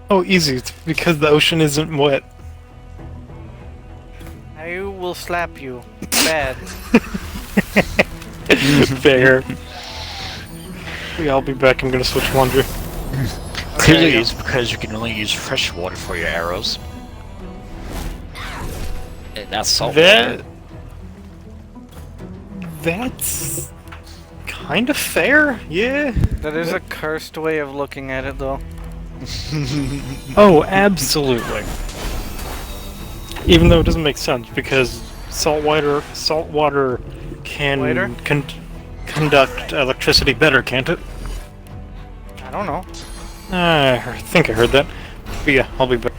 Speaker 2: Oh, easy. It's because the ocean isn't wet.
Speaker 1: I will slap you. Bad.
Speaker 2: Fair. Yeah, I'll be back. I'm gonna switch laundry.
Speaker 3: Clearly, it's because you can only use fresh water for your arrows. And that's salt water.
Speaker 2: That's kind of fair, yeah.
Speaker 1: That is a cursed way of looking at it, though.
Speaker 2: Oh, absolutely. Even though it doesn't make sense, because salt water can conduct electricity better, can't it?
Speaker 1: I don't know.
Speaker 2: I think I heard that. But yeah, I'll be back.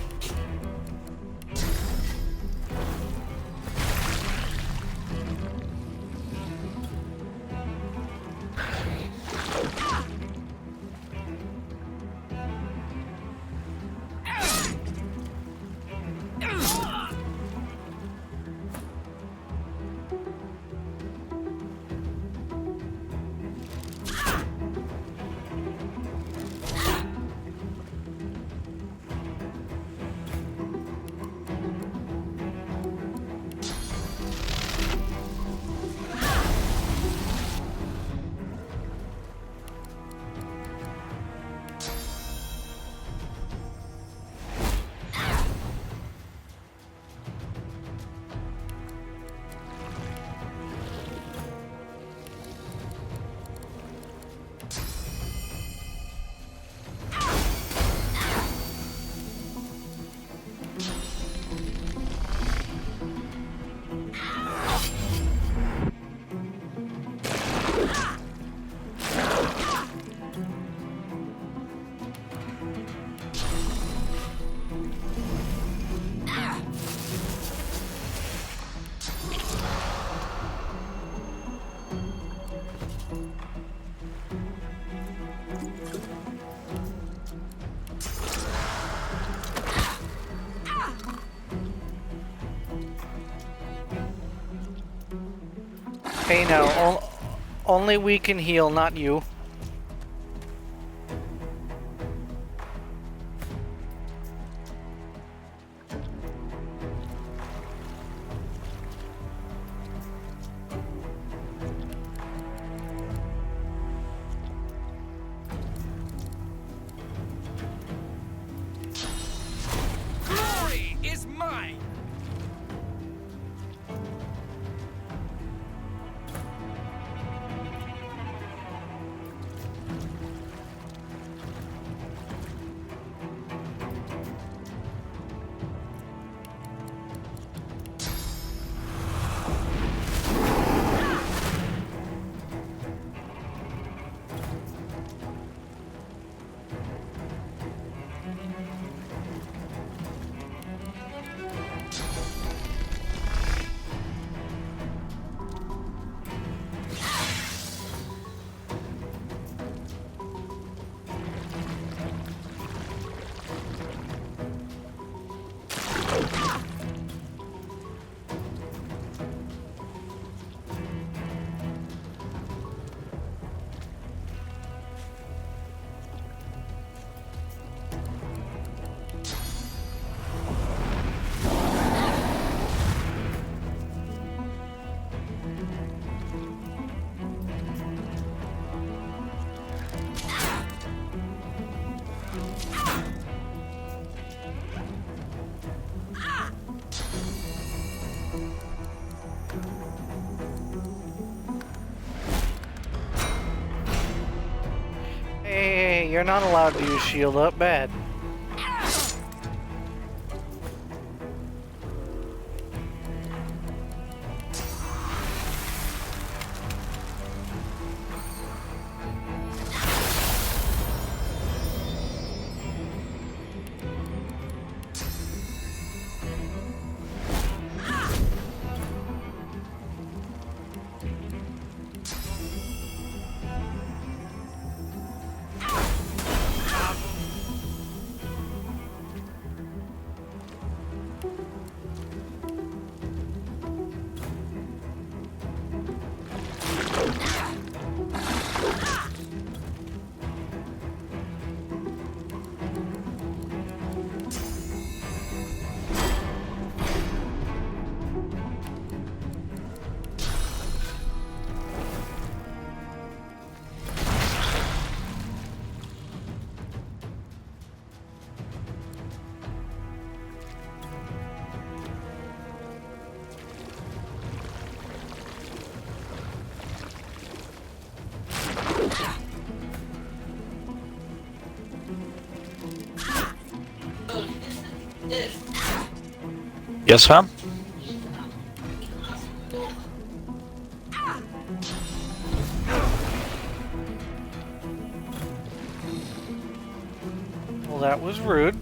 Speaker 1: Hey now, only we can heal, not you.
Speaker 12: Glory is mine!
Speaker 1: Hey, you're not allowed to use shield up. Bad.
Speaker 3: Yes, ma'am?
Speaker 1: Well, that was rude.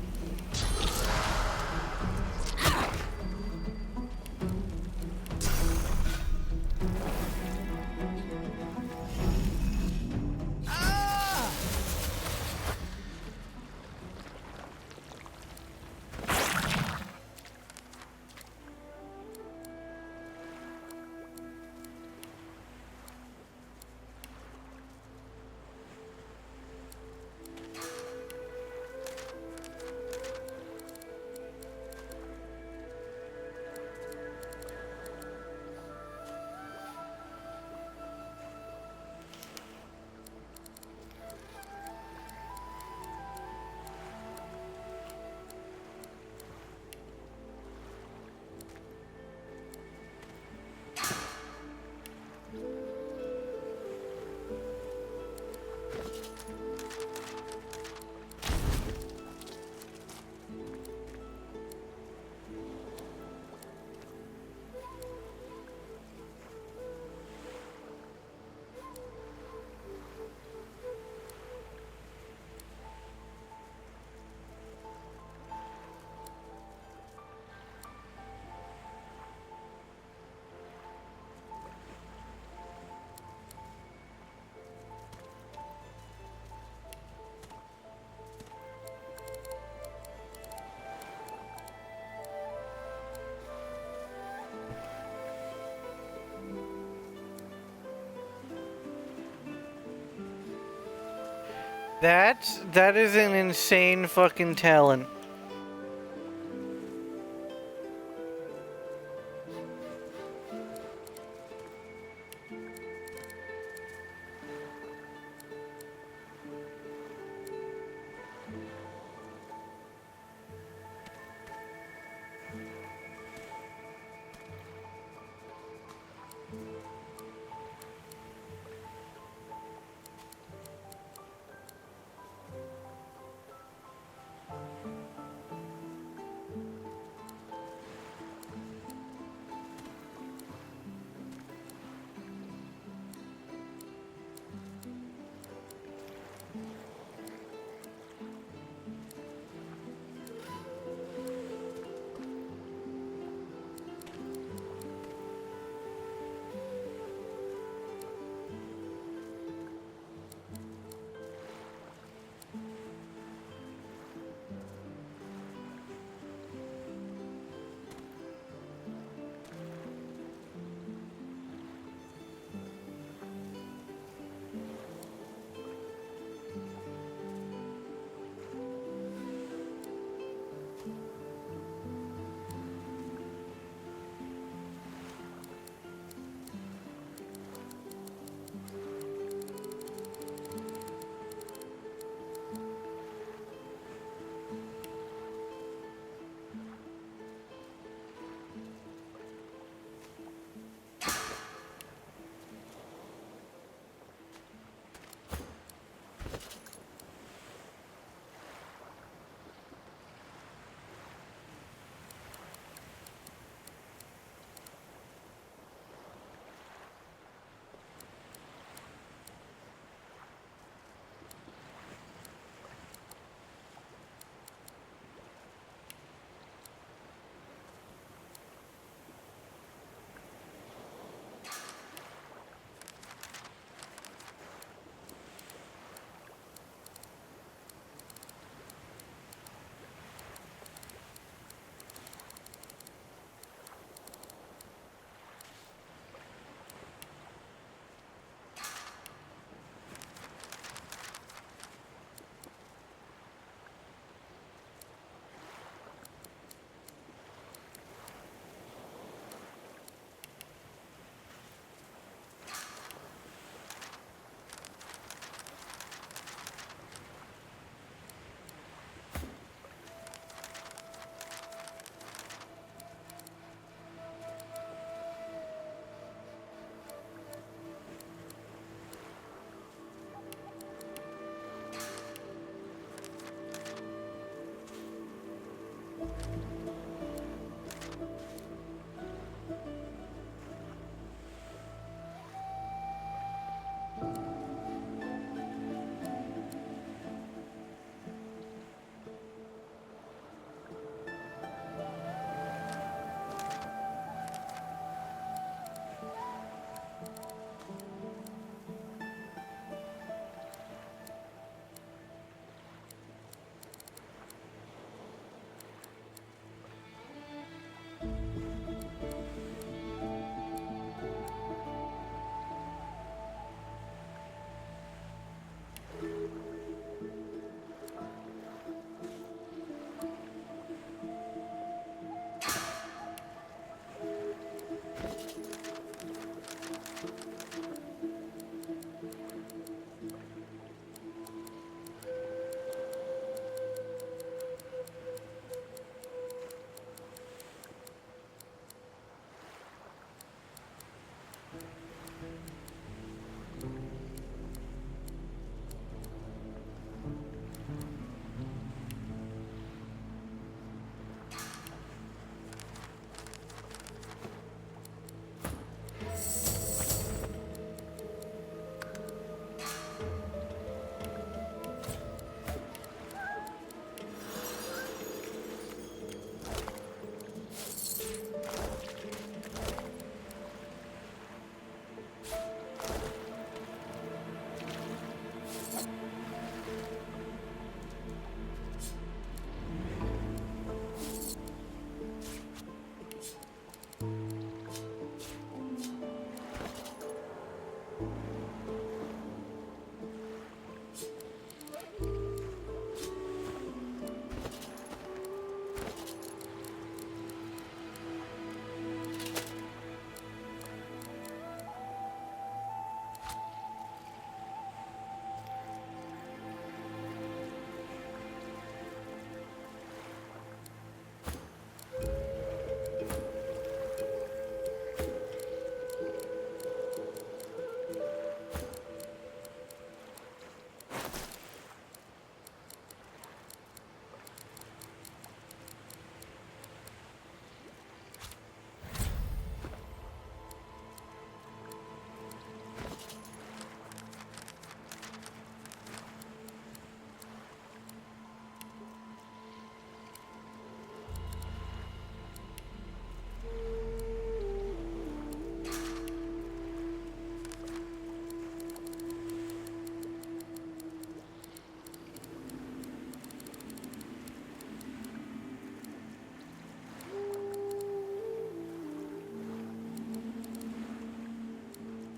Speaker 1: That is an insane fucking talent.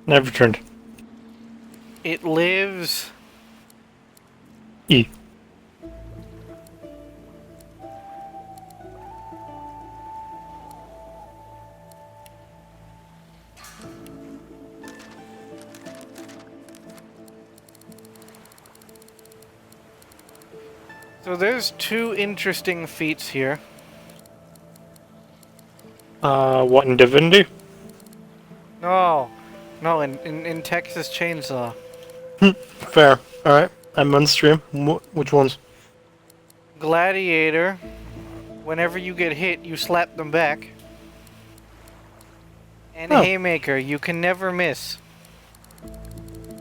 Speaker 2: Never turned.
Speaker 1: It lives.
Speaker 2: E.
Speaker 1: So there's two interesting feats here.
Speaker 2: What in Divinity?
Speaker 1: No, no, in Texas Chainsaw.
Speaker 2: Fair. Alright. I'm on stream. Which ones?
Speaker 1: Gladiator. Whenever you get hit, you slap them back. And
Speaker 2: Oh.
Speaker 1: Haymaker, you can never miss.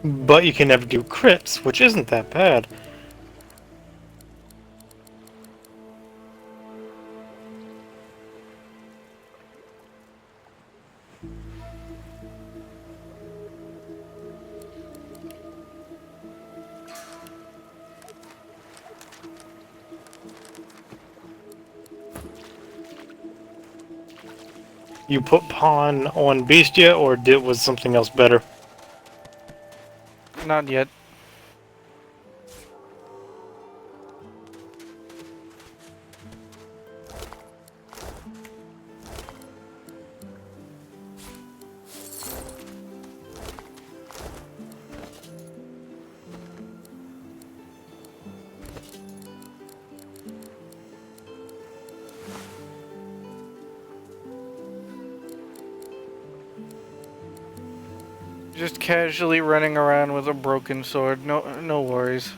Speaker 2: But you can never do crits, which isn't that bad. You put Pawn on Beastia, or was something else better?
Speaker 1: Not yet. Just casually running around with a broken sword. No worries.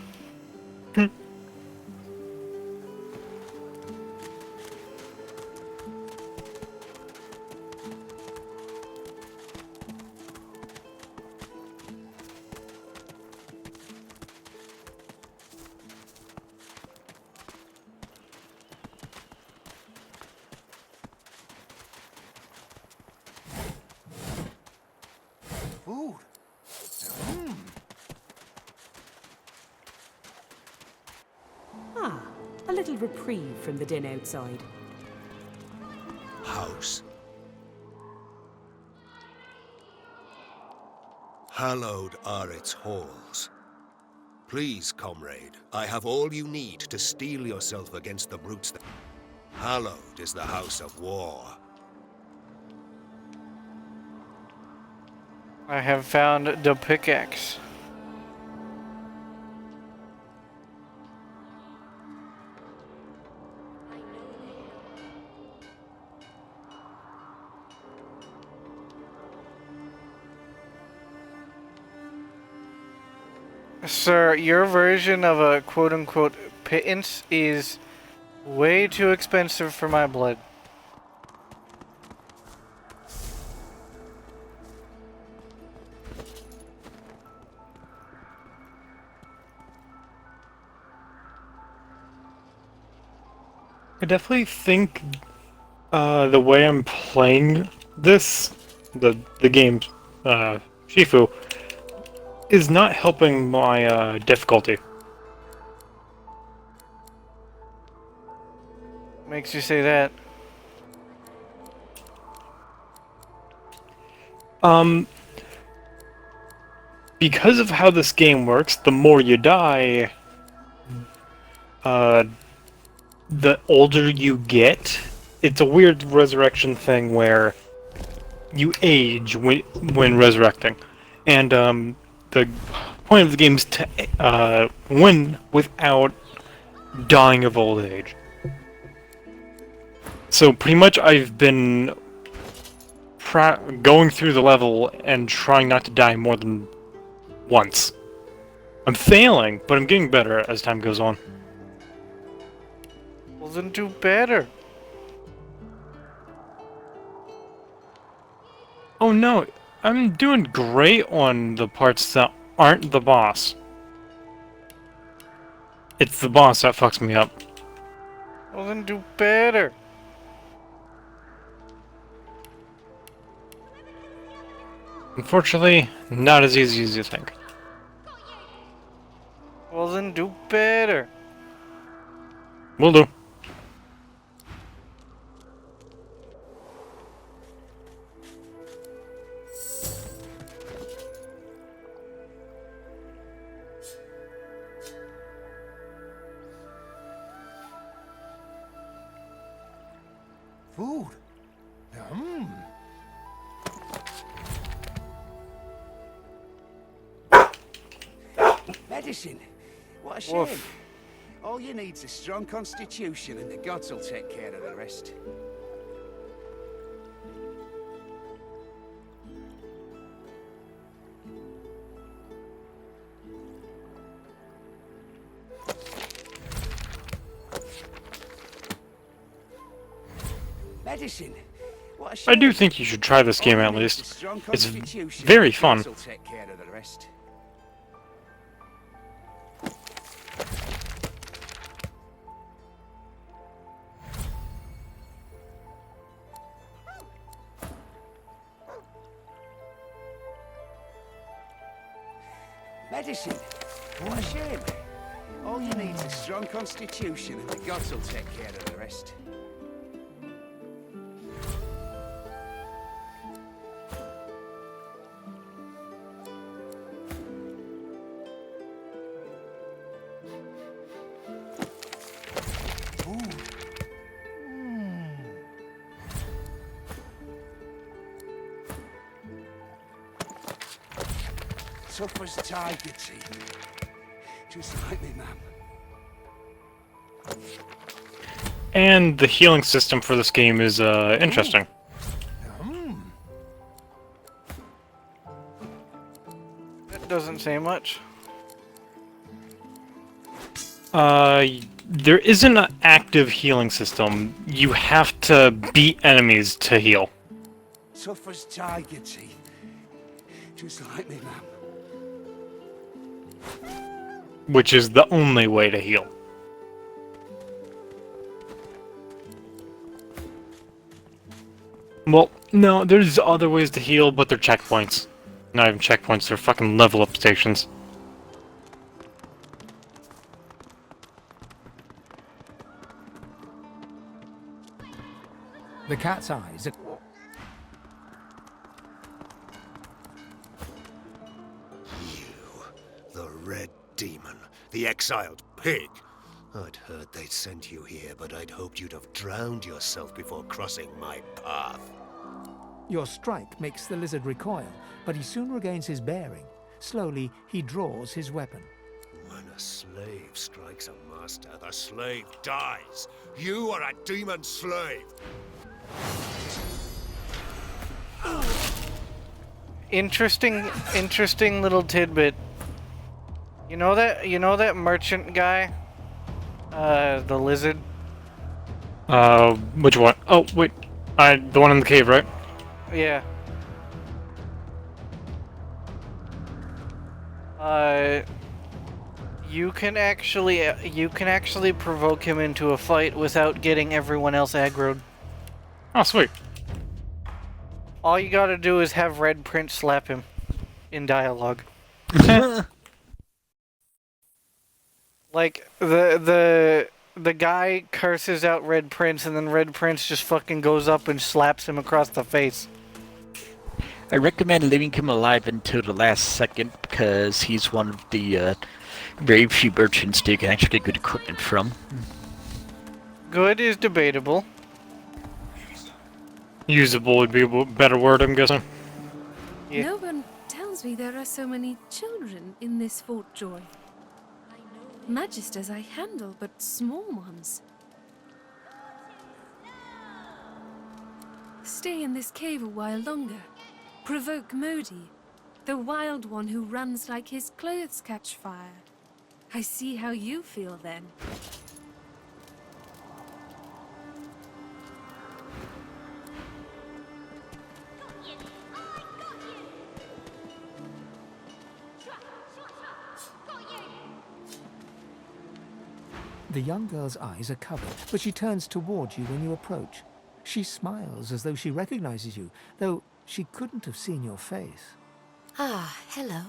Speaker 8: Food.
Speaker 18: Ah, a little reprieve from the din outside.
Speaker 19: House. Hallowed are its halls. Please, comrade, I have all you need to steel yourself against the brutes that... Hallowed is the house of war.
Speaker 1: I have found the pickaxe. Sir, your version of a quote-unquote pittance is way too expensive for my blood.
Speaker 2: I definitely think the way I'm playing this, the game, Shifu, is not helping my difficulty.
Speaker 1: Makes you say that.
Speaker 2: Because of how this game works, the more you die, the older you get. It's a weird resurrection thing where you age when resurrecting, and the point of the game is to win without dying of old age. So pretty much I've been going through the level and trying not to die more than once. I'm failing, but I'm getting better as time goes on.
Speaker 1: Well, then do better.
Speaker 2: Oh no, I'm doing great on the parts that aren't the boss. It's the boss that fucks me up.
Speaker 1: Well, then do better.
Speaker 2: Unfortunately, not as easy as you think.
Speaker 1: Well, then do better.
Speaker 2: Will do.
Speaker 8: Food. Medicine. What a shame.
Speaker 1: Woof.
Speaker 8: All you need's a strong constitution, and the gods will take care of the rest. Medicine. What a shame.
Speaker 2: I do think you should try this game at least.
Speaker 8: Strong
Speaker 2: It's
Speaker 8: constitution,
Speaker 2: very
Speaker 8: and the
Speaker 2: fun.
Speaker 8: gods will take care of the rest. Medicine. What a shame. All you need's a strong constitution, and the gods will take care of the rest. Tough as tiger teeth. Just like me, ma'am.
Speaker 2: And the healing system for this game is interesting.
Speaker 1: That doesn't say much.
Speaker 2: There isn't an active healing system. You have to beat enemies to heal.
Speaker 8: Tough as tiger teeth. Just like me, ma'am.
Speaker 2: Which is the only way to heal. Well, no, there's other ways to heal, but they're checkpoints. Not even checkpoints, they're fucking level up stations.
Speaker 4: The cat's eyes are...
Speaker 19: The Red Demon. The exiled pig. I'd heard they'd sent you here, but I'd hoped you'd have drowned yourself before crossing my path.
Speaker 4: Your strike makes the lizard recoil, but he soon regains his bearing. Slowly, he draws his weapon.
Speaker 19: When a slave strikes a master, the slave dies. You are a demon slave.
Speaker 1: Interesting little tidbit. You know that merchant guy? The lizard?
Speaker 2: Which one? Oh, wait. The one in the cave, right?
Speaker 1: Yeah. You can actually provoke him into a fight without getting everyone else aggroed.
Speaker 2: Oh, sweet.
Speaker 1: All you gotta do is have Red Prince slap him in dialogue. Like, the guy curses out Red Prince, and then Red Prince just fucking goes up and slaps him across the face.
Speaker 3: I recommend leaving him alive until the last second, because he's one of the very few merchants that you can actually get good equipment from.
Speaker 1: Good is debatable.
Speaker 2: Usable would be a better word, I'm guessing.
Speaker 1: Yeah.
Speaker 9: No one tells me there are so many children in this Fort Joy. Magisters I handle, but small ones. Stay in this cave a while longer. Provoke Modi, the wild one who runs like his clothes catch fire. I see how you feel then.
Speaker 4: The young girl's eyes are covered, but she turns towards you when you approach. She smiles as though she recognizes you, though she couldn't have seen your face.
Speaker 20: Ah, hello.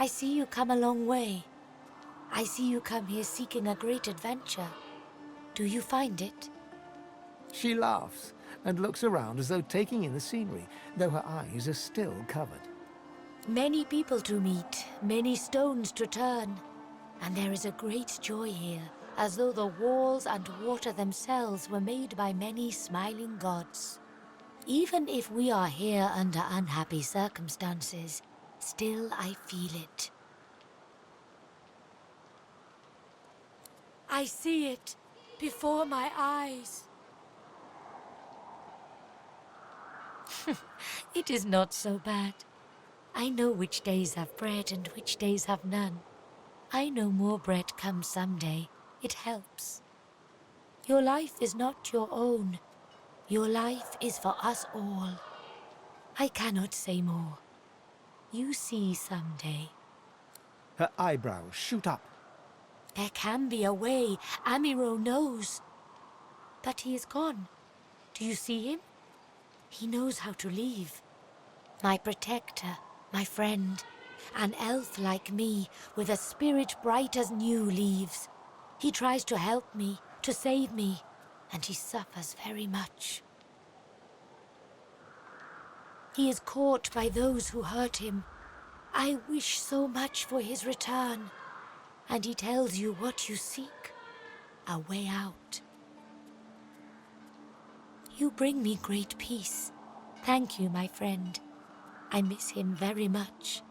Speaker 20: I see you come a long way. I see you come here seeking a great adventure. Do you find it?
Speaker 4: She laughs and looks around as though taking in the scenery, though her eyes are still covered.
Speaker 20: Many people to meet, many stones to turn. And there is a great joy here, as though the walls and water themselves were made by many smiling gods. Even if we are here under unhappy circumstances, still I feel it. I see it before my eyes. It is not so bad. I know which days have bread and which days have none. I know more bread comes someday. It helps. Your life is not your own. Your life is for us all. I cannot say more. You see someday.
Speaker 8: Her eyebrows shoot up.
Speaker 20: There can be a way. Amiro knows. But he is gone. Do you see him? He knows how to leave. My protector, my friend. An elf like me, with a spirit bright as new leaves. He tries to help me, to save me, and he suffers very much. He is caught by those who hurt him. I wish so much for his return. And he tells you what you seek, a way out. You bring me great peace. Thank you, my friend. I miss him very much.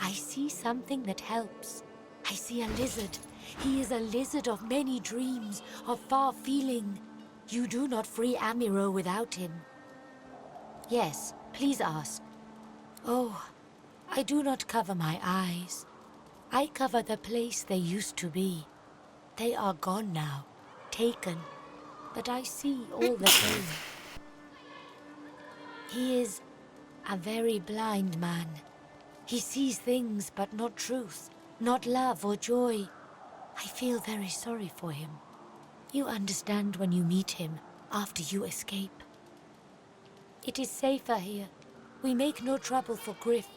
Speaker 20: I see something that helps. I see a lizard. He is a lizard of many dreams, of far feeling. You do not free Amiro without him. Yes, please ask. Oh, I do not cover my eyes. I cover the place they used to be. They are gone now, taken, but I see all the same. He is a very blind man. He sees things but not truth, not love or joy. I feel very sorry for him. You understand when you meet him after you escape. It is safer here. We make no trouble for Griff.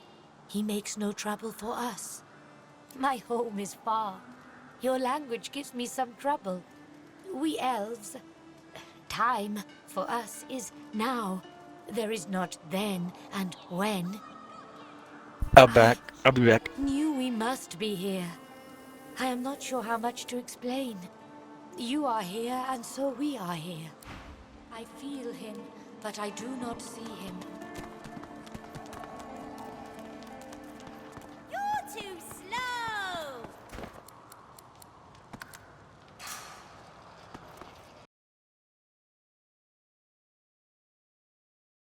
Speaker 20: He makes no trouble for us. My home is far. Your language gives me some trouble. We elves... Time, for us, is now. There is not then and when.
Speaker 3: I'll be back.
Speaker 20: Knew we must be here. I am not sure how much to explain. You are here, and so we are here. I feel him, but I do not see him.